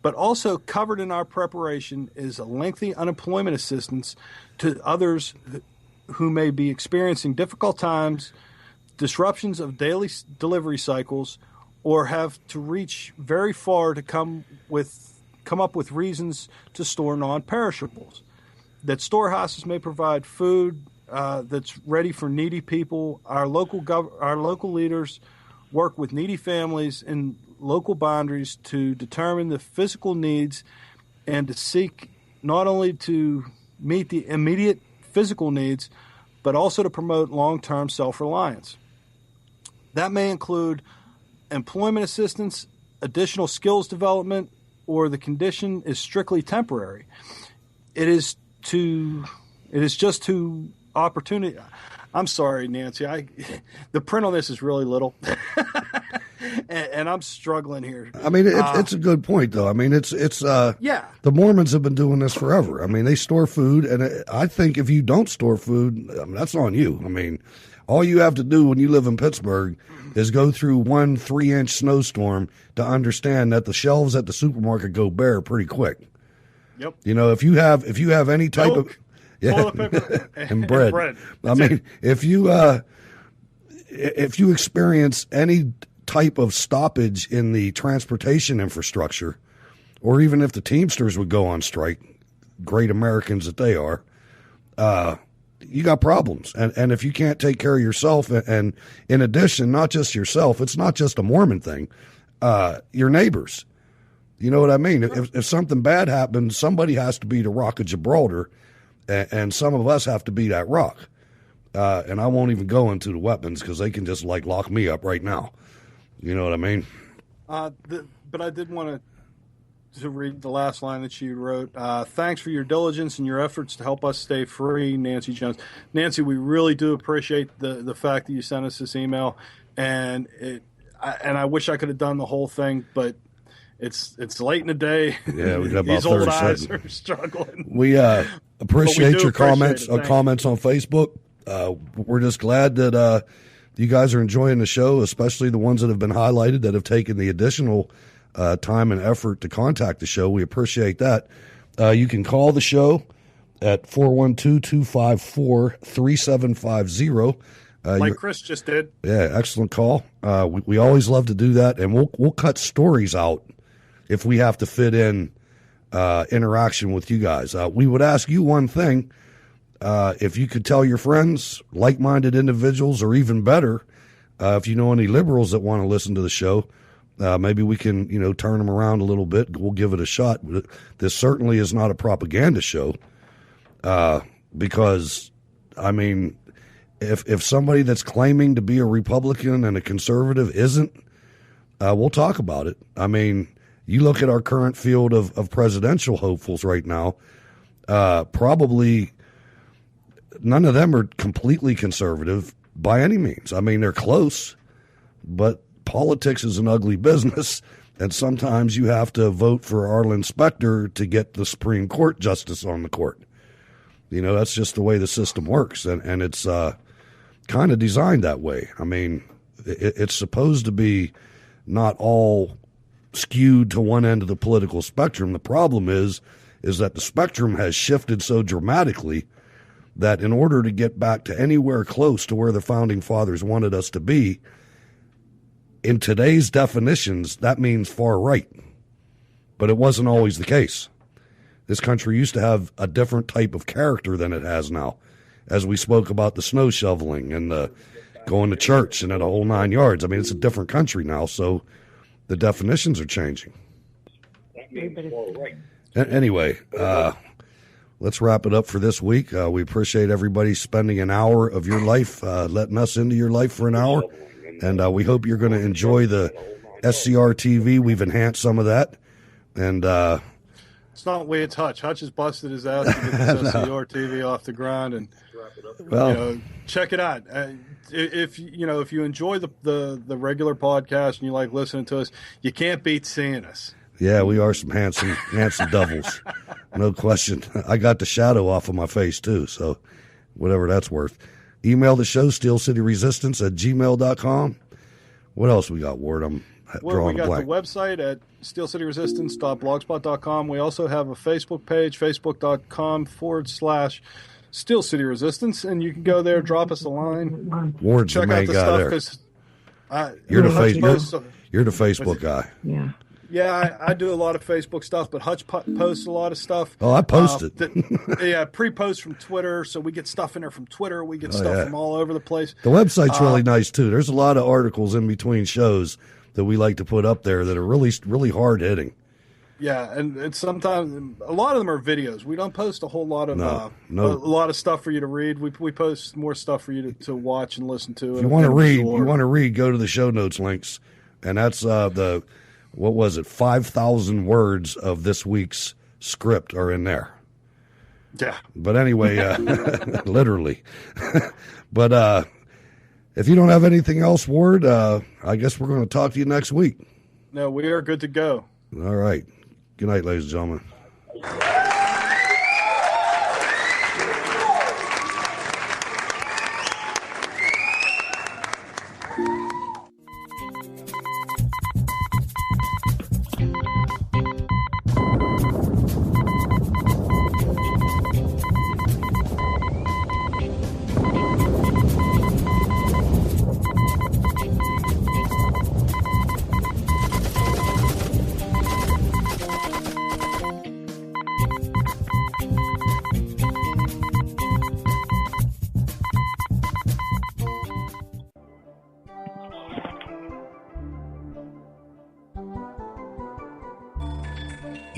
But also covered in our preparation is a lengthy unemployment assistance to others who may be experiencing difficult times, disruptions of daily delivery cycles, or have to reach very far to come up with reasons to store non-perishables. That storehouses may provide food that's ready for needy people. Our local leaders work with needy families in local boundaries to determine the physical needs and to seek not only to meet the immediate physical needs, but also to promote long-term self-reliance. That may include employment assistance, additional skills development, or the condition is strictly temporary. It is just too opportunity. I'm sorry, Nancy. The print on this is really little, and I'm struggling here. I mean, it's a good point, though. I mean, it's yeah. The Mormons have been doing this forever. I mean, they store food, and I think if you don't store food, I mean, that's on you. I mean, all you have to do when you live in Pittsburgh is go through 1 3-inch snowstorm to understand that the shelves at the supermarket go bare pretty quick. Yep. You know, if you have any type Milk, of toilet paper, and bread. That's I mean, if you experience any type of stoppage in the transportation infrastructure, or even if the Teamsters would go on strike, great Americans that they are, you got problems. And if you can't take care of yourself, and in addition, not just yourself, it's not just a Mormon thing, your neighbors. You know what I mean? If something bad happens, somebody has to be the Rock of Gibraltar, and some of us have to be that rock. And I won't even go into the weapons because they can just like lock me up right now. You know what I mean? But I did want to read the last line that she wrote. Thanks for your diligence and your efforts to help us stay free, Nancy Jones. Nancy, we really do appreciate the fact that you sent us this email, and I wish I could have done the whole thing, but it's late in the day. Yeah, we got about These old 30 eyes seconds. are struggling. We appreciate your comments on Facebook. We're just glad that you guys are enjoying the show, especially the ones that have been highlighted that have taken the additional time and effort to contact the show. We appreciate that. You can call the show at 412-254-3750. Like Chris just did. Yeah, excellent call. We always love to do that, and we'll cut stories out if we have to fit in interaction with you guys. We would ask you one thing. If you could tell your friends, like-minded individuals, or even better, if you know any liberals that want to listen to the show, maybe we can, turn them around a little bit. We'll give it a shot. This certainly is not a propaganda show, because, I mean, if somebody that's claiming to be a Republican and a conservative isn't, we'll talk about it. I mean, you look at our current field of presidential hopefuls right now, probably none of them are completely conservative by any means. I mean, they're close, but politics is an ugly business, and sometimes you have to vote for Arlen Specter to get the Supreme Court justice on the court. That's just the way the system works, and it's kind of designed that way. I mean, it's supposed to be not all skewed to one end of the political spectrum. The problem is that the spectrum has shifted so dramatically that in order to get back to anywhere close to where the founding fathers wanted us to be, in today's definitions, that means far right. But it wasn't always the case. This country used to have a different type of character than it has now, as we spoke about the snow shoveling and the going to church and the whole 9 yards. I mean, it's a different country now, so the definitions are changing. Anyway, let's wrap it up for this week. We appreciate everybody spending an hour of your life, letting us into your life for an hour. And we hope you're going to enjoy the SCR TV. We've enhanced some of that. And it's not the way it's Hutch. Hutch has busted his ass to get this SCR TV off the ground. And check it out. If you enjoy the regular podcast and you like listening to us, you can't beat seeing us. Yeah, we are some handsome devils. No question. I got the shadow off of my face, too, so whatever that's worth. Email the show, steelcityresistance@gmail.com. What else we got, Ward? I'm drawing a blank. We got the website at steelcityresistance.blogspot.com. We also have a Facebook page, facebook.com/Steel City Resistance, and you can go there, drop us a line. Ward's the main guy there. You're the Facebook guy. Yeah. Yeah, I do a lot of Facebook stuff, but Hutch posts a lot of stuff. Oh, I post it. Pre-post from Twitter, so we get stuff in there from Twitter. We get stuff from all over the place. The website's really nice, too. There's a lot of articles in between shows that we like to put up there that are really, really hard-hitting. Yeah, and sometimes a lot of them are videos. We don't post a whole lot of a lot of stuff for you to read. We post more stuff for you to watch and listen to. If you want to read, go to the show notes links, and that's what was it? 5,000 words of this week's script are in there. Yeah. But anyway, literally. But if you don't have anything else, Ward, I guess we're going to talk to you next week. No, we are good to go. All right. Good night, ladies and gentlemen.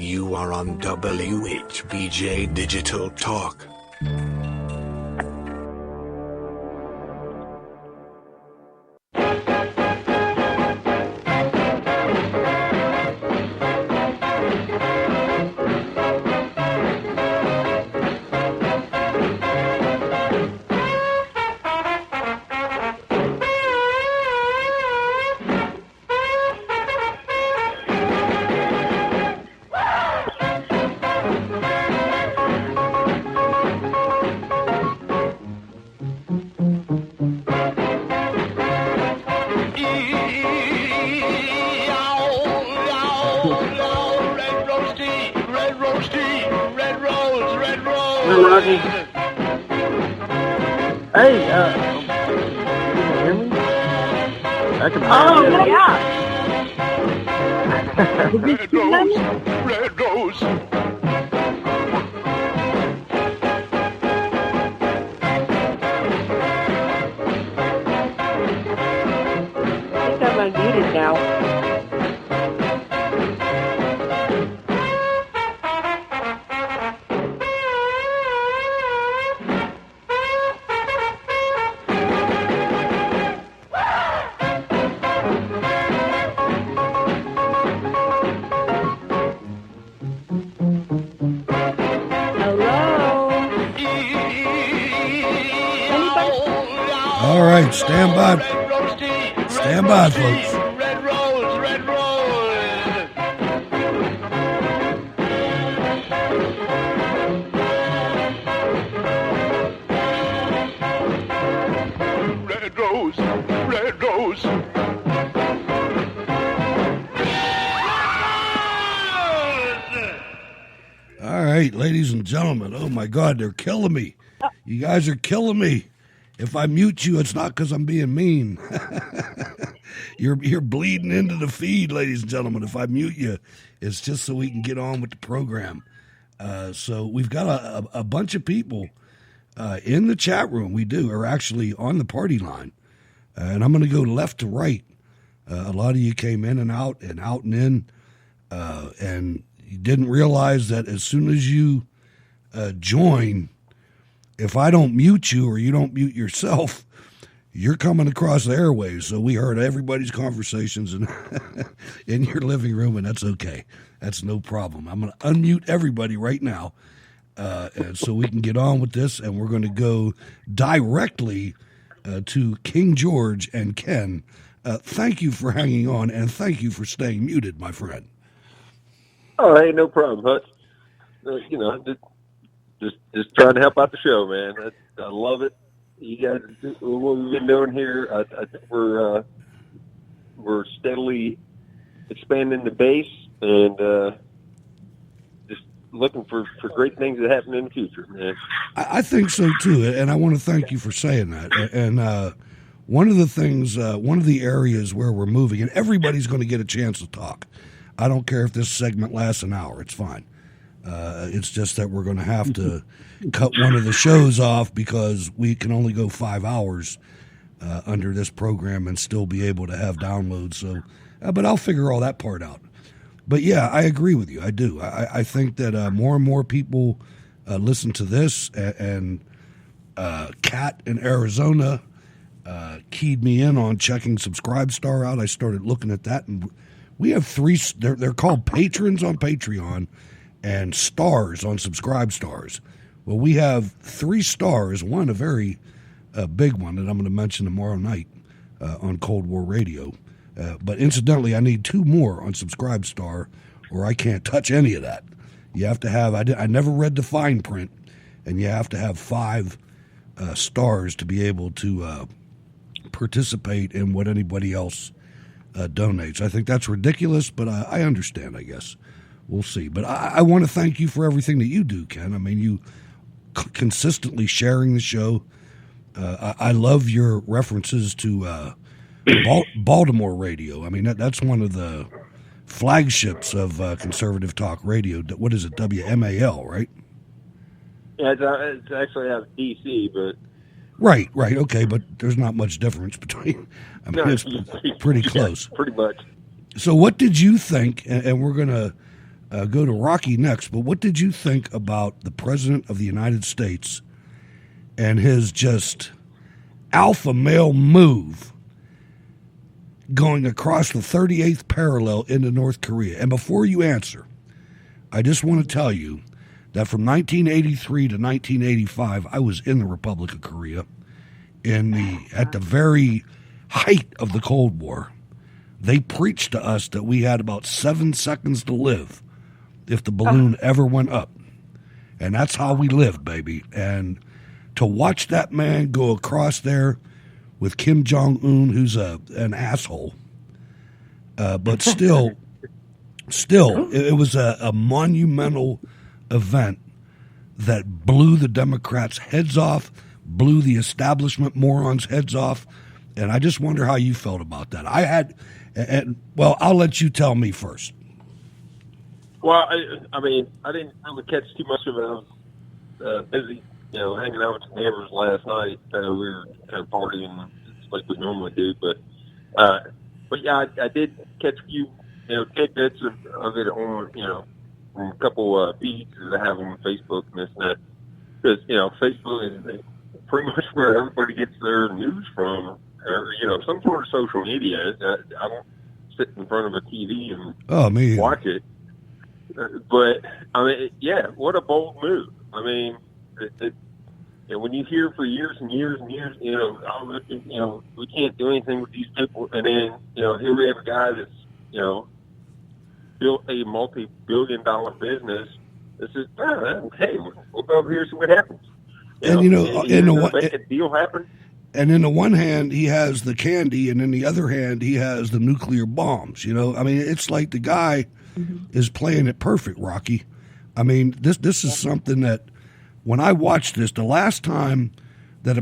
You are on WHBJ Digital Talk. All right, stand by. Stand by, folks. Red rose, red rose. Red rose, red rose. All right, ladies and gentlemen. Oh my God, they're killing me. You guys are killing me. If I mute you, it's not because I'm being mean. You're bleeding into the feed, ladies and gentlemen. If I mute you, it's just so we can get on with the program. So we've got a bunch of people in the chat room. We do, or actually on the party line. And I'm going to go left to right. A lot of you came in and out and in. And you didn't realize that as soon as you join, if I don't mute you or you don't mute yourself, you're coming across the airwaves. So we heard everybody's conversations in your living room, and that's okay. That's no problem. I'm going to unmute everybody right now and so we can get on with this, and we're going to go directly to King George and Ken. Thank you for hanging on, and thank you for staying muted, my friend. Oh, hey, no problem, Hutch. Just trying to help out the show, man. I love it. You guys, what we've been doing here, I think we're steadily expanding the base and just looking for great things that happen in the future, man. I think so too, and I want to thank you for saying that. And one of the things, one of the areas where we're moving, and everybody's going to get a chance to talk. I don't care if this segment lasts an hour; it's fine. It's just that we're going to have to cut one of the shows off because we can only go 5 hours under this program and still be able to have downloads. So, but I'll figure all that part out. But yeah, I agree with you. I do. I think that more and more people listen to this, and Kat in Arizona keyed me in on checking Subscribestar out. I started looking at that, and we have three. They're called patrons on Patreon and stars on Subscribestars. Well, we have 3 stars, one a very big one that I'm going to mention tomorrow night on Cold War Radio. But incidentally, I need 2 more on Subscribestar, or I can't touch any of that. You have to have, I never read the fine print, and you have to have 5 stars to be able to participate in what anybody else donates. I think that's ridiculous, but I understand, I guess. We'll see. But I want to thank you for everything that you do, Ken. I mean, you consistently sharing the show. I love your references to Baltimore radio. I mean, that's one of the flagships of conservative talk radio. What is it, WMAL, right? Yeah, it's actually out of D.C., but... Right, okay, but there's not much difference between... I mean, it's pretty close. Pretty much. So what did you think, and we're going to go to Rocky next. But what did you think about the President of the United States and his just alpha male move going across the 38th parallel into North Korea? And before you answer, I just want to tell you that from 1983 to 1985, I was in the Republic of Korea at the very height of the Cold War. They preached to us that we had about 7 seconds to live if the balloon ever went up. And that's how we lived, baby. And to watch that man go across there with Kim Jong-un, who's an asshole, but still, it was a monumental event that blew the Democrats' heads off, blew the establishment morons' heads off, and I just wonder how you felt about that. Well, I'll let you tell me first. Well, I mean, I didn't really catch too much of it. I was busy, hanging out with the neighbors last night. We were kind of partying like we normally do, but yeah, I did catch a few, tidbits of it on, from a couple feeds that I have on Facebook and this and that. Because, Facebook is pretty much where everybody gets their news from, or, some sort of social media. I don't sit in front of a TV and watch it. But, I mean, yeah, what a bold move. I mean, when you hear for years and years and years, we can't do anything with these people. And then, here we have a guy that's, built a multi-billion-dollar business. This is, hey, we'll go over here and see what happens. Make a deal happen. And in the one hand, he has the candy, and in the other hand, he has the nuclear bombs. I mean, it's like the guy is playing it perfect, Rocky. I mean, this is something that when I watched this, the last time that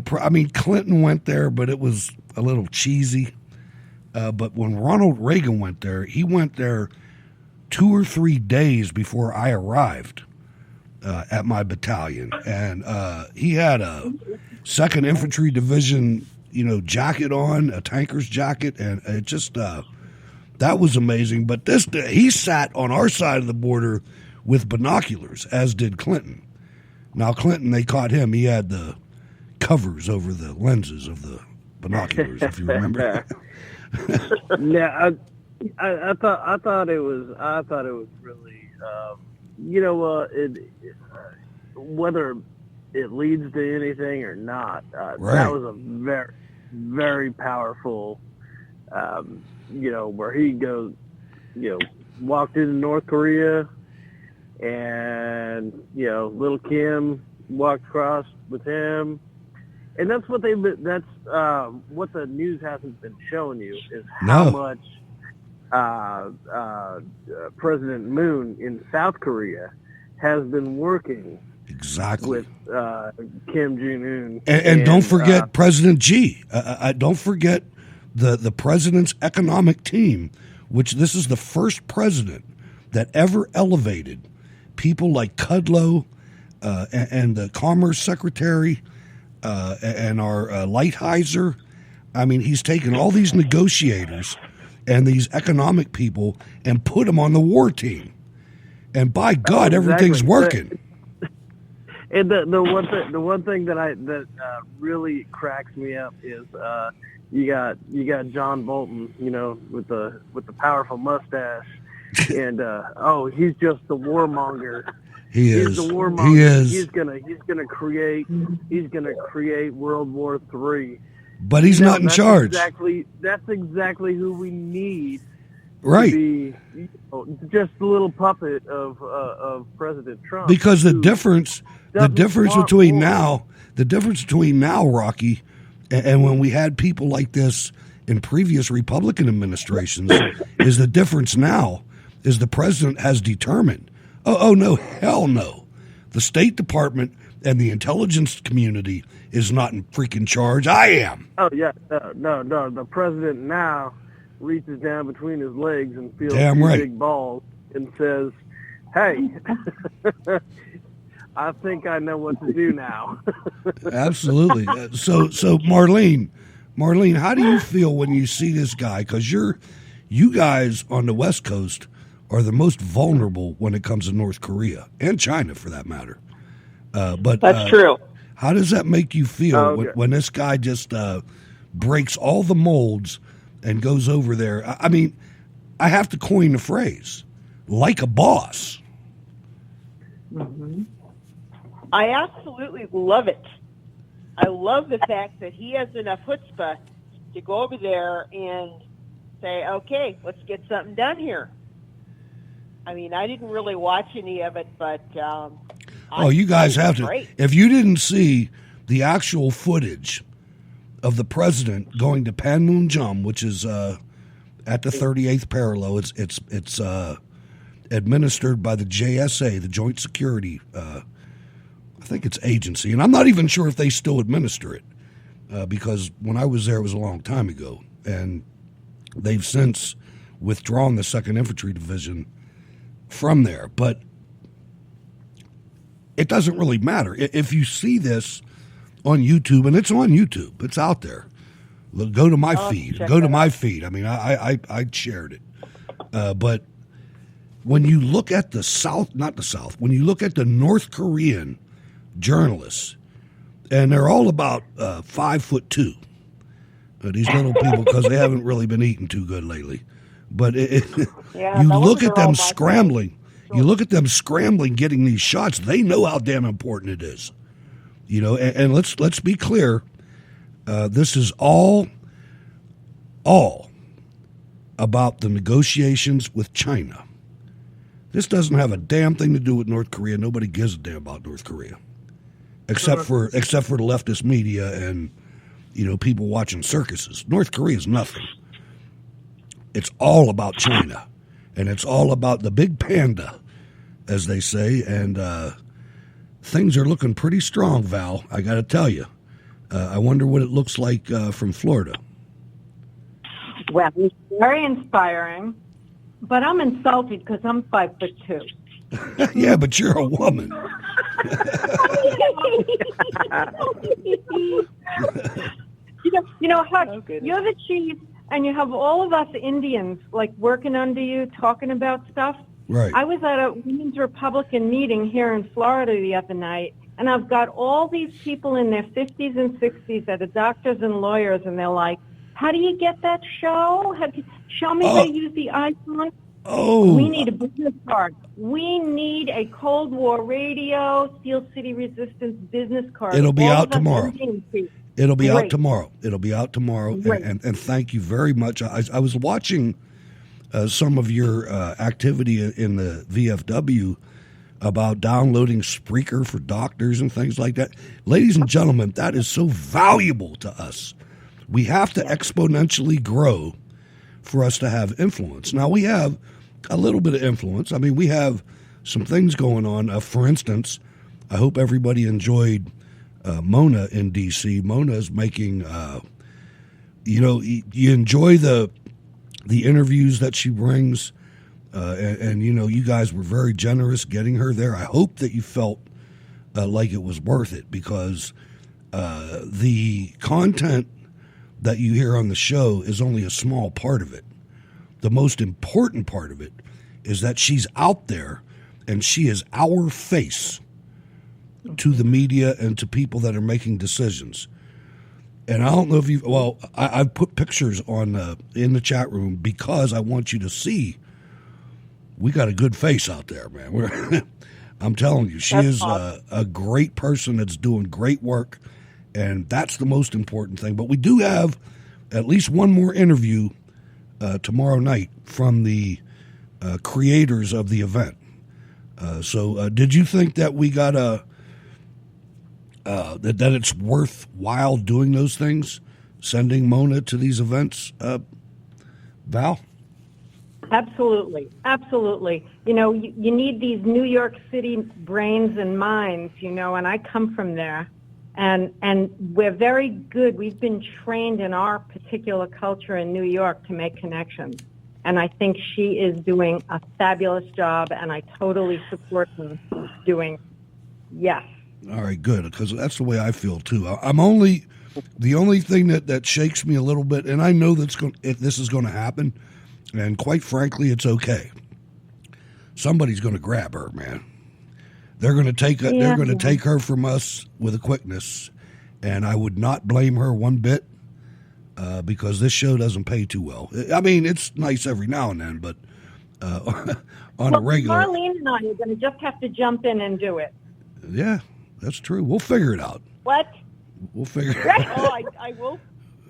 Clinton went there, but it was a little cheesy. But when Ronald Reagan went there, he went there 2 or 3 days before I arrived at my battalion, and he had a 2nd Infantry Division, jacket on, a tanker's jacket, and it just that was amazing. But he sat on our side of the border with binoculars, as did Clinton. Now Clinton, they caught him. He had the covers over the lenses of the binoculars, if you remember. Yeah, I thought it was really, whether it leads to anything or not, right. That was a very, very powerful, where he goes, walked into North Korea, and little Kim walked across with him, and that's what what the news hasn't been showing you is how much President Moon in South Korea has been working exactly with Kim Jong-un. And don't forget President Xi. Don't forget the president's economic team, which this is the first president that ever elevated people like Kudlow and the Commerce Secretary and our Lighthizer. I mean, he's taken all these negotiators and these economic people and put them on the war team. And by God, everything's working. And the one thing that really cracks me up is you got John Bolton, with the powerful mustache, and he's just the warmonger. He's the warmonger. He is. He's gonna create World War III. But he's not in charge. That's exactly who we need. Right. To be, just a little puppet of President Trump. Because the difference between now, Rocky, and when we had people like this in previous Republican administrations, is the difference now is the president has determined, oh no, hell no. The State Department and the intelligence community is not in freaking charge. I am. Oh, yeah. No. The president now reaches down between his legs and feels big balls and says, hey, I think I know what to do now. Absolutely. So Marlene, how do you feel when you see this guy? Because you guys on the West Coast are the most vulnerable when it comes to North Korea and China, for that matter. But that's true. How does that make you feel when this guy just breaks all the molds and goes over there? I mean, I have to coin the phrase, like a boss. Mm-hmm. I absolutely love it. I love the fact that he has enough chutzpah to go over there and say, okay, let's get something done here. I mean, I didn't really watch any of it, but... you guys have to. Great. If you didn't see the actual footage of the president going to Panmunjom, which is at the 38th parallel, it's administered by the JSA, the Joint Security, I think it's agency, and I'm not even sure if they still administer it because when I was there, it was a long time ago, and they've since withdrawn the 2nd Infantry Division from there, but it doesn't really matter. If you see this on YouTube, and it's on YouTube, it's out there. Go to my feed. Go to my feed. I mean, I shared it. But when you look at the when you look at the North Korean journalists, and they're all about 5'2", these little people, because they haven't really been eating too good lately. But you look at them scrambling. You look at them scrambling, getting these shots. They know how damn important it is, you know. And let's be clear. This is all about the negotiations with China. This doesn't have a damn thing to do with North Korea. Nobody gives a damn about North Korea, except for the leftist media and people watching circuses. North Korea is nothing. It's all about China, and it's all about the big panda, as they say, and things are looking pretty strong, Val, I got to tell you. I wonder what it looks like from Florida. Well, it's very inspiring, but I'm insulted because I'm 5'2". Yeah, but you're a woman. you know, Huck, you're the chief, and you have all of us Indians, like, working under you, talking about stuff. Right. I was at a Women's Republican meeting here in Florida the other night, and I've got all these people in their 50s and 60s that are doctors and lawyers, and they're like, how do you get that show? Show me how to use the iPhone. Oh. We need a business card. We need a Cold War radio, Steel City Resistance business card. It'll be out tomorrow. It'll be Great. out tomorrow. It'll be out tomorrow. And thank you very much. I was watching some of your activity in the VFW about downloading Spreaker for doctors and things like that. Ladies and gentlemen, that is so valuable to us. We have to exponentially grow for us to have influence. Now, we have a little bit of influence. I mean, we have some things going on. For instance, I hope everybody enjoyed Mona in D.C. Mona is making, you enjoy the interviews that she brings, and you guys were very generous getting her there. I hope that you felt like it was worth it, because the content that you hear on the show is only a small part of it. The most important part of it is that she's out there and she is our face to the media and to people that are making decisions. And I don't know if I've put pictures on in the chat room because I want you to see we got a good face out there, man. I'm telling you, she is a great person that's doing great work, and that's the most important thing. But we do have at least one more interview tomorrow night from the creators of the event. So did you think that we got that it's worthwhile doing those things, sending Mona to these events, Val? Absolutely. You need these New York City brains and minds, and I come from there. And we're very good. We've been trained in our particular culture in New York to make connections. And I think she is doing a fabulous job, and I totally support her doing, yes. All right, good, because that's the way I feel, too. The only thing that shakes me a little bit, and I know this is going to happen, and quite frankly, it's okay. somebody's going to grab her, man. They're going to take they're going to take her from us with a quickness, and I would not blame her one bit because this show doesn't pay too well. I mean, it's nice every now and then, but on a regular. Marlene and I are going to just have to jump in and do it. Yeah, that's true. We'll figure it out. What? We'll figure it out. Oh, I will.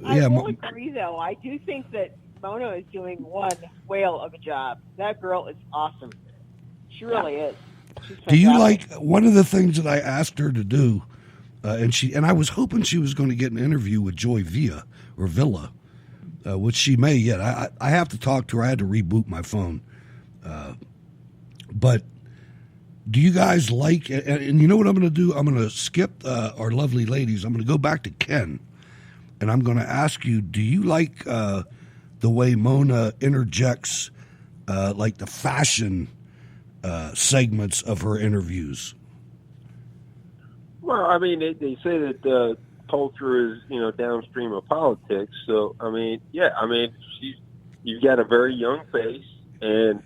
I will agree, though. I do think that Mona is doing one whale of a job. That girl is awesome. She really is. Do you like one of the things that I asked her to do, and I was hoping she was going to get an interview with Joy Villa, which she may yet. I have to talk to her. I had to reboot my phone. But do you guys like, and you know what I'm going to do? I'm going to skip our lovely ladies. I'm going to go back to Ken, and I'm going to ask you, do you like the way Mona interjects like the fashion segments of her interviews? Well, I mean, they say that culture is, downstream of politics. So, I mean, you've got a very young face, and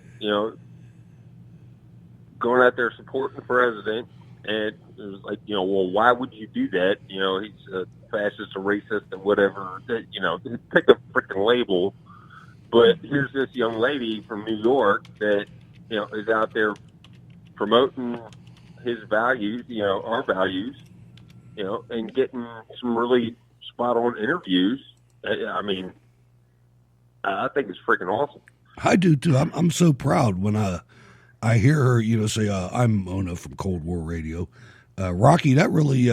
going out there supporting the president, and it was like, well, why would you do that? He's a fascist, a racist, and whatever. Pick a freaking label. But here's this young lady from New York that is out there promoting his values, our values, and getting some really spot on interviews. I mean, I think it's freaking awesome. I do too. I'm so proud when I hear her, say, I'm Mona from Cold War Radio. Rocky, that really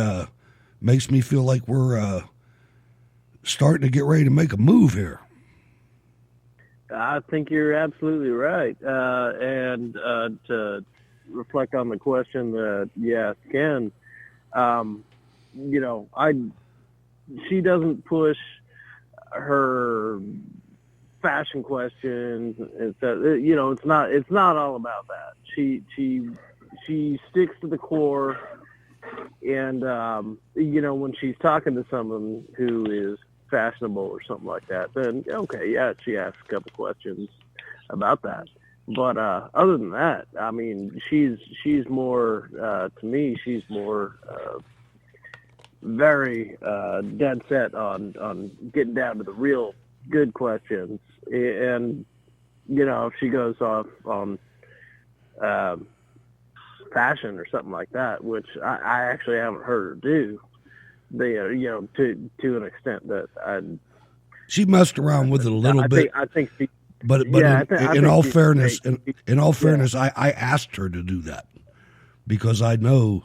makes me feel like we're starting to get ready to make a move here. I think you're absolutely right. And to reflect on the question that you asked Ken, she doesn't push her fashion questions. It's not all about that. She sticks to the core, and when she's talking to someone who is fashionable or something like that, then okay, yeah, she asks a couple questions about that. But other than that, I mean, she's more to me. She's more very dead set on getting down to the real good questions. And if she goes off on fashion or something like that, which I actually haven't heard her do, to an extent that she messed around with it a little bit. I think she. But in all fairness, I asked her to do that because I know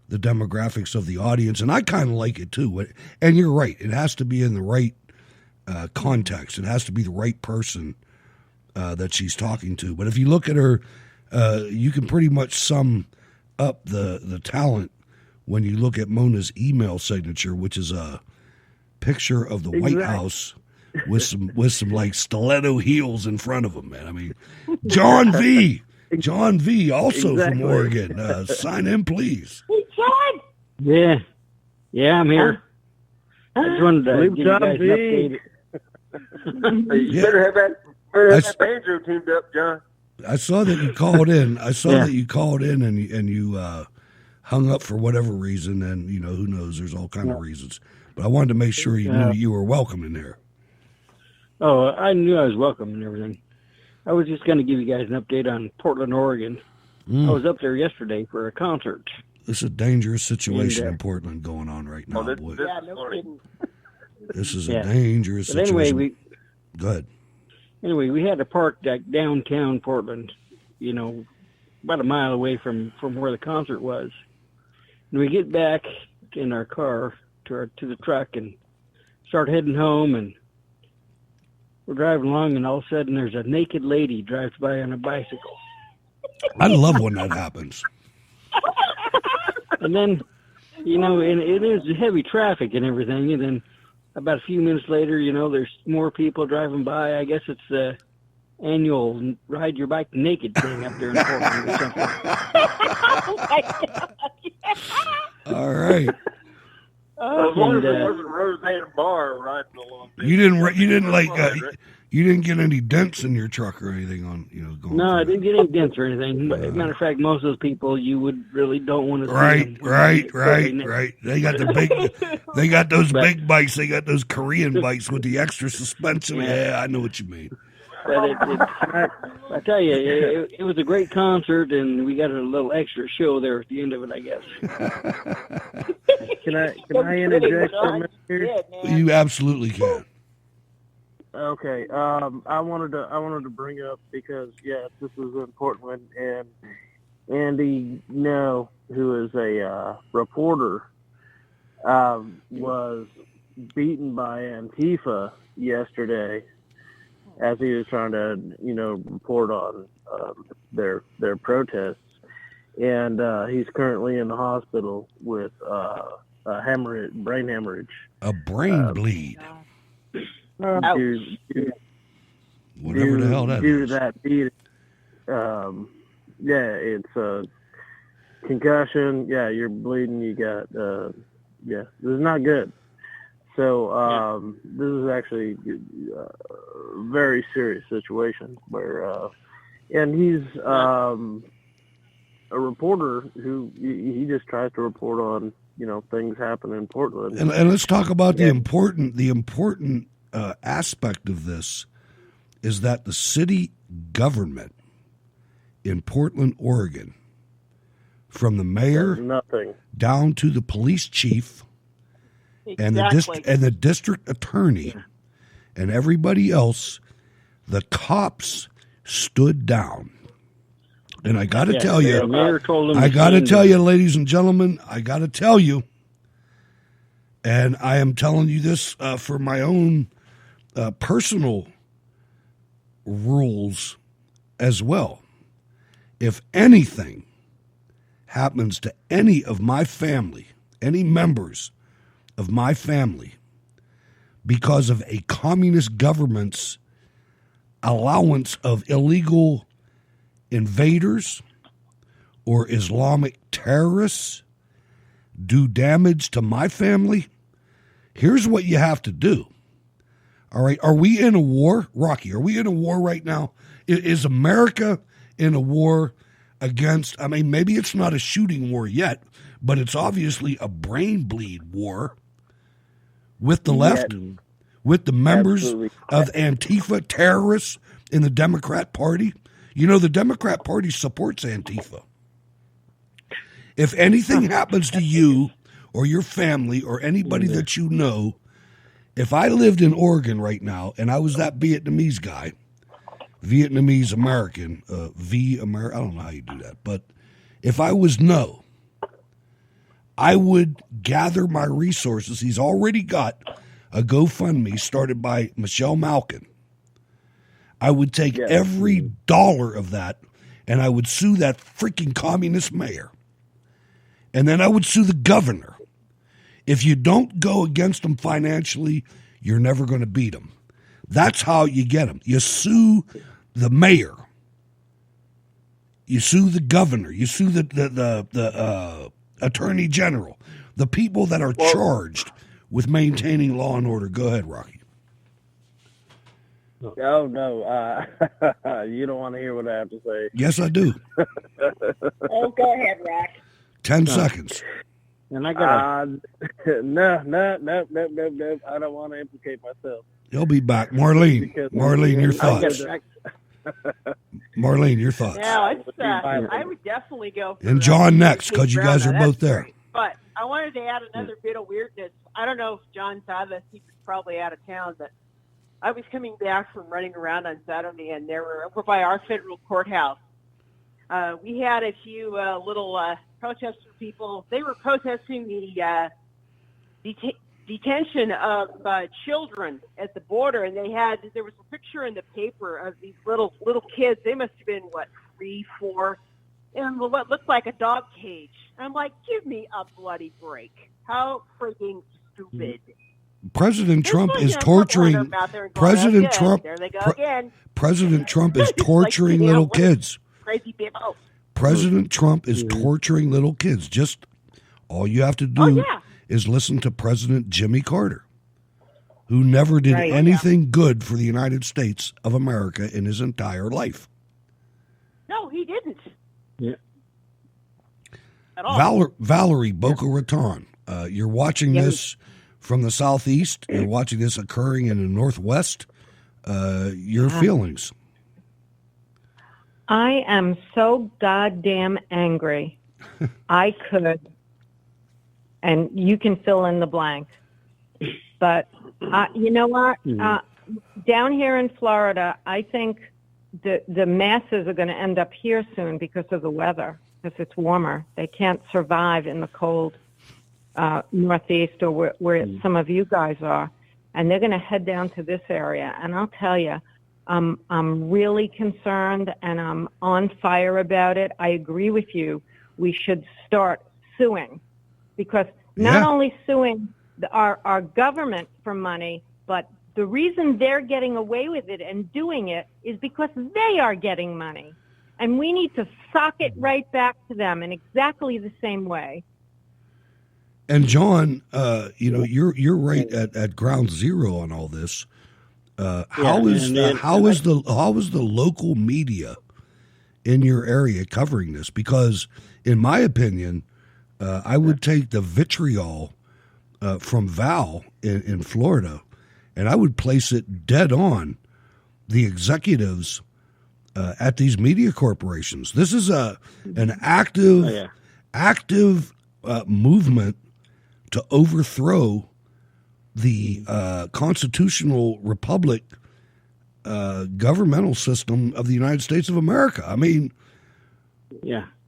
the demographics of the audience, and I kind of like it too. And you're right; it has to be in the right context. It has to be the right person that she's talking to. But if you look at her, you can pretty much sum up the talent when you look at Mona's email signature, which is a picture of the White House with some like stiletto heels in front of him, man. I mean, John V, also from Oregon. Sign in, please. Hey, John. Yeah, I'm here. I just wanted to give you guys an update. You better have that banjo tuned up, John. I saw that you called in. And you hung up for whatever reason, and who knows? There's all kind of reasons. But I wanted to make sure you knew you were welcome in there. Oh, I knew I was welcome and everything. I was just going to give you guys an update on Portland, Oregon. I was up there yesterday for a concert. This is a dangerous situation in Portland going on right now, boy. This is a dangerous situation. Anyway, go ahead. Anyway, we had to park downtown Portland, about a mile away from where the concert was. And we get back in our car to the truck and start heading home, and we're driving along, and all of a sudden there's a naked lady drives by on a bicycle. I love when that happens. And then, and it is heavy traffic and everything, and then about a few minutes later, there's more people driving by. I guess it's the annual Ride Your Bike Naked thing up there in Portland or something. Oh my God. All right. As long as it wasn't Roseanne Barr riding along. You didn't like You didn't get any dents in your truck or anything on, going. No, I didn't get any dents or anything. But matter of fact, most of those people you would really don't want to see. Right. They got they got those big bikes. They got those Korean bikes with the extra suspension. Yeah, I know what you mean. But I tell you, it was a great concert, and we got a little extra show there at the end of it, I guess. Can I interject for a minute here? You absolutely can. Okay. I wanted to bring up because this is in Portland, and Andy who is a reporter, was beaten by Antifa yesterday as he was trying to, report on their protests, and he's currently in the hospital with brain hemorrhage, a brain bleed. Whatever the hell that due is. to that beating. It's a concussion. Yeah, you're bleeding. You got this is not good. So this is actually a very serious situation where, and he's a reporter who he just tries to report on things happening in Portland. And let's talk about the important aspect of this is that the city government in Portland, Oregon, from the mayor down to the police chief. And the district attorney and everybody else, the cops stood down. And I got to tell you, ladies and gentlemen, and I am telling you this for my own personal rules as well. If anything happens to any of my family, any members of my family, because of a communist government's allowance of illegal invaders or Islamic terrorists do damage to my family, here's what you have to do. All right, are we in a war? Rocky, are we in a war right now? Is America in a war against, maybe it's not a shooting war yet, but it's obviously a brain bleed war with the left, with the members of Antifa, terrorists in the Democrat Party. The Democrat Party supports Antifa. If anything happens to you or your family or anybody that you know, if I lived in Oregon right now and I was that Vietnamese guy, Vietnamese American, I don't know how you do that, but if I was I would gather my resources. He's already got a GoFundMe started by Michelle Malkin. I would take every dollar of that and I would sue that freaking communist mayor. And then I would sue the governor. If you don't go against them financially, you're never going to beat them. That's how you get them. You sue the mayor. You sue the governor. You sue the attorney general, the people that are charged with maintaining law and order. Go ahead, Rocky. Oh, no. You don't want to hear what I have to say. Yes, I do. Oh, go ahead, Rock. 10 seconds. And I got no. I don't want to implicate myself. He'll be back. Marlene, your thoughts. Marlene, your thoughts. Yeah, I would definitely go for and John next, because you guys are both there. But I wanted to add another bit of weirdness. I don't know if John saw this. He was probably out of town, but I was coming back from running around on Saturday, and they were over by our federal courthouse. We had a few little protester people. They were protesting the detention of children at the border, and there was a picture in the paper of these little kids. They must have been 3, 4, in what looked like a dog cage. And I'm like, give me a bloody break! How freaking stupid! President Trump is torturing. President Trump. There they go again. President Trump is torturing little kids. Crazy people. President Trump is torturing little kids. Just all you have to do is listen to President Jimmy Carter, who never did Right. anything good for the United States of America in his entire life. No, he didn't. Yeah. At all. Valerie Boca Raton, you're watching this from the Southeast. You're watching this occurring in the Northwest. Your feelings? I am so goddamn angry. I could, and you can fill in the blank. But you know what? Down here in Florida, I think the masses are going to end up here soon because of the weather, because it's warmer. They can't survive in the cold Northeast or where some of you guys are. And they're going to head down to this area. And I'll tell you, I'm really concerned and I'm on fire about it. I agree with you. We should start suing, because not only suing our government for money, but the reason they're getting away with it and doing it is because they are getting money. And we need to sock it right back to them in exactly the same way. And John, you're right at ground zero on all this. How is the local media in your area covering this? Because, in my opinion, I would take the vitriol from Val in Florida, and I would place it dead on the executives at these media corporations. This is an active movement to overthrow the constitutional republic governmental system of the United States of America. I mean,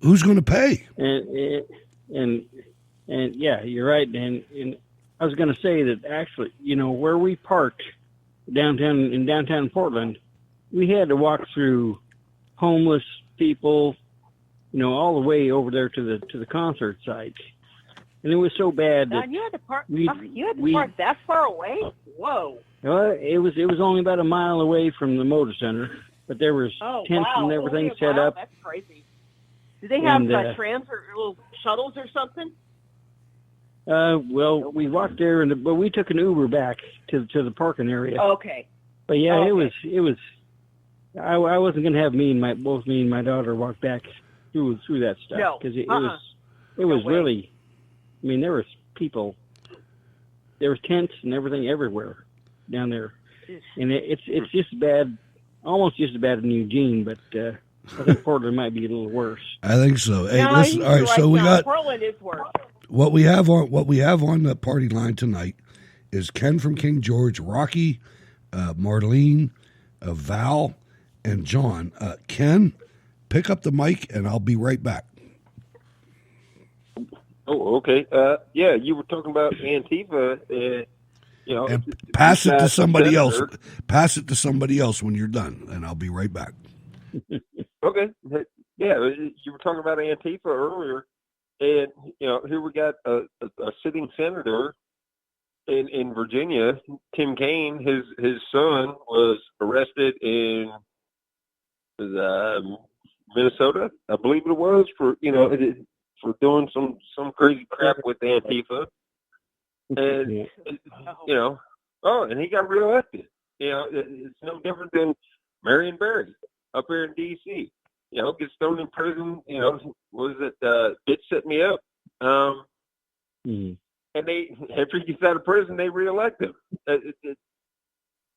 who's going to pay? And yeah, you're right. And I was going to say that actually, where we parked in downtown Portland, we had to walk through homeless people, all the way over there to the concert site. And it was so bad that you had to park. Park that far away. Whoa! It was only about a mile away from the motor center, but there was tents and everything set up. That's crazy. Do they have trams or little shuttles or something? Well, we walked there, but we took an Uber back to the parking area. Okay. But yeah, it was. I wasn't gonna have both me and my daughter walk back through that stuff because it was really. I mean, there was people, there was tents and everything everywhere down there, and it's just bad, almost just as bad in Eugene, but I think Portland might be a little worse. I think so. Hey, listen, all right, so we got Portland is worse. What we have on the party line tonight is Ken from King George, Rocky, Marlene, Val, and John. Ken, pick up the mic, and I'll be right back. Oh, okay. Yeah, you were talking about Antifa, and and pass it to somebody else. Pass it to somebody else when you're done, and I'll be right back. Okay. Yeah, you were talking about Antifa earlier, and here we got a sitting senator in Virginia, Tim Kaine. His son was arrested in Minnesota, I believe it was, for doing some crazy crap with Antifa, and and he got reelected. It's no different than Marion Barry up here in D.C. Gets thrown in prison. Was it Bitch Set Me Up? And after he gets out of prison, they reelect him.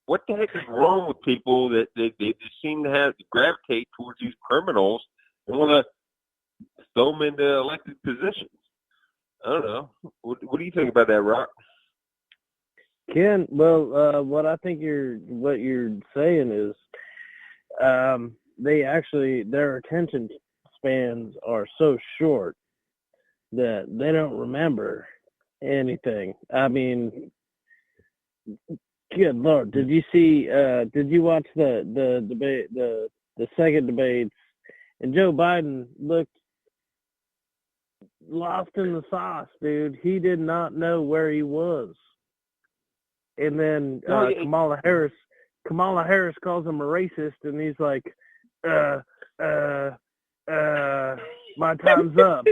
What the heck is wrong with people that they seem to have to gravitate towards these criminals and want to throw them into elected positions? I don't know. What do you think about that, Rock? Ken, well, what I think you're saying is, their attention spans are so short that they don't remember anything. I mean, good Lord, did you watch the debate, the second debates, and Joe Biden looked lost in the sauce, dude. He did not know where he was. And then Kamala Harris calls him a racist, and he's like, my time's up.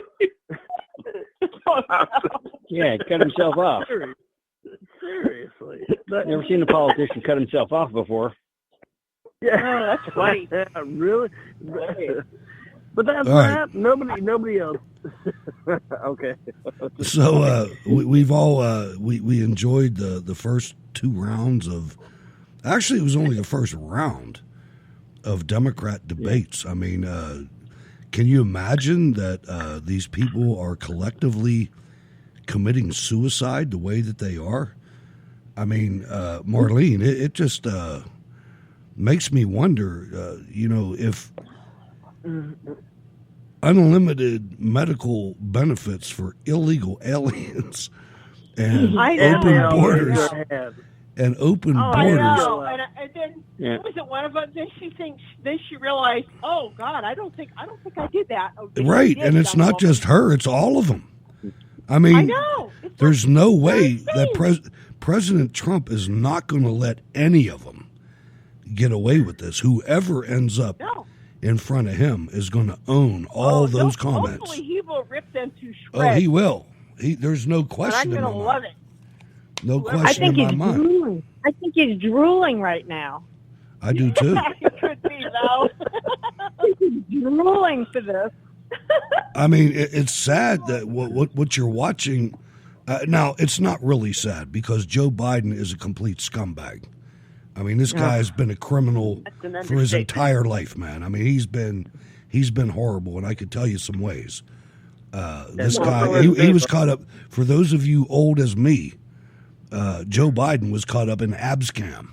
Yeah, cut himself off. Seriously. Never seen a politician cut himself off before. Yeah, oh, that's funny. Really? But that's All right. that. Nobody else. Okay. So we've all we enjoyed the first two rounds of. Actually, it was only the first round of Democrat debates. I mean, can you imagine that these people are collectively committing suicide the way that they are? I mean, Marlene, it just makes me wonder, if unlimited medical benefits for illegal aliens and open borders and open borders. I know. And then was it one of them? Then she realized, oh God, I don't think I did that. Oh, Right, and it's not just her; it's all of them. I mean, I know. There's no way that President Trump is not going to let any of them get away with this. Whoever ends up in front of him is going to own all those comments. Hopefully he will rip them to shreds. Oh, he will. There's no question But I'm going to love it. No question in my mind. Drooling. I think he's drooling right now. I do too. It could be, though. He's drooling for this. I mean, it's sad that what you're watching. Now, it's not really sad because Joe Biden is a complete scumbag. I mean, this guy has been a criminal for his entire life, man. I mean, he's been horrible, and I could tell you some ways. This guy, he was caught up. For those of you old as me, Joe Biden was caught up in abscam.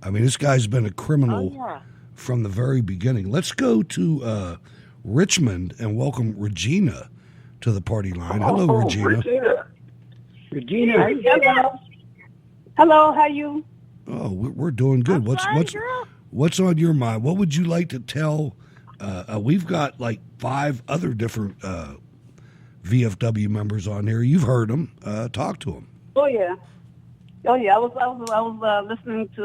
I mean, this guy's been a criminal from the very beginning. Let's go to Richmond and welcome Regina to the party line. Hello, Regina. Regina. Hello, how you? Oh, we're doing good. What's on your mind? What would you like to tell? We've got like 5 other different VFW members on here. You've heard them. Talk to them. Oh yeah. I was listening to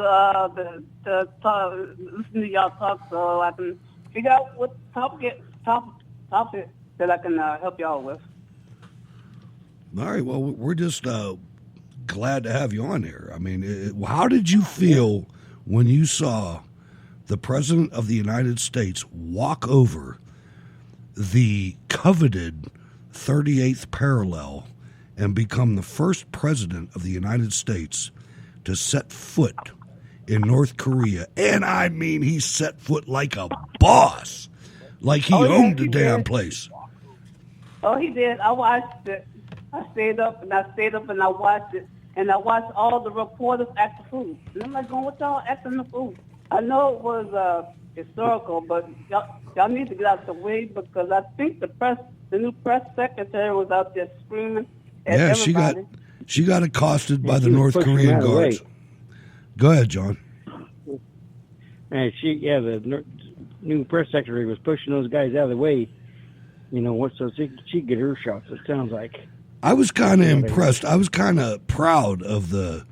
listening to y'all talk, so I can figure out what topic that I can help y'all with. All right. Well, we're just glad to have you on here. I mean, how did you feel when you saw the President of the United States walk over the coveted 38th parallel and become the first president of the United States to set foot in North Korea? And I mean, he set foot like a boss, like he owned the damn place. Oh, he did. I watched it. I stayed up and I watched it. And I watched all the reporters act the fool. And I'm like, what y'all acting the fool? I know it was historical, but y'all need to get out the way because I think the new press secretary was out there screaming at everybody. she got accosted by the North Korean guards. Go ahead, John. And the new press secretary was pushing those guys out of the way, so she could get her shots, it sounds like. I was kind of impressed. I was kind of proud of the,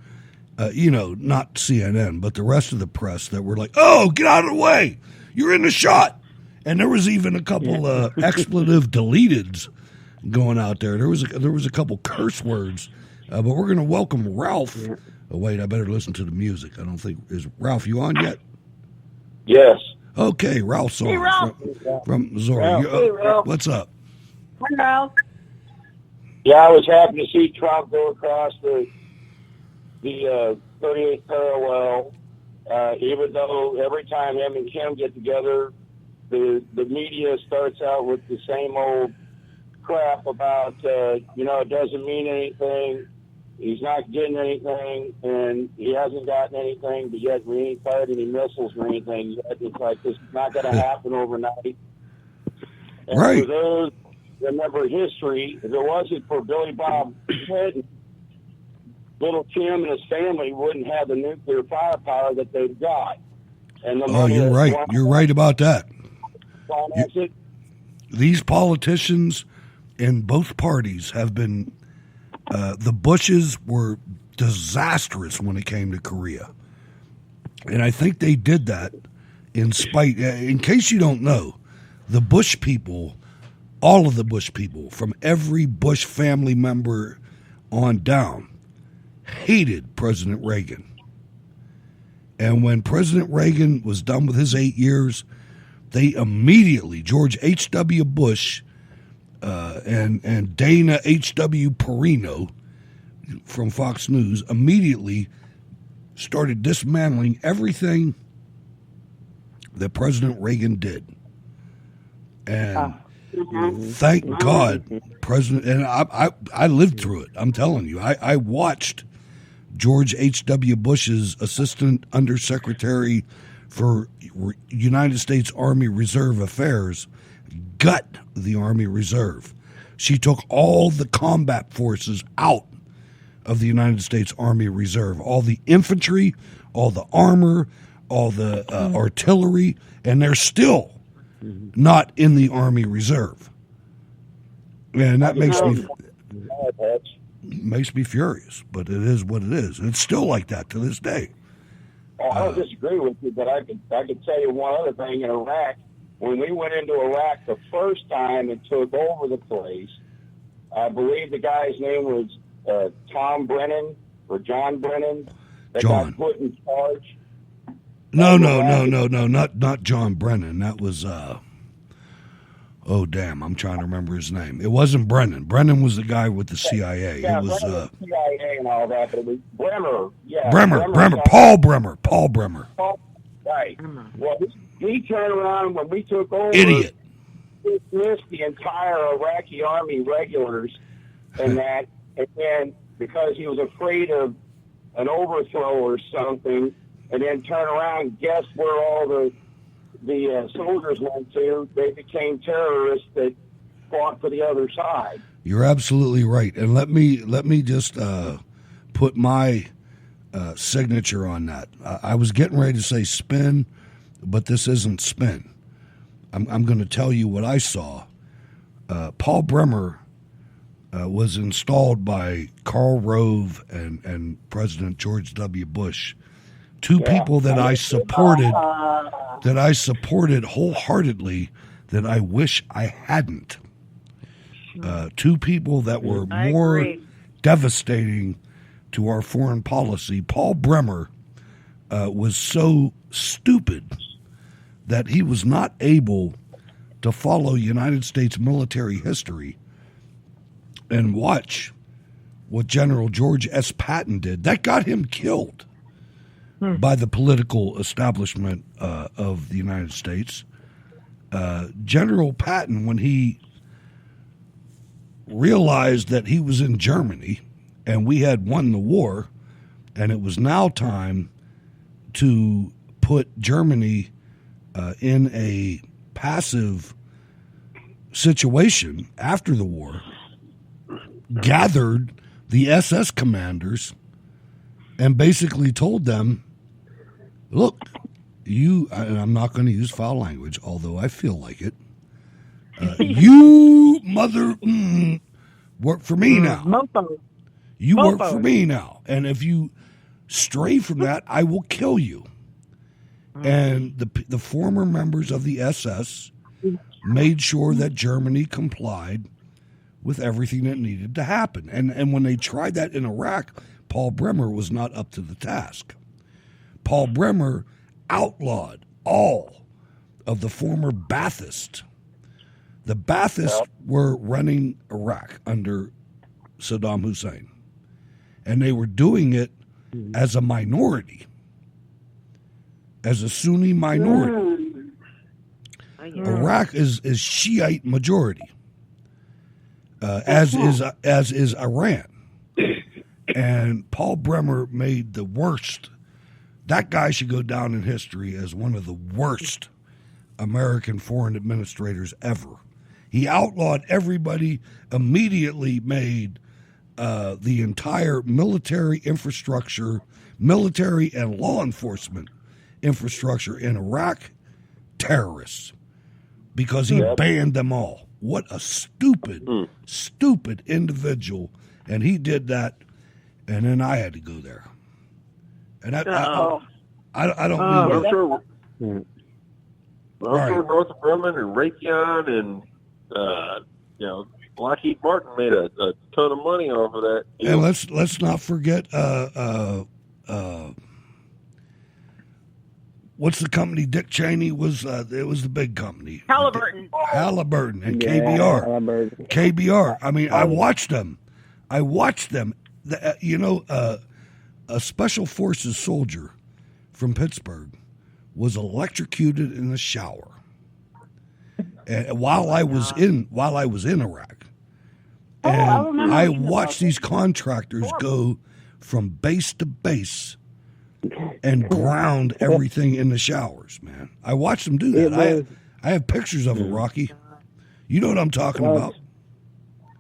not CNN, but the rest of the press that were like, oh, get out of the way. You're in the shot. And there was even a couple expletive deleteds going out there. There was a couple curse words. But we're going to welcome Ralph. Oh, wait, I better listen to the music. I don't think, is Ralph, you on yet? Yes. Okay, Ralph's on. Hey, Ralph. From Missouri. Hey, Ralph. What's up? Hi, Ralph. Yeah, I was happy to see Trump go across the 38th parallel, even though every time him and Kim get together, the media starts out with the same old crap about, it doesn't mean anything, he's not getting anything, and he hasn't gotten anything, but yet we ain't fired any missiles or anything yet. It's like this is not going to happen overnight. And right. For those remember history, if it wasn't for Billy Bob Clinton, little Tim and his family wouldn't have the nuclear firepower that they've got. And you're right. You're right about that. These politicians in both parties have been, the Bushes were disastrous when it came to Korea. And I think they did that in spite, in case you don't know, the Bush people, all of the Bush people, from every Bush family member on down, hated President Reagan. And when President Reagan was done with his 8 years, they immediately, George H.W. Bush and Dana H.W. Perino from Fox News immediately started dismantling everything that President Reagan did. And thank God, President, and I lived through it. I'm telling you, I watched George H.W. Bush's Assistant Undersecretary for United States Army Reserve Affairs gut the Army Reserve. She took all the combat forces out of the United States Army Reserve, all the infantry, all the armor, all the artillery, and they're still not in the Army Reserve. And that makes me furious, but it is what it is. It's still like that to this day. Oh, I don't disagree with you, but I could tell you one other thing. In Iraq, when we went into Iraq the first time and took over the place, I believe the guy's name was Tom Brennan or John Brennan that got put in charge. No, not John Brennan. That was oh damn, I'm trying to remember his name. It wasn't Brennan. Brennan was the guy with the CIA. Yeah, it was CIA and all that, but it was Bremer. Yeah, Bremer. Paul Bremer. Right. Well, he turned around when we took over. Idiot. Dismissed the entire Iraqi army regulars and that, and then because he was afraid of an overthrow or something, and then turn around, guess where all the soldiers went to? They became terrorists that fought for the other side. You're absolutely right, and let me just put my signature on that. I was getting ready to say spin, but this isn't spin. I'm going to tell you what I saw. Paul Bremer was installed by Karl Rove and President George W. Bush, two people that I supported wholeheartedly, that I wish I hadn't. Two people that were more devastating to our foreign policy. Paul Bremer was so stupid that he was not able to follow United States military history and watch what General George S. Patton did. That got him killed by the political establishment of the United States. General Patton, when he realized that he was in Germany and we had won the war, and it was now time to put Germany in a passive situation after the war, gathered the SS commanders and basically told them, look, and I'm not going to use foul language, although I feel like it, you mother work for me now. You work for me now. And if you stray from that, I will kill you. And the former members of the SS made sure that Germany complied with everything that needed to happen. And when they tried that in Iraq, Paul Bremer was not up to the task. Paul Bremer outlawed all of the former Baathists. The Baathists were running Iraq under Saddam Hussein, and they were doing it as a minority, as a Sunni minority. Iraq is Shiite majority, as is Iran. And Paul Bremer made the worst. That guy should go down in history as one of the worst American foreign administrators ever. He outlawed everybody, immediately made the entire military infrastructure, military and law enforcement infrastructure in Iraq terrorists, because he banned them all. What a stupid individual. And he did that, and then I had to go there. And I don't mean I'm sure north of Bremen and Raytheon and Lockheed Martin made a ton of money off of that. And let's not forget what's the company Dick Cheney was? It was the big company. Halliburton. Halliburton and Yeah, KBR. Halliburton. KBR. I mean, I watched them. A Special Forces soldier from Pittsburgh was electrocuted in the shower. And while I was in Iraq. And I watched these contractors go from base to base and ground everything in the showers, man. I watched them do that. I have pictures of it, Rocky. You know what I'm talking about.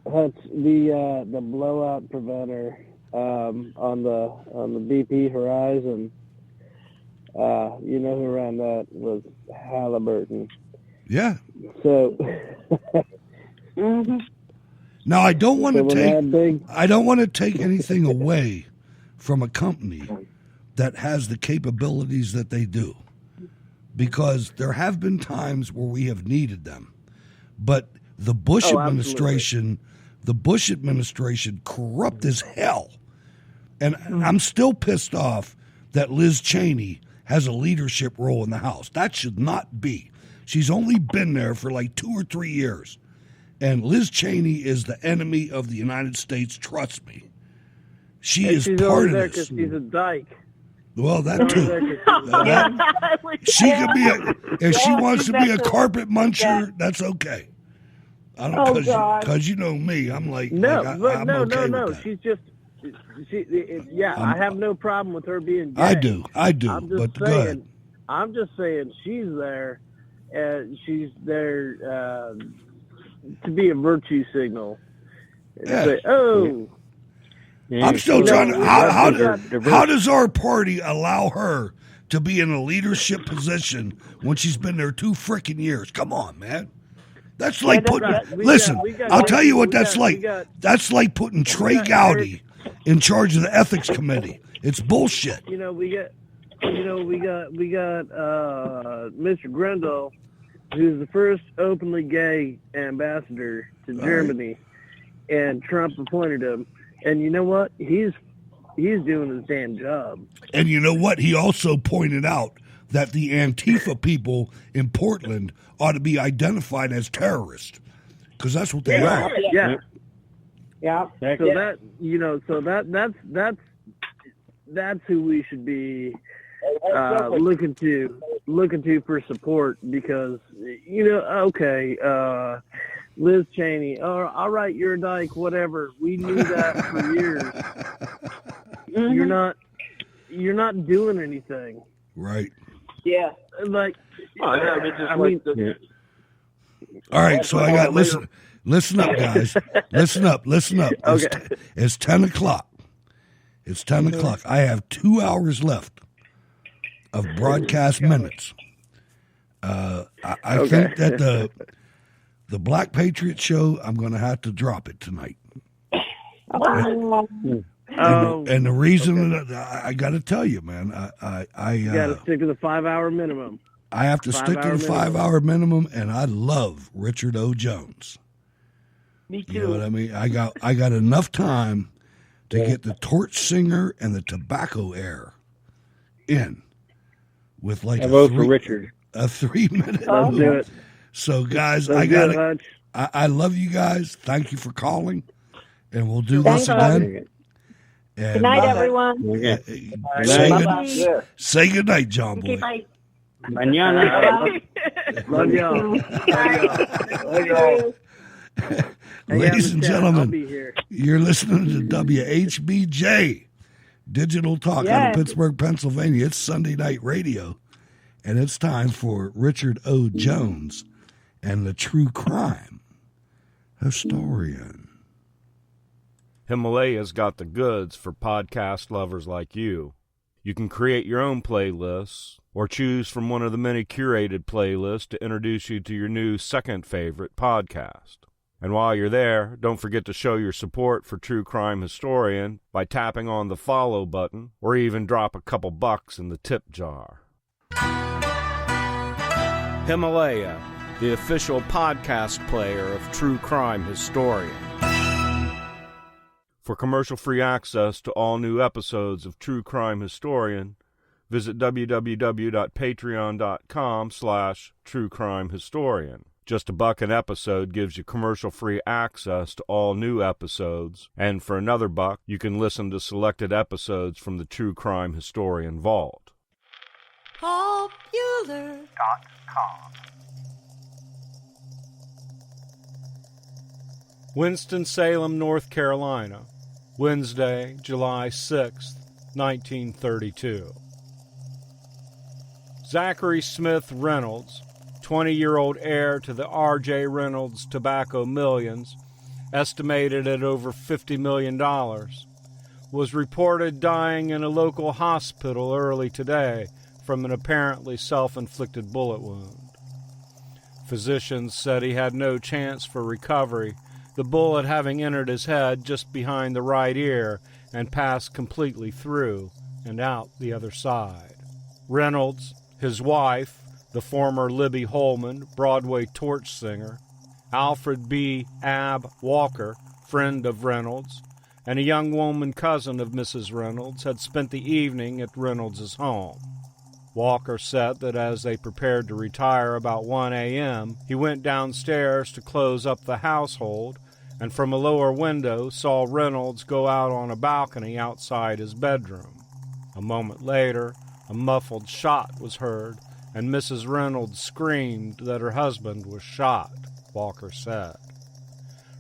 That's the blowout preventer on the BP Horizon. You know who ran that was Halliburton. Yeah. So now I don't want to take anything away from a company that has the capabilities that they do, because there have been times where we have needed them, but the Bush administration corrupt as hell, and I'm still pissed off that Liz Cheney has a leadership role in the House. That should not be. She's only been there for like 2 or 3 years. And Liz Cheney is the enemy of the United States. Trust me. She's part of this. Because she's a dyke. Well, that too. She could be if she wants to be a carpet muncher, that's okay. I don't, because you know me, I'm like, I'm okay with that. She's just, I have no problem with her being gay. I do. I'm just saying she's there. She's there to be a virtue signal. Yeah. Say, I'm still trying to. How does our party allow her to be in a leadership position when she's been there 2 freaking years? Come on, man. That's like I'll tell you what that's like. That's like putting Trey Gowdy in charge of the ethics committee. It's bullshit. We got Mr. Grendel, who's the first openly gay ambassador to Germany, and Trump appointed him. And you know what? He's doing his damn job. And you know what? He also pointed out that the Antifa people in Portland ought to be identified as terrorists, because that's what they are. Yeah. Yeah. So that's who we should be looking to for support, because Liz Cheney, all right, you're a dyke, whatever. We knew that for years. You're not doing anything. Right. Yeah. All right, so I got listen up, guys. Listen up. Okay. It's 10 o'clock. It's 10 o'clock. I have 2 hours left of broadcast minutes. I think that the Black Patriot show, I'm going to have to drop it tonight. And the reason that I got to tell you, man, you got to stick to the 5-hour minimum. I have to stick to the 5-hour minimum, and I love Richard O. Jones. Me too. You know what I mean? I got enough time to get the Torch Singer and the Tobacco Air in with like I vote for Richard. A 3-minute. Let's do it. So, guys, I love you guys. Thank you for calling, and we'll do this again. And, good night, everyone. Say good night, John Boy. Okay, bye. Mañana. Love y'all. Ladies and gentlemen, I'll be here. you're listening to WHBJ Digital Talk out of Pittsburgh, Pennsylvania. It's Sunday Night Radio, and it's time for Richard O. Jones and the True Crime Historian. Himalaya's got the goods for podcast lovers like you. You can create your own playlists or choose from one of the many curated playlists to introduce you to your new second favorite podcast. And while you're there, don't forget to show your support for True Crime Historian by tapping on the follow button or even drop a couple bucks in the tip jar. Himalaya. the official podcast player of True Crime Historian. For commercial-free access to all new episodes of True Crime Historian, visit www.patreon.com/truecrimehistorian. Just $1 an episode gives you commercial-free access to all new episodes, and for another $1, you can listen to selected episodes from the True Crime Historian Vault. Popular.com. Winston-Salem, North Carolina, Wednesday, July 6th, 1932. Zachary Smith Reynolds, 20-year-old heir to the R.J. Reynolds tobacco millions, estimated at over $50 million, was reported dying in a local hospital early today from an apparently self-inflicted bullet wound. Physicians said he had no chance for recovery, the bullet having entered his head just behind the right ear and passed completely through and out the other side. Reynolds, his wife, the former Libby Holman, Broadway torch singer, Alfred B. Ab Walker, friend of Reynolds, and a young woman cousin of Mrs. Reynolds had spent the evening at Reynolds' home. Walker said that as they prepared to retire about 1 a.m., he went downstairs to close up the household and from a lower window saw Reynolds go out on a balcony outside his bedroom. A moment later, a muffled shot was heard, and Mrs. Reynolds screamed that her husband was shot, Walker said.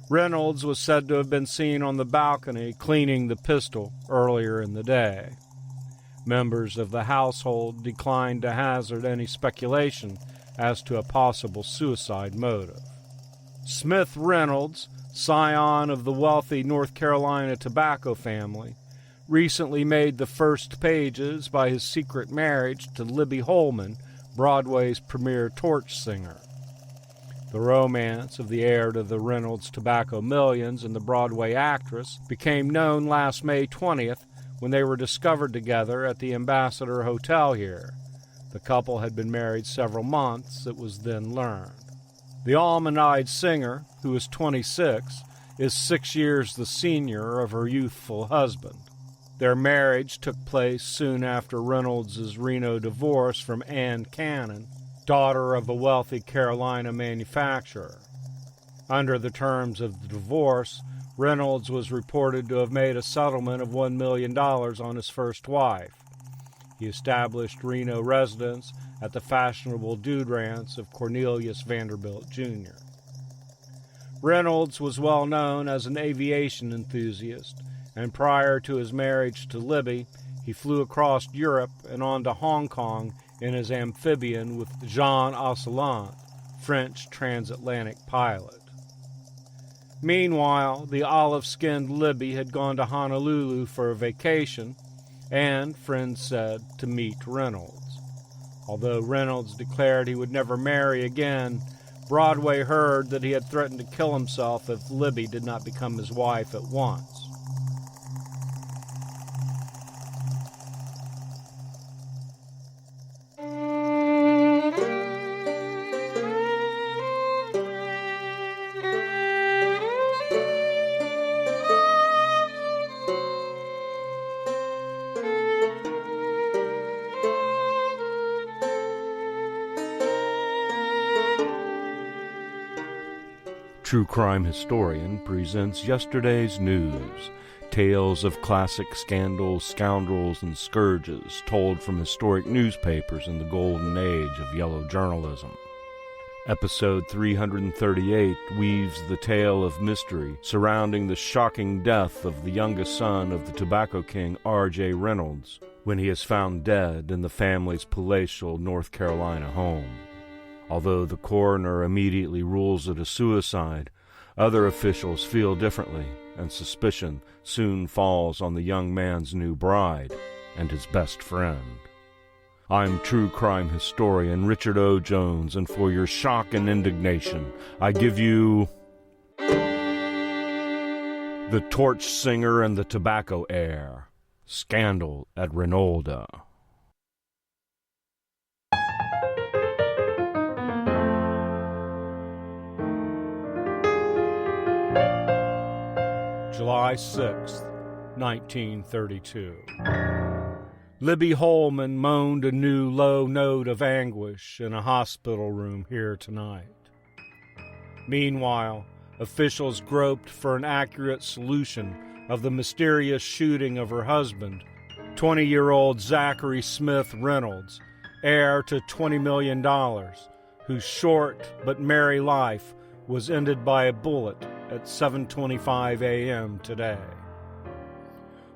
Reynolds was said to have been seen on the balcony cleaning the pistol earlier in the day. Members of the household declined to hazard any speculation as to a possible suicide motive. Smith Reynolds, scion of the wealthy North Carolina tobacco family, recently made the first pages by his secret marriage to Libby Holman, Broadway's premier torch singer. The romance of the heir to the Reynolds tobacco millions and the Broadway actress became known last May 20th when they were discovered together at the Ambassador Hotel here. The couple had been married several months, it was then learned. The almond-eyed singer, who is 26, is 6 years the senior of her youthful husband. Their marriage took place soon after Reynolds' Reno divorce from Ann Cannon, daughter of a wealthy Carolina manufacturer. Under the terms of the divorce, Reynolds was reported to have made a settlement of $1 million on his first wife. He established Reno residence at the fashionable dude ranch of Cornelius Vanderbilt, Jr. Reynolds was well known as an aviation enthusiast, and prior to his marriage to Libby, he flew across Europe and on to Hong Kong in his amphibian with Jean Ossellant, French transatlantic pilot. Meanwhile, the olive-skinned Libby had gone to Honolulu for a vacation and, friends said, to meet Reynolds. Although Reynolds declared he would never marry again, Broadway heard that he had threatened to kill himself if Libby did not become his wife at once. True Crime Historian presents yesterday's news, tales of classic scandals, scoundrels, and scourges told from historic newspapers in the golden age of yellow journalism. Episode 338 weaves the tale of mystery surrounding the shocking death of the youngest son of the tobacco king R.J. Reynolds when he is found dead in the family's palatial North Carolina home. Although the coroner immediately rules it a suicide, other officials feel differently, and suspicion soon falls on the young man's new bride and his best friend. I'm True Crime Historian Richard O. Jones, and for your shock and indignation, I give you The Torch Singer and the Tobacco Heir, Scandal at Renolda. July 6th, 1932. Libby Holman moaned a new low note of anguish in a hospital room here tonight. Meanwhile, officials groped for an accurate solution of the mysterious shooting of her husband, 20-year-old Zachary Smith Reynolds, heir to $20 million, whose short but merry life was ended by a bullet at 7:25 a.m. today.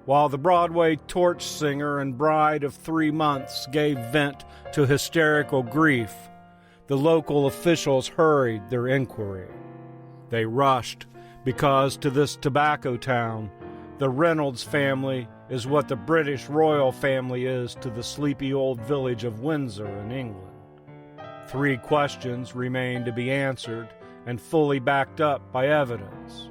While the Broadway torch singer and bride of 3 months gave vent to hysterical grief, the local officials hurried their inquiry. They rushed because to this tobacco town, the Reynolds family is what the British royal family is to the sleepy old village of Windsor in England. 3 questions remained to be answered and fully backed up by evidence.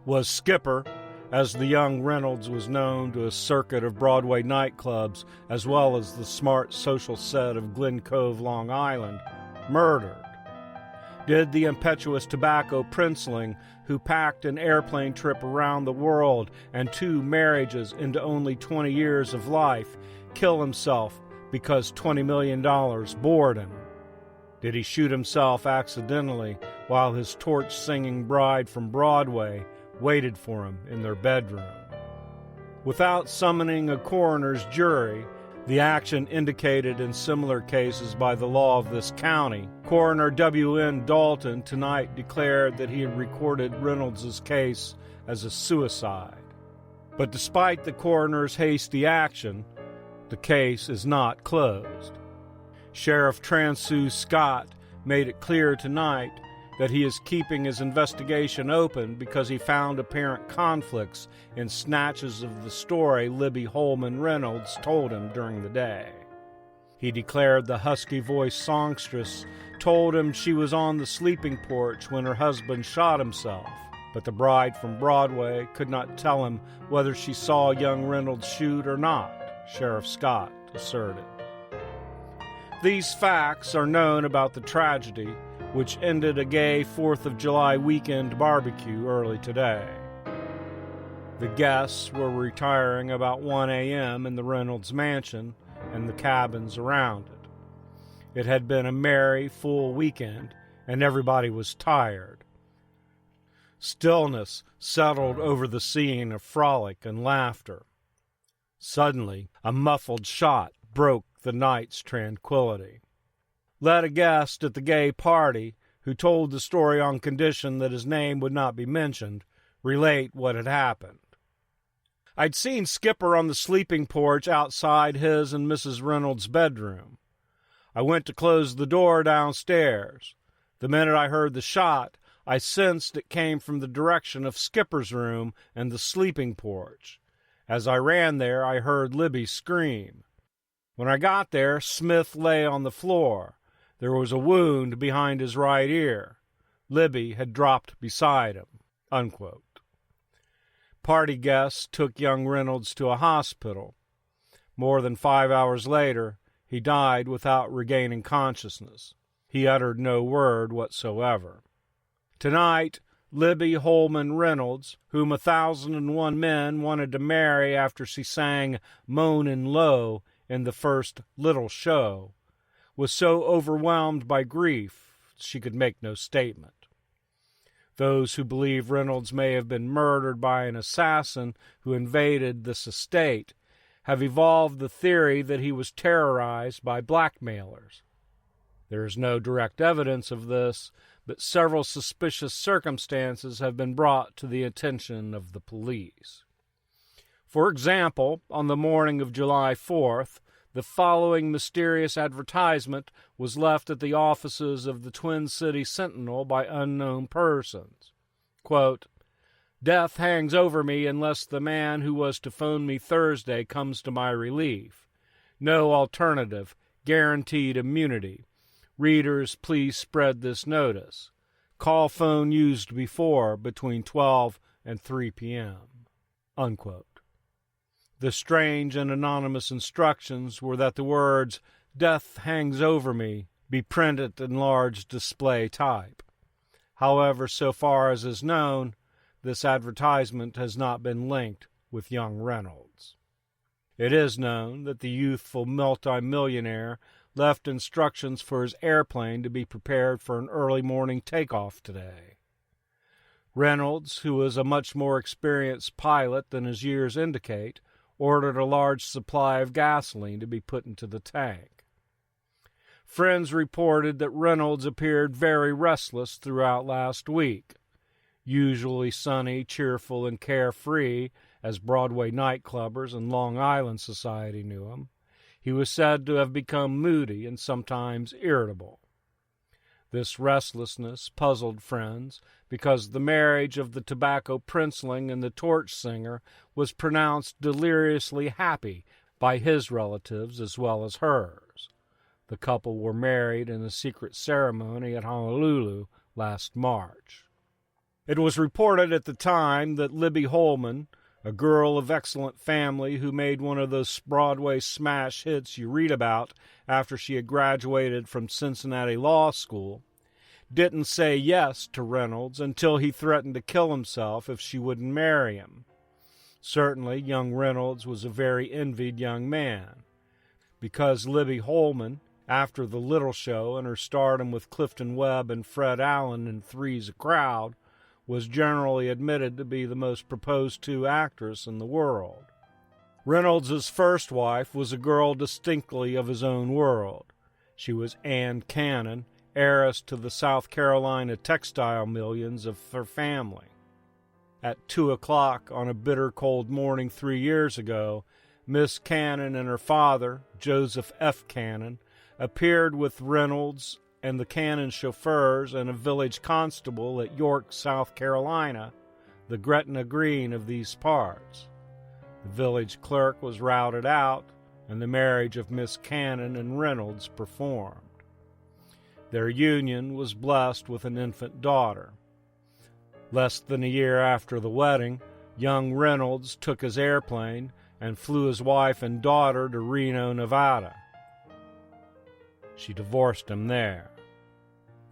Was Skipper, as the young Reynolds was known to a circuit of Broadway nightclubs as well as the smart social set of Glen Cove, Long Island, murdered? Did the impetuous tobacco princeling who packed an airplane trip around the world and 2 marriages into only 20 years of life kill himself because $20 million bored him? Did he shoot himself accidentally while his torch-singing bride from Broadway waited for him in their bedroom? Without summoning a coroner's jury, the action indicated in similar cases by the law of this county, Coroner W.N. Dalton tonight declared that he had recorded Reynolds' case as a suicide. But despite the coroner's hasty action, the case is not closed. Sheriff Transu Scott made it clear tonight that he is keeping his investigation open because he found apparent conflicts in snatches of the story Libby Holman Reynolds told him during the day. He declared the husky-voiced songstress told him she was on the sleeping porch when her husband shot himself, but the bride from Broadway could not tell him whether she saw young Reynolds shoot or not, Sheriff Scott asserted. These facts are known about the tragedy which ended a gay 4th of July weekend barbecue early today. The guests were retiring about 1 a.m. in the Reynolds mansion and the cabins around it. It had been a merry, full weekend, and everybody was tired. Stillness settled over the scene of frolic and laughter. Suddenly, a muffled shot broke the night's tranquility. Let a guest at the gay party, who told the story on condition that his name would not be mentioned, relate what had happened. I'd seen Skipper on the sleeping porch outside his and Mrs. Reynolds' bedroom. I went to close the door downstairs. The minute I heard the shot, I sensed it came from the direction of Skipper's room and the sleeping porch. As I ran there, I heard Libby scream. When I got there, Smith lay on the floor. There was a wound behind his right ear. Libby had dropped beside him." Unquote. Party guests took young Reynolds to a hospital. More than 5 hours later, he died without regaining consciousness. He uttered no word whatsoever. Tonight, Libby Holman Reynolds, whom 1,001 men wanted to marry after she sang Moanin' Low in the first Little Show, was so overwhelmed by grief she could make no statement. Those who believe Reynolds may have been murdered by an assassin who invaded this estate have evolved the theory that he was terrorized by blackmailers. There is no direct evidence of this, but several suspicious circumstances have been brought to the attention of the police. For example, on the morning of July 4th, the following mysterious advertisement was left at the offices of the Twin City Sentinel by unknown persons. Quote, "Death hangs over me unless the man who was to phone me Thursday comes to my relief. No alternative. Guaranteed immunity. Readers, please spread this notice. Call phone used before between 12 and 3 p.m." Unquote. The strange and anonymous instructions were that the words, "Death hangs over me," be printed in large display type. However, so far as is known, this advertisement has not been linked with young Reynolds. It is known that the youthful multimillionaire left instructions for his airplane to be prepared for an early morning takeoff today. Reynolds, who is a much more experienced pilot than his years indicate, ordered a large supply of gasoline to be put into the tank. Friends reported that Reynolds appeared very restless throughout last week. Usually sunny, cheerful, and carefree, as Broadway nightclubbers and Long Island society knew him, he was said to have become moody and sometimes irritable. This restlessness puzzled friends because the marriage of the tobacco princeling and the torch singer was pronounced deliriously happy by his relatives as well as hers. The couple were married in a secret ceremony at Honolulu last March. It was reported at the time that Libby Holman, a girl of excellent family who made one of those Broadway smash hits you read about after she had graduated from Cincinnati Law School, didn't say yes to Reynolds until he threatened to kill himself if she wouldn't marry him. Certainly, young Reynolds was a very envied young man. Because Libby Holman, after the Little Show and her stardom with Clifton Webb and Fred Allen in Three's a Crowd, was generally admitted to be the most proposed to actress in the world. Reynolds's first wife was a girl distinctly of his own world. She was Ann Cannon, heiress to the South Carolina textile millions of her family. At 2 o'clock on a bitter cold morning 3 years ago, Miss Cannon and her father, Joseph F. Cannon, appeared with Reynolds and the Cannon chauffeurs and a village constable at York, South Carolina, the Gretna Green of these parts. The village clerk was routed out, and the marriage of Miss Cannon and Reynolds performed. Their union was blessed with an infant daughter. Less than a year after the wedding, young Reynolds took his airplane and flew his wife and daughter to Reno, Nevada. She divorced him there.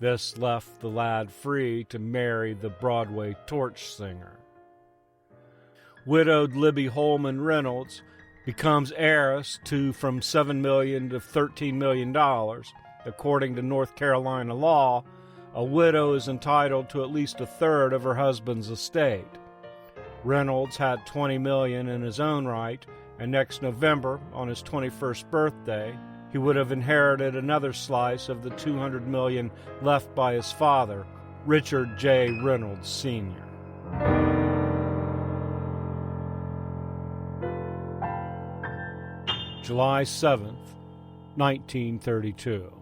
This left the lad free to marry the Broadway torch singer. Widowed Libby Holman Reynolds becomes heiress to from $7 million to $13 million. According to North Carolina law, a widow is entitled to at least a third of her husband's estate. Reynolds had $20 million in his own right, and next November, on his 21st birthday, he would have inherited another slice of the $200 million left by his father, Richard J. Reynolds, Sr. July 7th, 1932.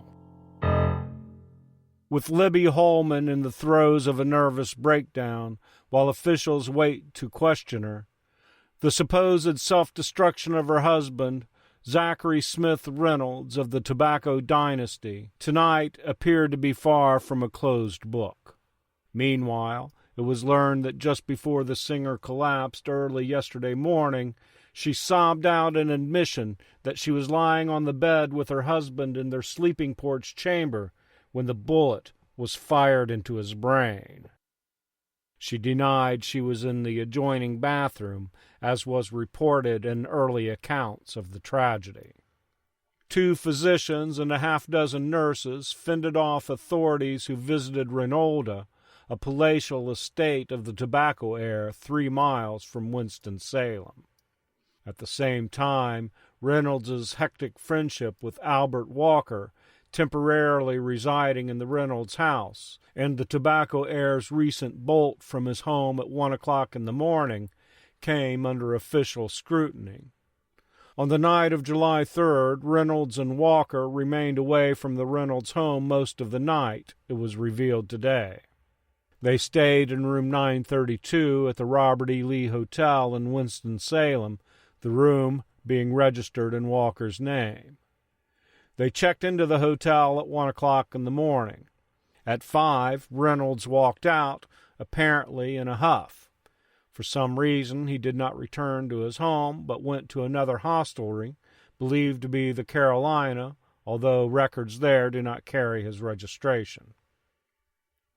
With Libby Holman in the throes of a nervous breakdown while officials wait to question her, the supposed self-destruction of her husband, Zachary Smith Reynolds of the Tobacco Dynasty, tonight appeared to be far from a closed book. Meanwhile, it was learned that just before the singer collapsed early yesterday morning, she sobbed out an admission that she was lying on the bed with her husband in their sleeping porch chamber when the bullet was fired into his brain. She denied she was in the adjoining bathroom, as was reported in early accounts of the tragedy. 2 physicians and a half-dozen nurses fended off authorities who visited Reynolda, a palatial estate of the tobacco heir 3 miles from Winston-Salem. At the same time, Reynolds's hectic friendship with Albert Walker, temporarily residing in the Reynolds house, and the tobacco heir's recent bolt from his home at 1 o'clock in the morning came under official scrutiny. On the night of July 3rd, Reynolds and Walker remained away from the Reynolds home most of the night, it was revealed today. They stayed in room 932 at the Robert E. Lee Hotel in Winston-Salem, the room being registered in Walker's name. They checked into the hotel at 1 o'clock in the morning. At 5, Reynolds walked out, apparently in a huff. For some reason, he did not return to his home, but went to another hostelry, believed to be the Carolina, although records there do not carry his registration.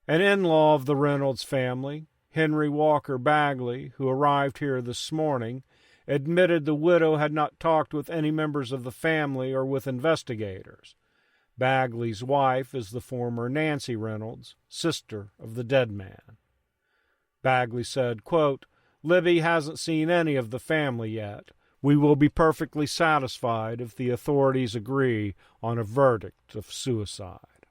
An in-law of the Reynolds family, Henry Walker Bagley, who arrived here this morning, admitted the widow had not talked with any members of the family or with investigators. Bagley's wife is the former Nancy Reynolds, sister of the dead man. Bagley said, quote, "Libby hasn't seen any of the family yet. We will be perfectly satisfied if the authorities agree on a verdict of suicide."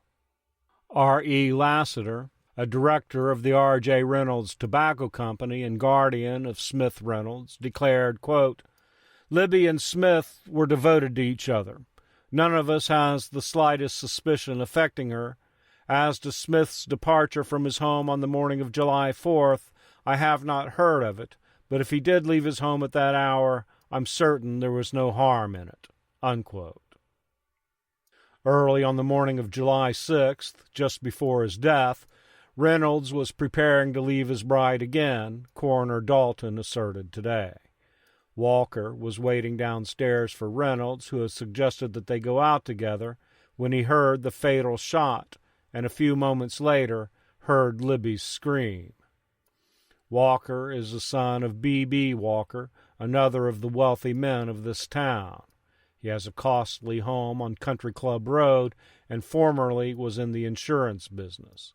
R.E. Lassiter, a director of the R.J. Reynolds Tobacco Company and guardian of Smith Reynolds, declared, quote, "Libby and Smith were devoted to each other. None of us has the slightest suspicion affecting her. As to Smith's departure from his home on the morning of July 4th, I have not heard of it, but if he did leave his home at that hour, I'm certain there was no harm in it." Unquote. Early on the morning of July 6th, just before his death, Reynolds was preparing to leave his bride again, Coroner Dalton asserted today. Walker was waiting downstairs for Reynolds, who had suggested that they go out together, when he heard the fatal shot, and a few moments later heard Libby's scream. Walker is the son of B.B. Walker, another of the wealthy men of this town. He has a costly home on Country Club Road and formerly was in the insurance business.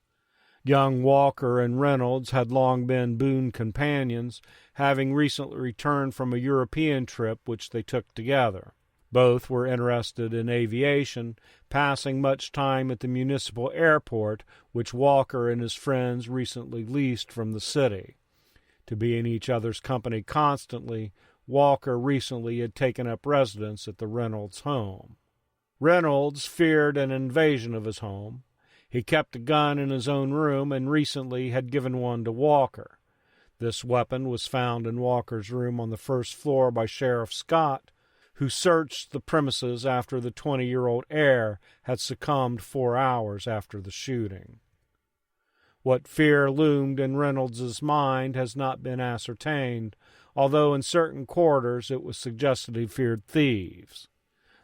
Young Walker and Reynolds had long been boon companions, having recently returned from a European trip which they took together. Both were interested in aviation, passing much time at the municipal airport, which Walker and his friends recently leased from the city. To be in each other's company constantly, Walker recently had taken up residence at the Reynolds home. Reynolds feared an invasion of his home. He kept a gun in his own room and recently had given one to Walker. This weapon was found in Walker's room on the first floor by Sheriff Scott, who searched the premises after the 20-year-old heir had succumbed 4 hours after the shooting. What fear loomed in Reynolds's mind has not been ascertained, although in certain quarters it was suggested he feared thieves.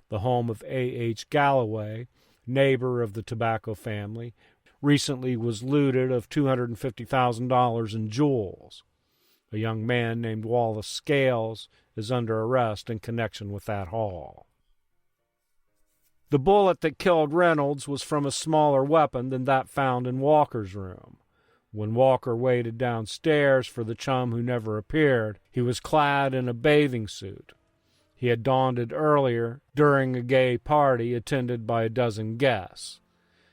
The home of A.H. Galloway, neighbor of the tobacco family, recently was looted of $250,000 in jewels. A young man named Wallace Scales is under arrest in connection with that haul. The bullet that killed Reynolds was from a smaller weapon than that found in Walker's room. When Walker waited downstairs for the chum who never appeared, he was clad in a bathing suit. He had donned it earlier during a gay party attended by a dozen guests.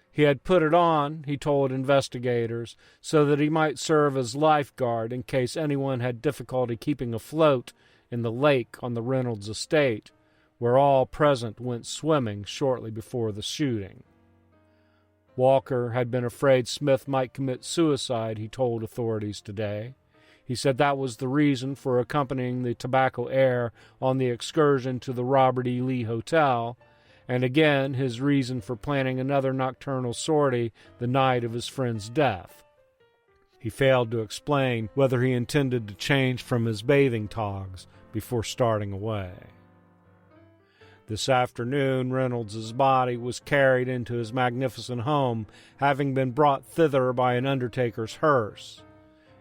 He had put it on, he told investigators, so that he might serve as lifeguard in case anyone had difficulty keeping afloat in the lake on the Reynolds estate, where all present went swimming shortly before the shooting. Walker had been afraid Smith might commit suicide, he told authorities today. He said that was the reason for accompanying the tobacco heir on the excursion to the Robert E. Lee Hotel, and again his reason for planning another nocturnal sortie the night of his friend's death. He failed to explain whether he intended to change from his bathing togs before starting away. This afternoon, Reynolds's body was carried into his magnificent home, having been brought thither by an undertaker's hearse.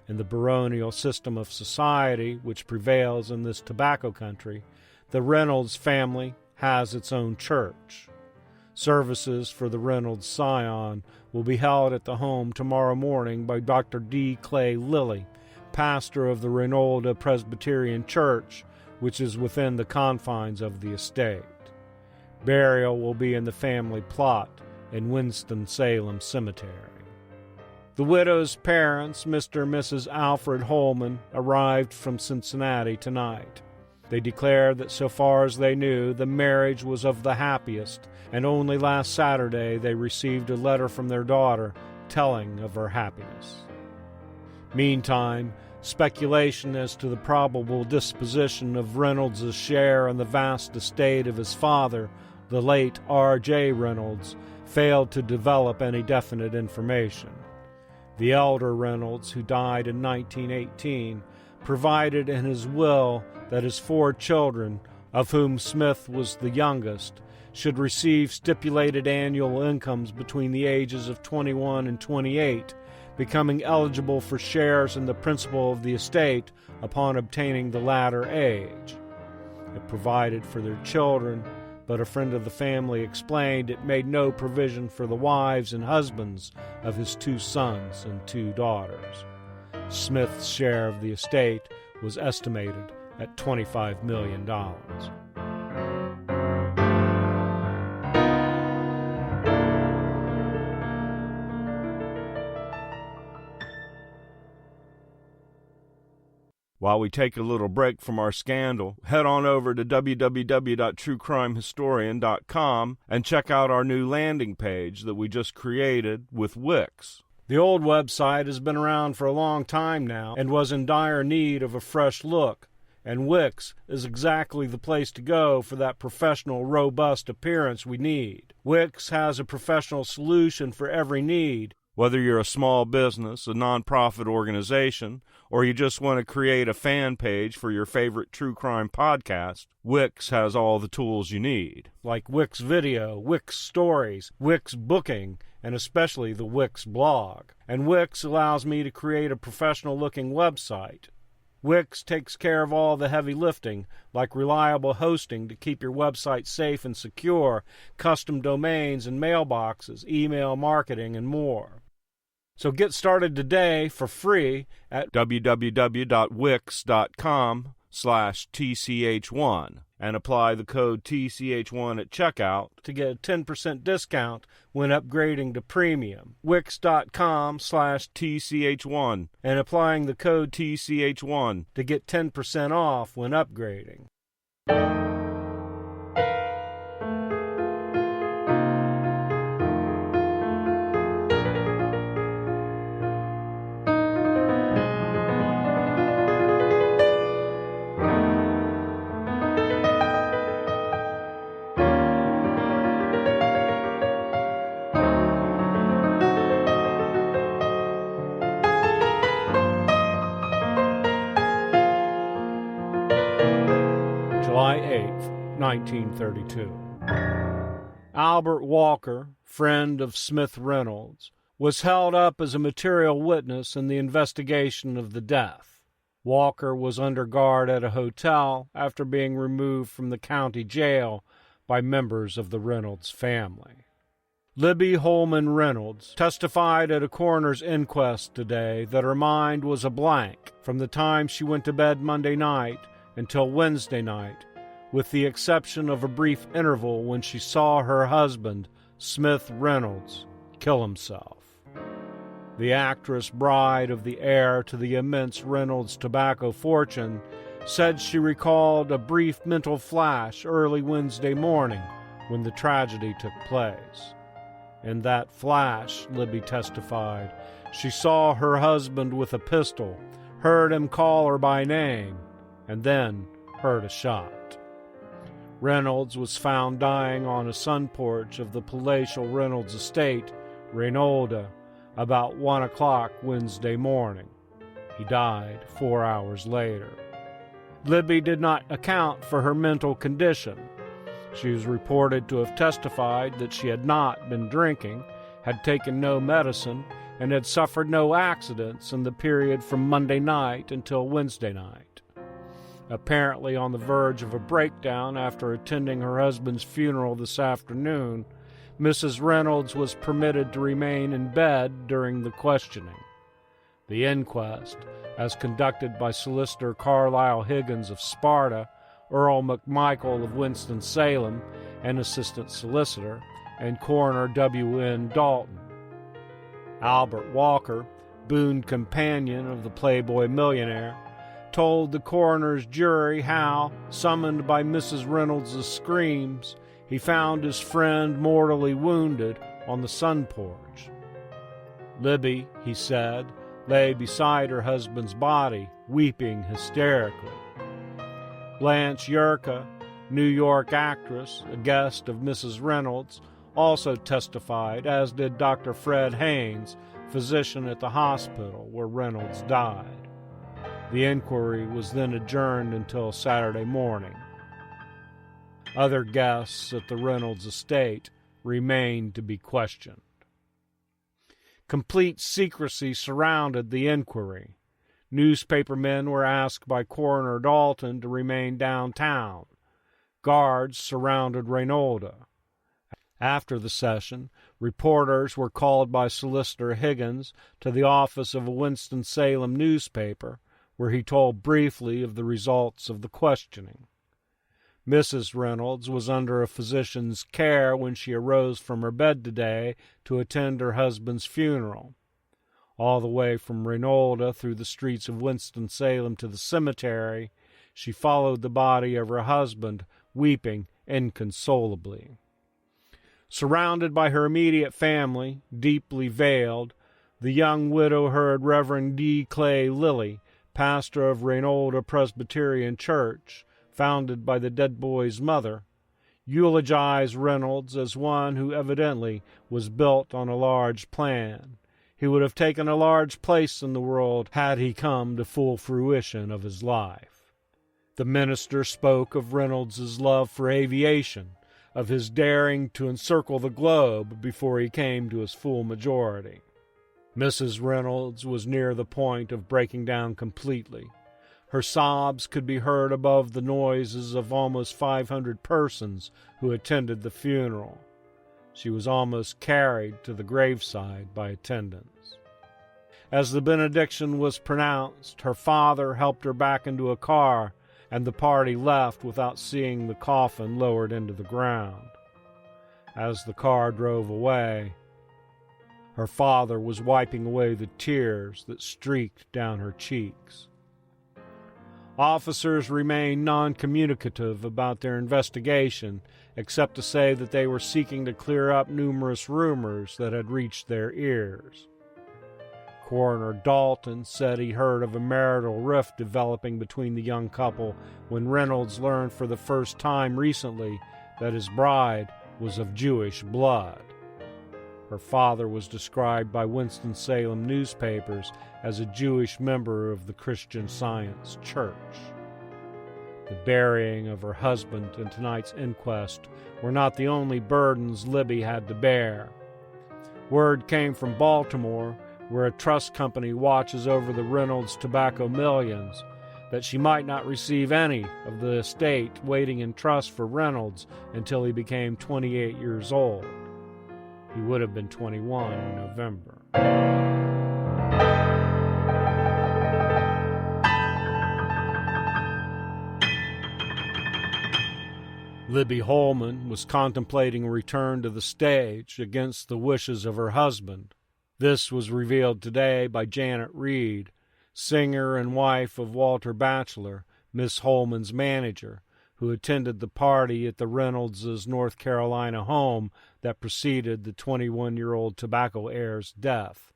In the baronial system of society which prevails in this tobacco country, the Reynolds family has its own church. Services for the Reynolds scion will be held at the home tomorrow morning by Dr. D. Clay Lilly, pastor of the Reynolda Presbyterian Church, which is within the confines of the estate. Burial will be in the family plot in Winston-Salem Cemetery. The widow's parents, Mr. and Mrs. Alfred Holman, arrived from Cincinnati tonight. They declared that so far as they knew, the marriage was of the happiest, and only last Saturday they received a letter from their daughter telling of her happiness. Meantime, speculation as to the probable disposition of Reynolds' share in the vast estate of his father, the late R.J. Reynolds, failed to develop any definite information. The elder Reynolds, who died in 1918, provided in his will that his 4 children, of whom Smith was the youngest, should receive stipulated annual incomes between the ages of 21 and 28, becoming eligible for shares in the principal of the estate upon obtaining the latter age. It provided for their children, but a friend of the family explained it made no provision for the wives and husbands of his 2 sons and 2 daughters. Smith's share of the estate was estimated at $25 million. While we take a little break from our scandal, head on over to www.truecrimehistorian.com and check out our new landing page that we just created with Wix. The old website has been around for a long time now and was in dire need of a fresh look, and Wix is exactly the place to go for that professional, robust appearance we need. Wix has a professional solution for every need. Whether you're a small business, a nonprofit organization, or you just want to create a fan page for your favorite true crime podcast, Wix has all the tools you need, like Wix Video, Wix Stories, Wix Booking, and especially the Wix blog. And Wix allows me to create a professional-looking website. Wix takes care of all the heavy lifting, like reliable hosting to keep your website safe and secure, custom domains and mailboxes, email marketing, and more. So get started today for free at www.wix.com/TCH1 and apply the code TCH1 at checkout to get a 10% discount when upgrading to premium. Wix.com/TCH1 and applying the code TCH1 to get 10% off when upgrading. July 8th, 1932. Albert Walker, friend of Smith Reynolds, was held up as a material witness in the investigation of the death. Walker was under guard at a hotel after being removed from the county jail by members of the Reynolds family. Libby Holman Reynolds testified at a coroner's inquest today that her mind was a blank from the time she went to bed Monday night until Wednesday night, with the exception of a brief interval when she saw her husband, Smith Reynolds, kill himself. The actress, bride of the heir to the immense Reynolds tobacco fortune, said she recalled a brief mental flash early Wednesday morning when the tragedy took place. In that flash, Libby testified, she saw her husband with a pistol, heard him call her by name, and then heard a shot. Reynolds was found dying on a sun porch of the palatial Reynolds estate, Reynolda, about 1 o'clock Wednesday morning. He died 4 hours later. Libby did not account for her mental condition. She was reported to have testified that she had not been drinking, had taken no medicine, and had suffered no accidents in the period from Monday night until Wednesday night. Apparently on the verge of a breakdown after attending her husband's funeral this afternoon, Mrs. Reynolds was permitted to remain in bed during the questioning. The inquest, as conducted by Solicitor Carlisle Higgins of Sparta, Earl McMichael of Winston-Salem, and Assistant Solicitor, and Coroner W.N. Dalton. Albert Walker, boon companion of the Playboy millionaire, told the coroner's jury how, summoned by Mrs. Reynolds' screams, he found his friend mortally wounded on the sun porch. Libby, he said, lay beside her husband's body, weeping hysterically. Blanche Yerka, New York actress, a guest of Mrs. Reynolds, also testified, as did Dr. Fred Haynes, physician at the hospital where Reynolds died. The inquiry was then adjourned until Saturday morning. Other guests at the Reynolds estate remained to be questioned. Complete secrecy surrounded the inquiry. Newspapermen were asked by Coroner Dalton to remain downtown. Guards surrounded Reynolda. After the session, reporters were called by Solicitor Higgins to the office of a Winston-Salem newspaper, where he told briefly of the results of the questioning. Mrs. Reynolds was under a physician's care when she arose from her bed today to attend her husband's funeral. All the way from Reynolda through the streets of Winston-Salem to the cemetery, she followed the body of her husband, weeping inconsolably. Surrounded by her immediate family, deeply veiled, the young widow heard Reverend D. Clay Lilly, pastor of Reynolda Presbyterian Church, founded by the dead boy's mother, eulogize Reynolds as one who evidently was built on a large plan. He would have taken a large place in the world had he come to full fruition of his life. The minister spoke of Reynolds's love for aviation, of his daring to encircle the globe before he came to his full majority. Mrs. Reynolds was near the point of breaking down completely. Her sobs could be heard above the noises of almost 500 persons who attended the funeral. She was almost carried to the graveside by attendants. As the benediction was pronounced, her father helped her back into a car, and the party left without seeing the coffin lowered into the ground. As the car drove away, her father was wiping away the tears that streaked down her cheeks. Officers remained non-communicative about their investigation, except to say that they were seeking to clear up numerous rumors that had reached their ears. Coroner Dalton said he heard of a marital rift developing between the young couple when Reynolds learned for the first time recently that his bride was of Jewish blood. Her father was described by Winston-Salem newspapers as a Jewish member of the Christian Science Church. The burying of her husband and tonight's inquest were not the only burdens Libby had to bear. Word came from Baltimore, where a trust company watches over the Reynolds tobacco millions, that she might not receive any of the estate waiting in trust for Reynolds until he became 28 years old. He would have been 21 in November. Libby Holman was contemplating a return to the stage against the wishes of her husband. This was revealed today by Janet Reed, singer and wife of Walter Batchelor, Miss Holman's manager, who attended the party at the Reynolds' North Carolina home that preceded the 21-year-old tobacco heir's death.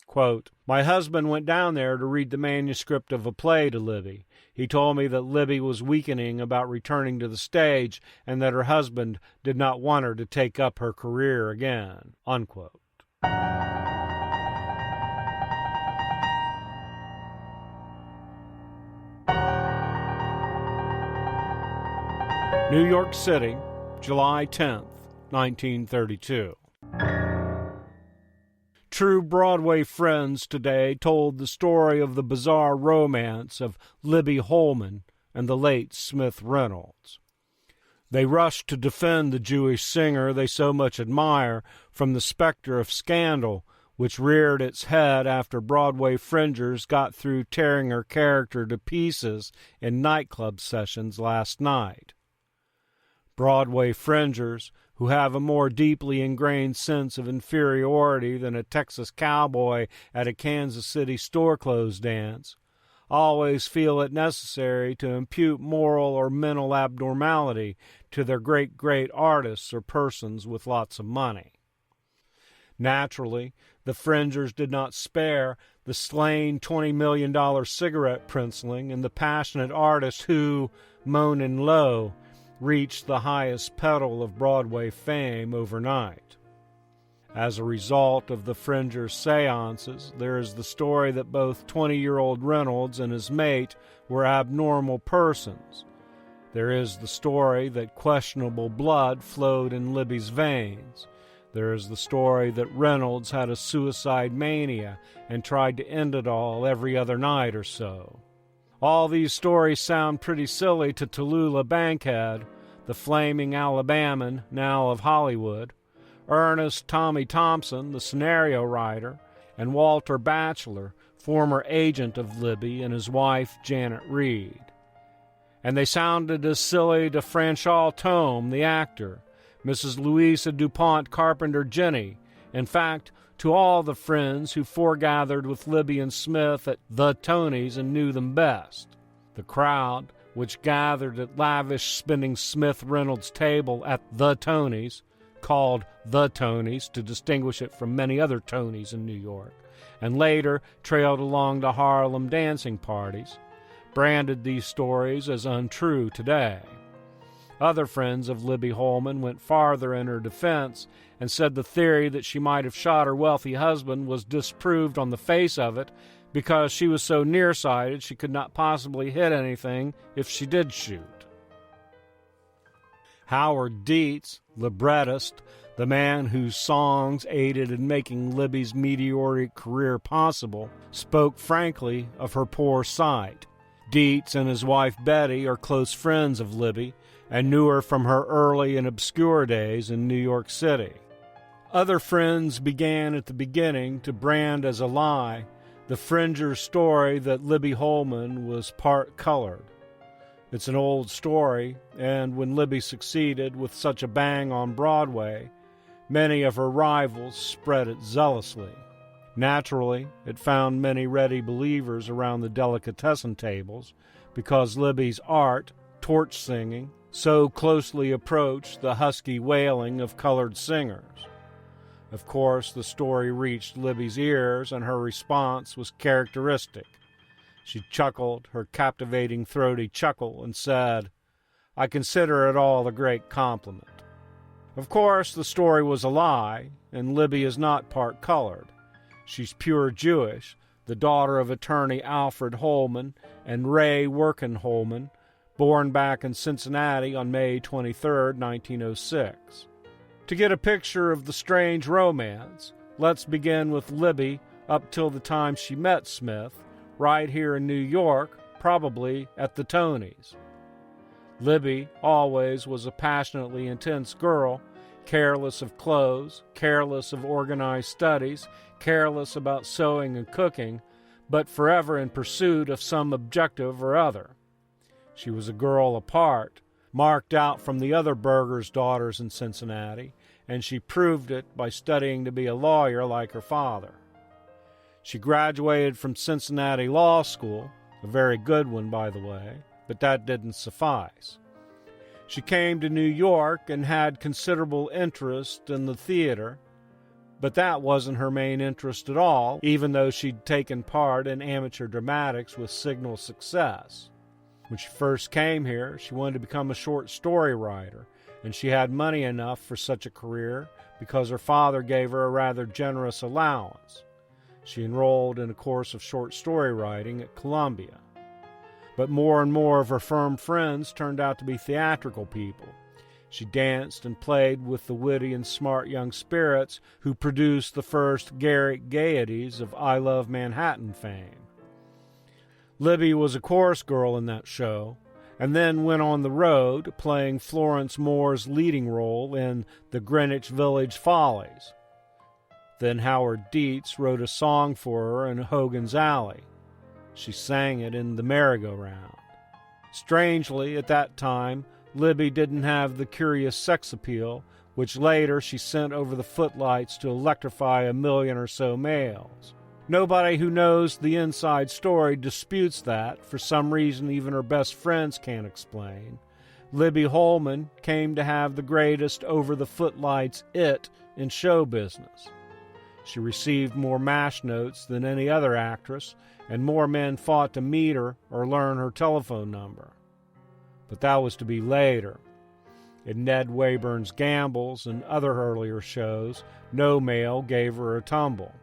Quote, "My husband went down there to read the manuscript of a play to Libby. He told me that Libby was weakening about returning to the stage and that her husband did not want her to take up her career again." Unquote. New York City, July 10th, 1932. True Broadway friends today told the story of the bizarre romance of Libby Holman and the late Smith Reynolds. They rushed to defend the Jewish singer they so much admire from the specter of scandal which reared its head after Broadway fringers got through tearing her character to pieces in nightclub sessions last night. Broadway fringers, who have a more deeply ingrained sense of inferiority than a Texas cowboy at a Kansas City store clothes dance, always feel it necessary to impute moral or mental abnormality to their great artists or persons with lots of money. Naturally, the fringers did not spare the slain $20 million cigarette princeling and the passionate artist who, moaning low, reached the highest pedal of Broadway fame overnight. As a result of the fringers' seances, there is the story that both 20-year-old Reynolds and his mate were abnormal persons. There is the story that questionable blood flowed in Libby's veins. There is the story that Reynolds had a suicide mania and tried to end it all every other night or so. All these stories sound pretty silly to Tallulah Bankhead, the flaming Alabaman, now of Hollywood, Ernest Tommy Thompson, the scenario writer, and Walter Batchelor, former agent of Libby, and his wife Janet Reed. And they sounded as silly to Franchot Tome, the actor, Mrs. Louisa DuPont Carpenter Jenny, in fact, to all the friends who foregathered with Libby and Smith at the Tonys and knew them best. The crowd, which gathered at lavish spinning Smith Reynolds' table at the Tonys, called the Tonys to distinguish it from many other Tonys in New York, and later trailed along to Harlem dancing parties, branded these stories as untrue today. Other friends of Libby Holman went farther in her defense and said the theory that she might have shot her wealthy husband was disproved on the face of it because she was so nearsighted she could not possibly hit anything if she did shoot. Howard Dietz, librettist, the man whose songs aided in making Libby's meteoric career possible, spoke frankly of her poor sight. Dietz and his wife Betty are close friends of Libby and knew her from her early and obscure days in New York City. Other friends began at the beginning to brand as a lie the Fringer story that Libby Holman was part colored. It's an old story, and when Libby succeeded with such a bang on Broadway, many of her rivals spread it zealously. Naturally, it found many ready believers around the delicatessen tables because Libby's art, torch singing, so closely approached the husky wailing of colored singers. Of course, the story reached Libby's ears, and her response was characteristic. She chuckled her captivating throaty chuckle and said, "I consider it all a great compliment." Of course, the story was a lie, and Libby is not part colored. She's pure Jewish, the daughter of attorney Alfred Holman and Ray Workin Holman, born back in Cincinnati on May 23, 1906. To get a picture of the strange romance, let's begin with Libby up till the time she met Smith, right here in New York, probably at the Tonys. Libby always was a passionately intense girl, careless of clothes, careless of organized studies, careless about sewing and cooking, but forever in pursuit of some objective or other. She was a girl apart, marked out from the other burghers' daughters in Cincinnati, and she proved it by studying to be a lawyer like her father. She graduated from Cincinnati Law School, a very good one, by the way, but that didn't suffice. She came to New York and had considerable interest in the theater, but that wasn't her main interest at all, even though she'd taken part in amateur dramatics with signal success. When she first came here, she wanted to become a short story writer, and she had money enough for such a career because her father gave her a rather generous allowance. She enrolled in a course of short story writing at Columbia. But more and more of her firm friends turned out to be theatrical people. She danced and played with the witty and smart young spirits who produced the first Garrick Gaieties of I Love Manhattan fame. Libby was a chorus girl in that show, and then went on the road playing Florence Moore's leading role in The Greenwich Village Follies. Then Howard Dietz wrote a song for her in Hogan's Alley. She sang it in The Merry-Go-Round. Strangely, at that time, Libby didn't have the curious sex appeal, which later she sent over the footlights to electrify 1 million or so males. Nobody who knows the inside story disputes that, for some reason even her best friends can't explain. Libby Holman came to have the greatest over-the-footlights it in show business. She received more MASH notes than any other actress, and more men fought to meet her or learn her telephone number. But that was to be later. In Ned Wayburn's Gambles and other earlier shows, no male gave her a tumble.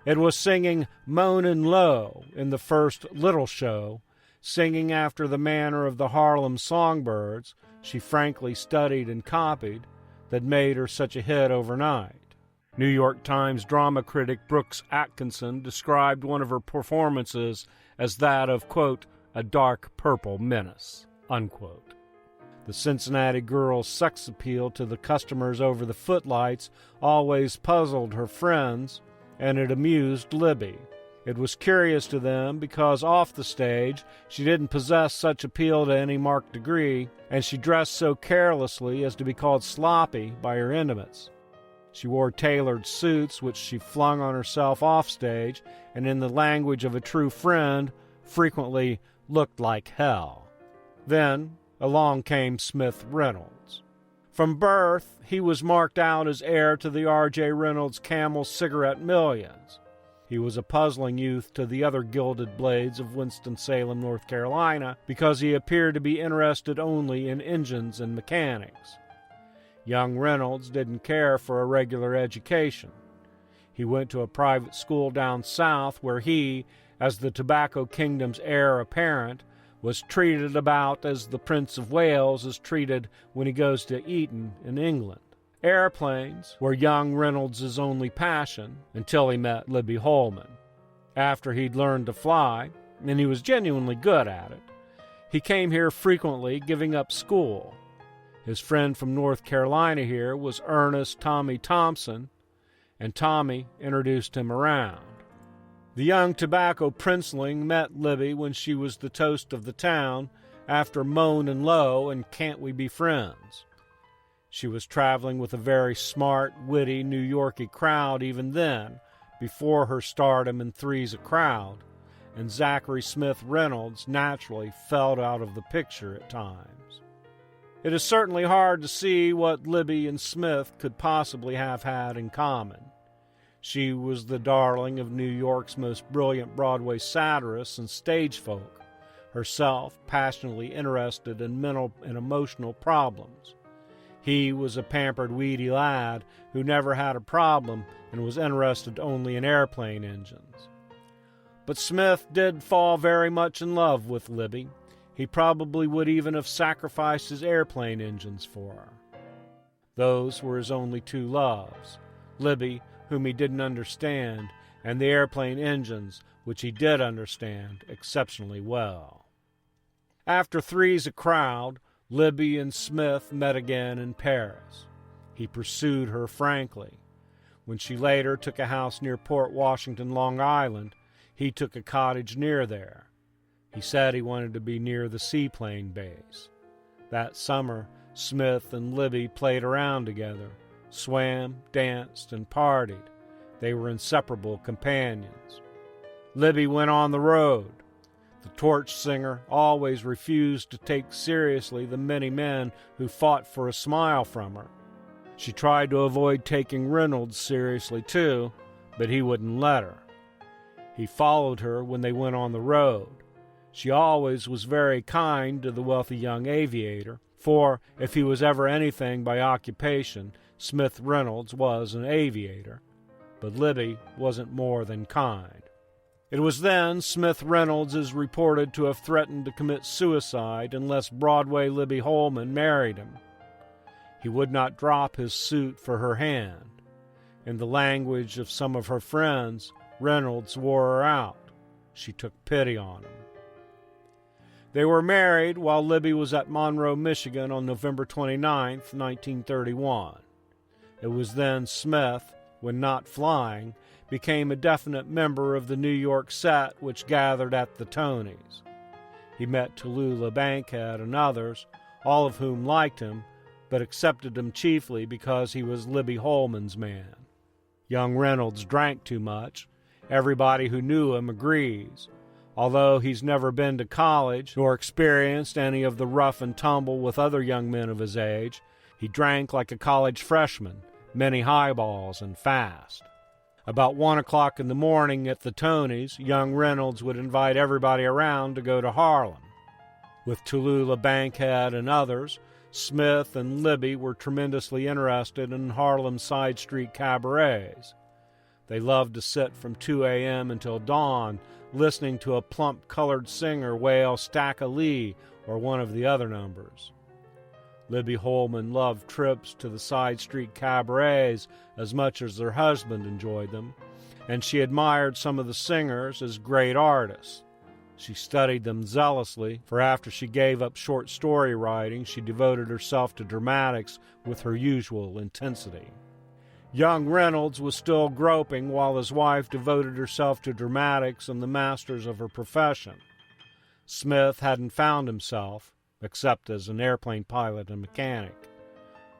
It was singing Moanin' Low in the first Little Show, singing after the manner of the Harlem Songbirds she frankly studied and copied, that made her such a hit overnight. New York Times drama critic Brooks Atkinson described one of her performances as that of, quote, a dark purple menace, unquote. The Cincinnati girl's sex appeal to the customers over the footlights always puzzled her friends, and it amused Libby. It was curious to them because off the stage she didn't possess such appeal to any marked degree, and she dressed so carelessly as to be called sloppy by her intimates. She wore tailored suits which she flung on herself off stage, and in the language of a true friend, frequently looked like hell. Then along came Smith Reynolds. From birth, he was marked out as heir to the R.J. Reynolds Camel cigarette millions. He was a puzzling youth to the other gilded blades of Winston-Salem, North Carolina, because he appeared to be interested only in engines and mechanics. Young Reynolds didn't care for a regular education. He went to a private school down south where he, as the Tobacco Kingdom's heir apparent, was treated about as the Prince of Wales is treated when he goes to Eton in England. Airplanes were young Reynolds' only passion until he met Libby Holman. After he'd learned to fly, and he was genuinely good at it, he came here frequently, giving up school. His friend from North Carolina here was Ernest Tommy Thompson, and Tommy introduced him around. The young tobacco princeling met Libby when she was the toast of the town after Moan and Low and Can't We Be Friends. She was traveling with a very smart, witty, New Yorkie crowd even then, before her stardom in Three's a Crowd, and Zachary Smith Reynolds naturally fell out of the picture at times. It is certainly hard to see what Libby and Smith could possibly have had in common. She was the darling of New York's most brilliant Broadway satirists and stage folk, herself passionately interested in mental and emotional problems. He was a pampered, weedy lad who never had a problem and was interested only in airplane engines. But Smith did fall very much in love with Libby. He probably would even have sacrificed his airplane engines for her. Those were his only two loves, Libby, whom he didn't understand, and the airplane engines, which he did understand exceptionally well. After Three's a Crowd, Libby and Smith met again in Paris. He pursued her frankly. When she later took a house near Port Washington, Long Island, he took a cottage near there. He said he wanted to be near the seaplane base. That summer, Smith and Libby played around together, swam, danced, and partied. They were inseparable companions. Libby went on the road. The torch singer always refused to take seriously the many men who fought for a smile from her. She tried to avoid taking Reynolds seriously, too, but he wouldn't let her. He followed her when they went on the road. She always was very kind to the wealthy young aviator, for if he was ever anything by occupation, Smith Reynolds was an aviator, but Libby wasn't more than kind. It was then Smith Reynolds is reported to have threatened to commit suicide unless Broadway Libby Holman married him. He would not drop his suit for her hand. In the language of some of her friends, Reynolds wore her out. She took pity on him. They were married while Libby was at Monroe, Michigan on November 29, 1931. It was then Smith, when not flying, became a definite member of the New York set which gathered at the Tonys. He met Tallulah Bankhead and others, all of whom liked him, but accepted him chiefly because he was Libby Holman's man. Young Reynolds drank too much. Everybody who knew him agrees. Although he's never been to college nor experienced any of the rough and tumble with other young men of his age, he drank like a college freshman, many highballs and fast. About 1 o'clock in the morning at the Tonys, young Reynolds would invite everybody around to go to Harlem. With Tallulah Bankhead and others, Smith and Libby were tremendously interested in Harlem's side street cabarets. They loved to sit from 2 a.m. until dawn, listening to a plump colored singer wail Stack-a-Lee or one of the other numbers. Libby Holman loved trips to the side street cabarets as much as her husband enjoyed them, and she admired some of the singers as great artists. She studied them zealously, for after she gave up short story writing, she devoted herself to dramatics with her usual intensity. Young Reynolds was still groping while his wife devoted herself to dramatics and the masters of her profession. Smith hadn't found himself, except as an airplane pilot and mechanic.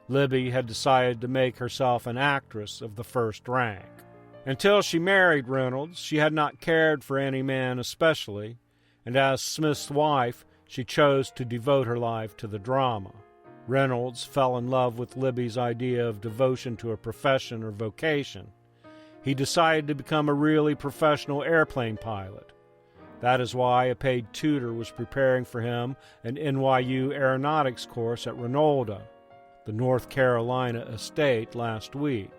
Libby had decided to make herself an actress of the first rank. Until she married Reynolds, she had not cared for any man especially, and as Smith's wife, she chose to devote her life to the drama. Reynolds fell in love with Libby's idea of devotion to a profession or vocation. He decided to become a really professional airplane pilot. That is why a paid tutor was preparing for him an NYU aeronautics course at Renolda, the North Carolina estate, last week.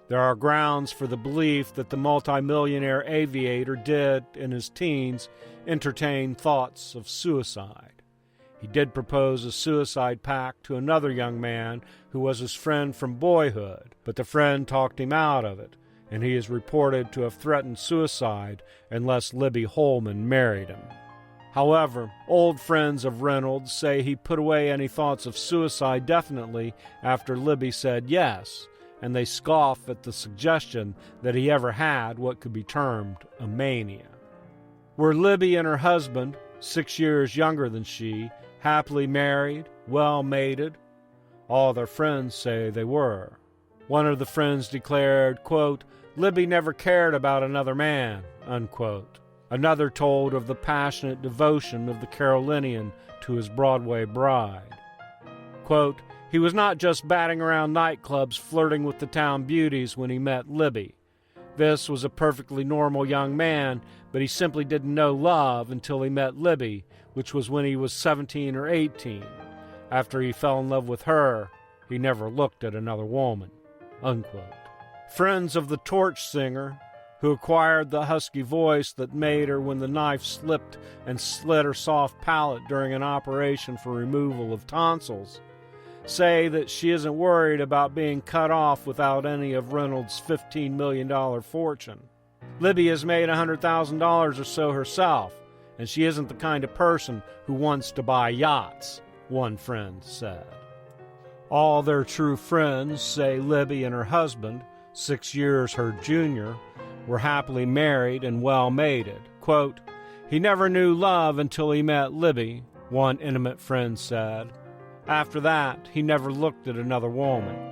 There are grounds for the belief that the multimillionaire aviator did, in his teens, entertain thoughts of suicide. He did propose a suicide pact to another young man who was his friend from boyhood, but the friend talked him out of it, and he is reported to have threatened suicide unless Libby Holman married him. However, old friends of Reynolds say he put away any thoughts of suicide definitely after Libby said yes, and they scoff at the suggestion that he ever had what could be termed a mania. Were Libby and her husband, 6 years younger than she, happily married, well-mated? All their friends say they were. One of the friends declared, quote, "Libby never cared about another man," unquote. Another told of the passionate devotion of the Carolinian to his Broadway bride. Quote, "He was not just batting around nightclubs flirting with the town beauties when he met Libby. This was a perfectly normal young man, but he simply didn't know love until he met Libby, which was when he was 17 or 18. After he fell in love with her, he never looked at another woman," unquote. Friends of the torch singer, who acquired the husky voice that made her when the knife slipped and slit her soft palate during an operation for removal of tonsils, say that she isn't worried about being cut off without any of Reynolds' $15 million fortune. Libby has made $100,000 or so herself, and she isn't the kind of person who wants to buy yachts, one friend said. All their true friends say Libby and her husband, 6 years her junior, were happily married and well-mated. Quote, "He never knew love until he met Libby," one intimate friend said. After that, he never looked at another woman.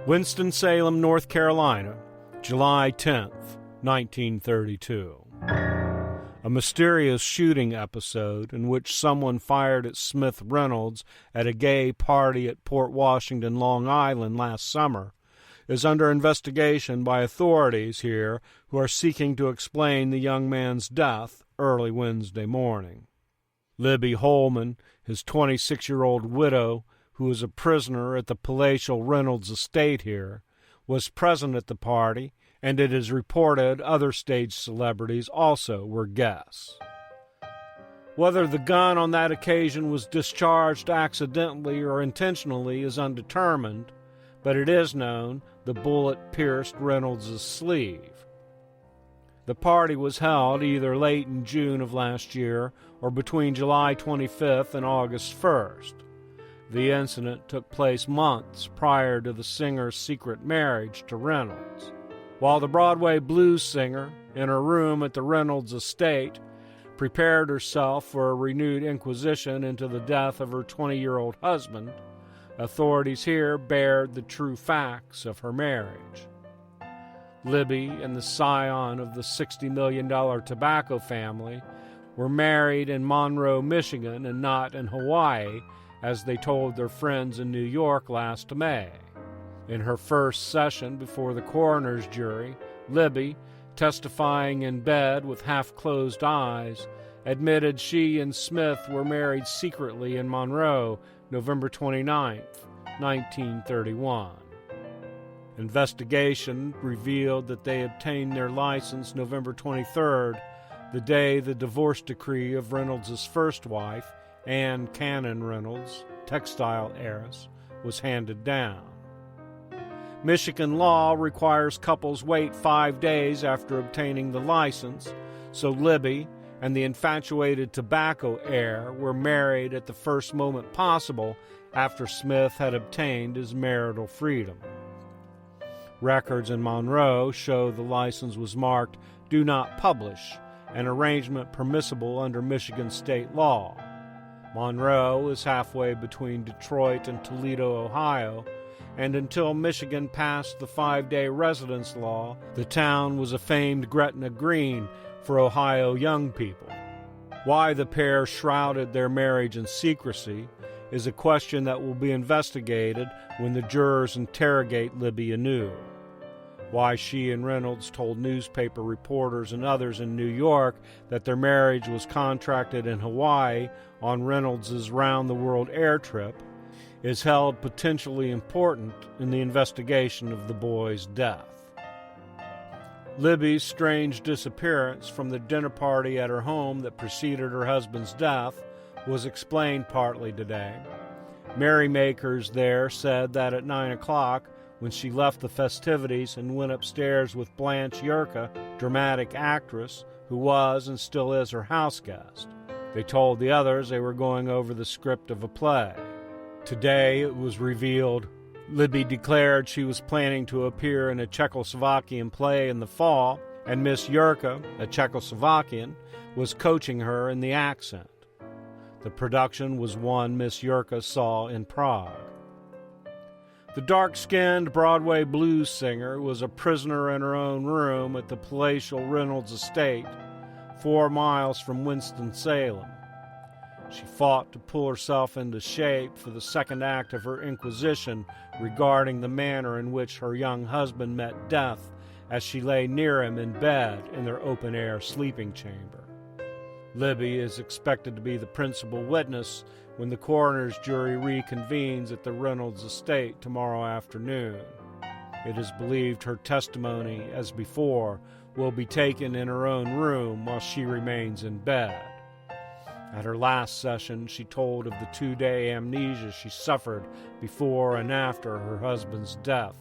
Winston-Salem, North Carolina, July 10th, 1932. A mysterious shooting episode in which someone fired at Smith Reynolds at a gay party at Port Washington, Long Island last summer is under investigation by authorities here who are seeking to explain the young man's death early Wednesday morning. Libby Holman, his 26-year-old widow, who was a prisoner at the palatial Reynolds estate here, was present at the party, and it is reported other stage celebrities also were guests. Whether the gun on that occasion was discharged accidentally or intentionally is undetermined, but it is known the bullet pierced Reynolds' sleeve. The party was held either late in June of last year or between July 25th and August 1st. The incident took place months prior to the singer's secret marriage to Reynolds. While the Broadway blues singer, in her room at the Reynolds estate, prepared herself for a renewed inquisition into the death of her 20-year-old husband, authorities here bared the true facts of her marriage. Libby and the scion of the $60 million tobacco family were married in Monroe, Michigan, and not in Hawaii, as they told their friends in New York last May. In her first session before the coroner's jury, Libby, testifying in bed with half-closed eyes, admitted she and Smith were married secretly in Monroe, November 29, 1931. Investigation revealed that they obtained their license November 23rd, the day the divorce decree of Reynolds' first wife, Ann Cannon Reynolds, textile heiress, was handed down. Michigan law requires couples wait 5 days after obtaining the license, so Libby and the infatuated tobacco heir were married at the first moment possible after Smith had obtained his marital freedom. Records in Monroe show the license was marked "Do Not Publish," an arrangement permissible under Michigan state law. Monroe is halfway between Detroit and Toledo, Ohio, and until Michigan passed the 5-day residence law, the town was a famed Gretna Green for Ohio young people. Why the pair shrouded their marriage in secrecy is a question that will be investigated when the jurors interrogate Libby anew. Why she and Reynolds told newspaper reporters and others in New York that their marriage was contracted in Hawaii on Reynolds' round-the-world air trip is held potentially important in the investigation of the boy's death. Libby's strange disappearance from the dinner party at her home that preceded her husband's death was explained partly today. Merrymakers there said that at 9 o'clock, when she left the festivities and went upstairs with Blanche Yerka, dramatic actress, who was and still is her houseguest. They told the others they were going over the script of a play. Today it was revealed Libby declared she was planning to appear in a Czechoslovakian play in the fall, and Miss Yerka, a Czechoslovakian, was coaching her in the accent. The production was one Miss Yerka saw in Prague. The dark-skinned Broadway blues singer was a prisoner in her own room at the palatial Reynolds estate, 4 miles from Winston-Salem. She fought to pull herself into shape for the second act of her inquisition regarding the manner in which her young husband met death as she lay near him in bed in their open-air sleeping chamber. Libby is expected to be the principal witness when the coroner's jury reconvenes at the Reynolds estate tomorrow afternoon. It is believed her testimony, as before, will be taken in her own room while she remains in bed. At her last session, she told of the 2-day amnesia she suffered before and after her husband's death,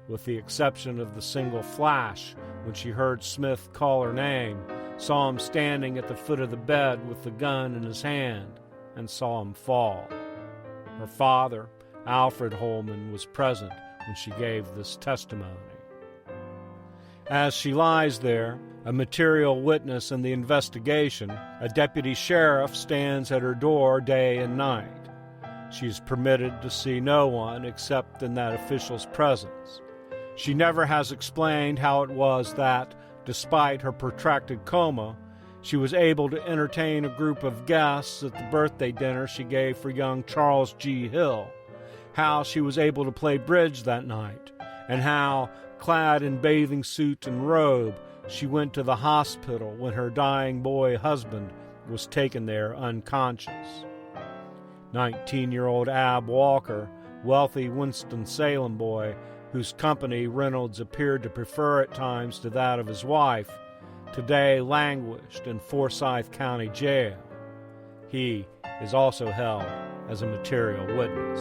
with the exception of the single flash when she heard Smith call her name, saw him standing at the foot of the bed with the gun in his hand, and saw him fall. Her father, Alfred Holman, was present when she gave this testimony. As she lies there, a material witness in the investigation, a deputy sheriff stands at her door day and night. She is permitted to see no one except in that official's presence. She never has explained how it was that, despite her protracted coma, she was able to entertain a group of guests at the birthday dinner she gave for young Charles G. Hill, how she was able to play bridge that night, and how, clad in bathing suit and robe, she went to the hospital when her dying boy husband was taken there unconscious. 19-year-old Ab Walker, wealthy Winston-Salem boy, whose company Reynolds appeared to prefer at times to that of his wife, today languished in Forsyth County Jail. He is also held as a material witness.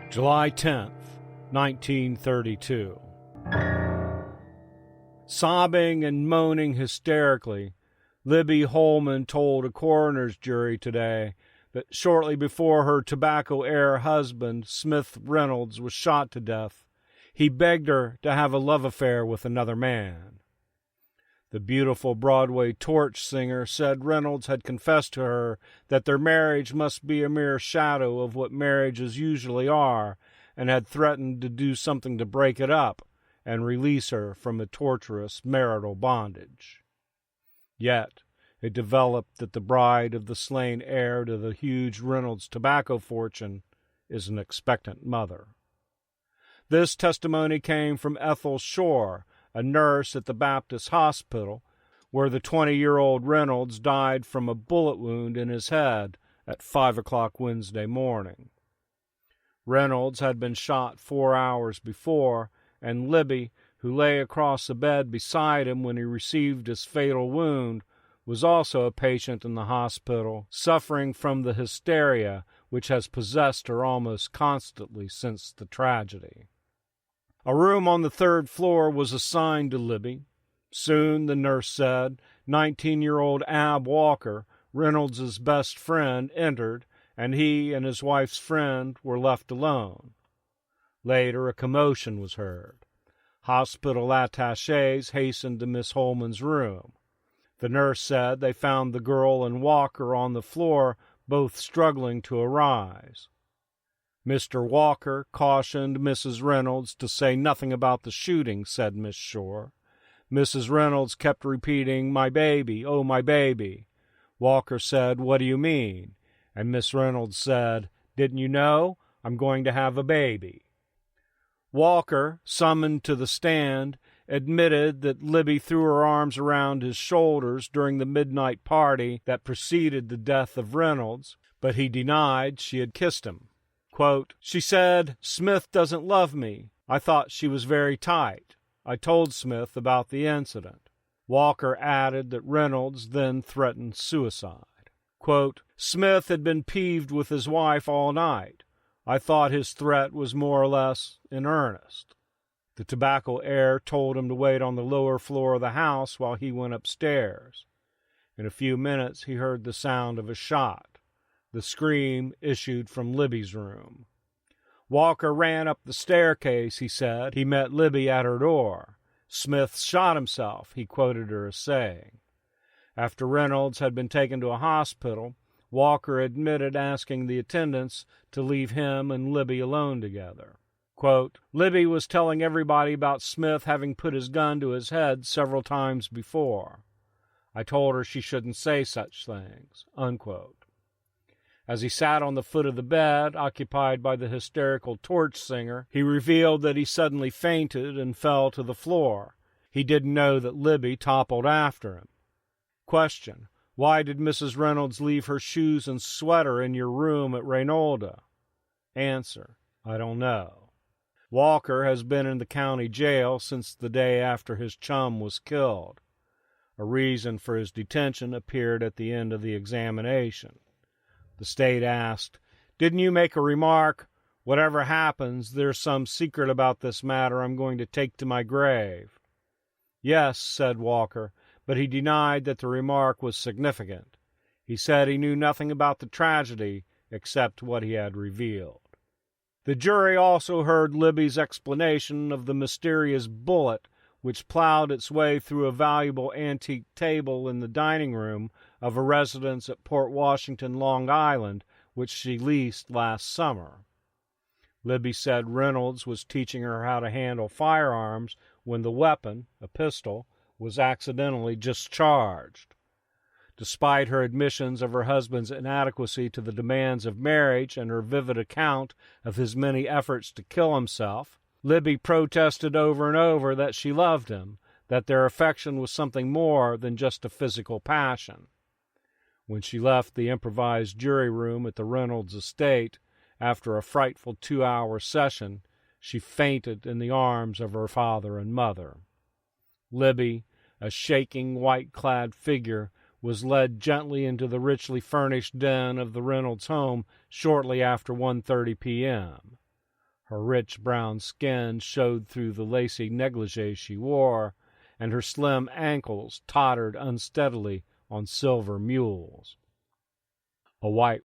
July 10th, 1932. Sobbing and moaning hysterically, Libby Holman told a coroner's jury today that shortly before her tobacco-heir husband, Smith Reynolds, was shot to death, he begged her to have a love affair with another man. The beautiful Broadway torch singer said Reynolds had confessed to her that their marriage must be a mere shadow of what marriages usually are, and had threatened to do something to break it up, and release her from a torturous marital bondage. Yet, it developed that the bride of the slain heir to the huge Reynolds tobacco fortune is an expectant mother. This testimony came from Ethel Shore, a nurse at the Baptist Hospital, where the 20-year-old Reynolds died from a bullet wound in his head at 5 o'clock Wednesday morning. Reynolds had been shot 4 hours before, and Libby, who lay across the bed beside him when he received his fatal wound, was also a patient in the hospital, suffering from the hysteria which has possessed her almost constantly since the tragedy. A room on the 3rd floor was assigned to Libby. Soon, the nurse said, 19-year-old Ab Walker, Reynolds' best friend, entered, and he and his wife's friend were left alone. Later, a commotion was heard. Hospital attachés hastened to Miss Holman's room. The nurse said they found the girl and Walker on the floor, both struggling to arise. Mr. Walker cautioned Mrs. Reynolds to say nothing about the shooting, said Miss Shore. Mrs. Reynolds kept repeating, "My baby, oh, my baby." Walker said, "What do you mean?" And Miss Reynolds said, "Didn't you know? I'm going to have a baby." Walker, summoned to the stand, admitted that Libby threw her arms around his shoulders during the midnight party that preceded the death of Reynolds, but he denied she had kissed him. Quote, "She said, 'Smith doesn't love me.' I thought she was very tight. I told Smith about the incident." Walker added that Reynolds then threatened suicide. Quote, "Smith had been peeved with his wife all night. I thought his threat was more or less in earnest." The tobacco heir told him to wait on the lower floor of the house while he went upstairs. In a few minutes he heard the sound of a shot. The scream issued from Libby's room. Walker ran up the staircase, he said. He met Libby at her door. "Smith shot himself," he quoted her as saying. After Reynolds had been taken to a hospital, Walker admitted asking the attendants to leave him and Libby alone together. Quote, "Libby was telling everybody about Smith having put his gun to his head several times before. I told her she shouldn't say such things." Unquote. As he sat on the foot of the bed, occupied by the hysterical torch singer, he revealed that he suddenly fainted and fell to the floor. He didn't know that Libby toppled after him. Question: Why did Mrs. Reynolds leave her shoes and sweater in your room at Reynolda? Answer: I don't know. Walker has been in the county jail since the day after his chum was killed. A reason for his detention appeared at the end of the examination. The state asked, "Didn't you make a remark, 'Whatever happens, there's some secret about this matter I'm going to take to my grave'?" "Yes," said Walker, but he denied that the remark was significant. He said he knew nothing about the tragedy except what he had revealed. The jury also heard Libby's explanation of the mysterious bullet which plowed its way through a valuable antique table in the dining room of a residence at Port Washington, Long Island, which she leased last summer. Libby said Reynolds was teaching her how to handle firearms when the weapon, a pistol, was accidentally discharged. Despite her admissions of her husband's inadequacy to the demands of marriage and her vivid account of his many efforts to kill himself, Libby protested over and over that she loved him, that their affection was something more than just a physical passion. When she left the improvised jury room at the Reynolds estate after a frightful 2-hour session, she fainted in the arms of her father and mother. Libby, a shaking, white-clad figure, was led gently into the richly furnished den of the Reynolds home shortly after 1:30 p.m. Her rich brown skin showed through the lacy negligee she wore, and her slim ankles tottered unsteadily on silver mules. A white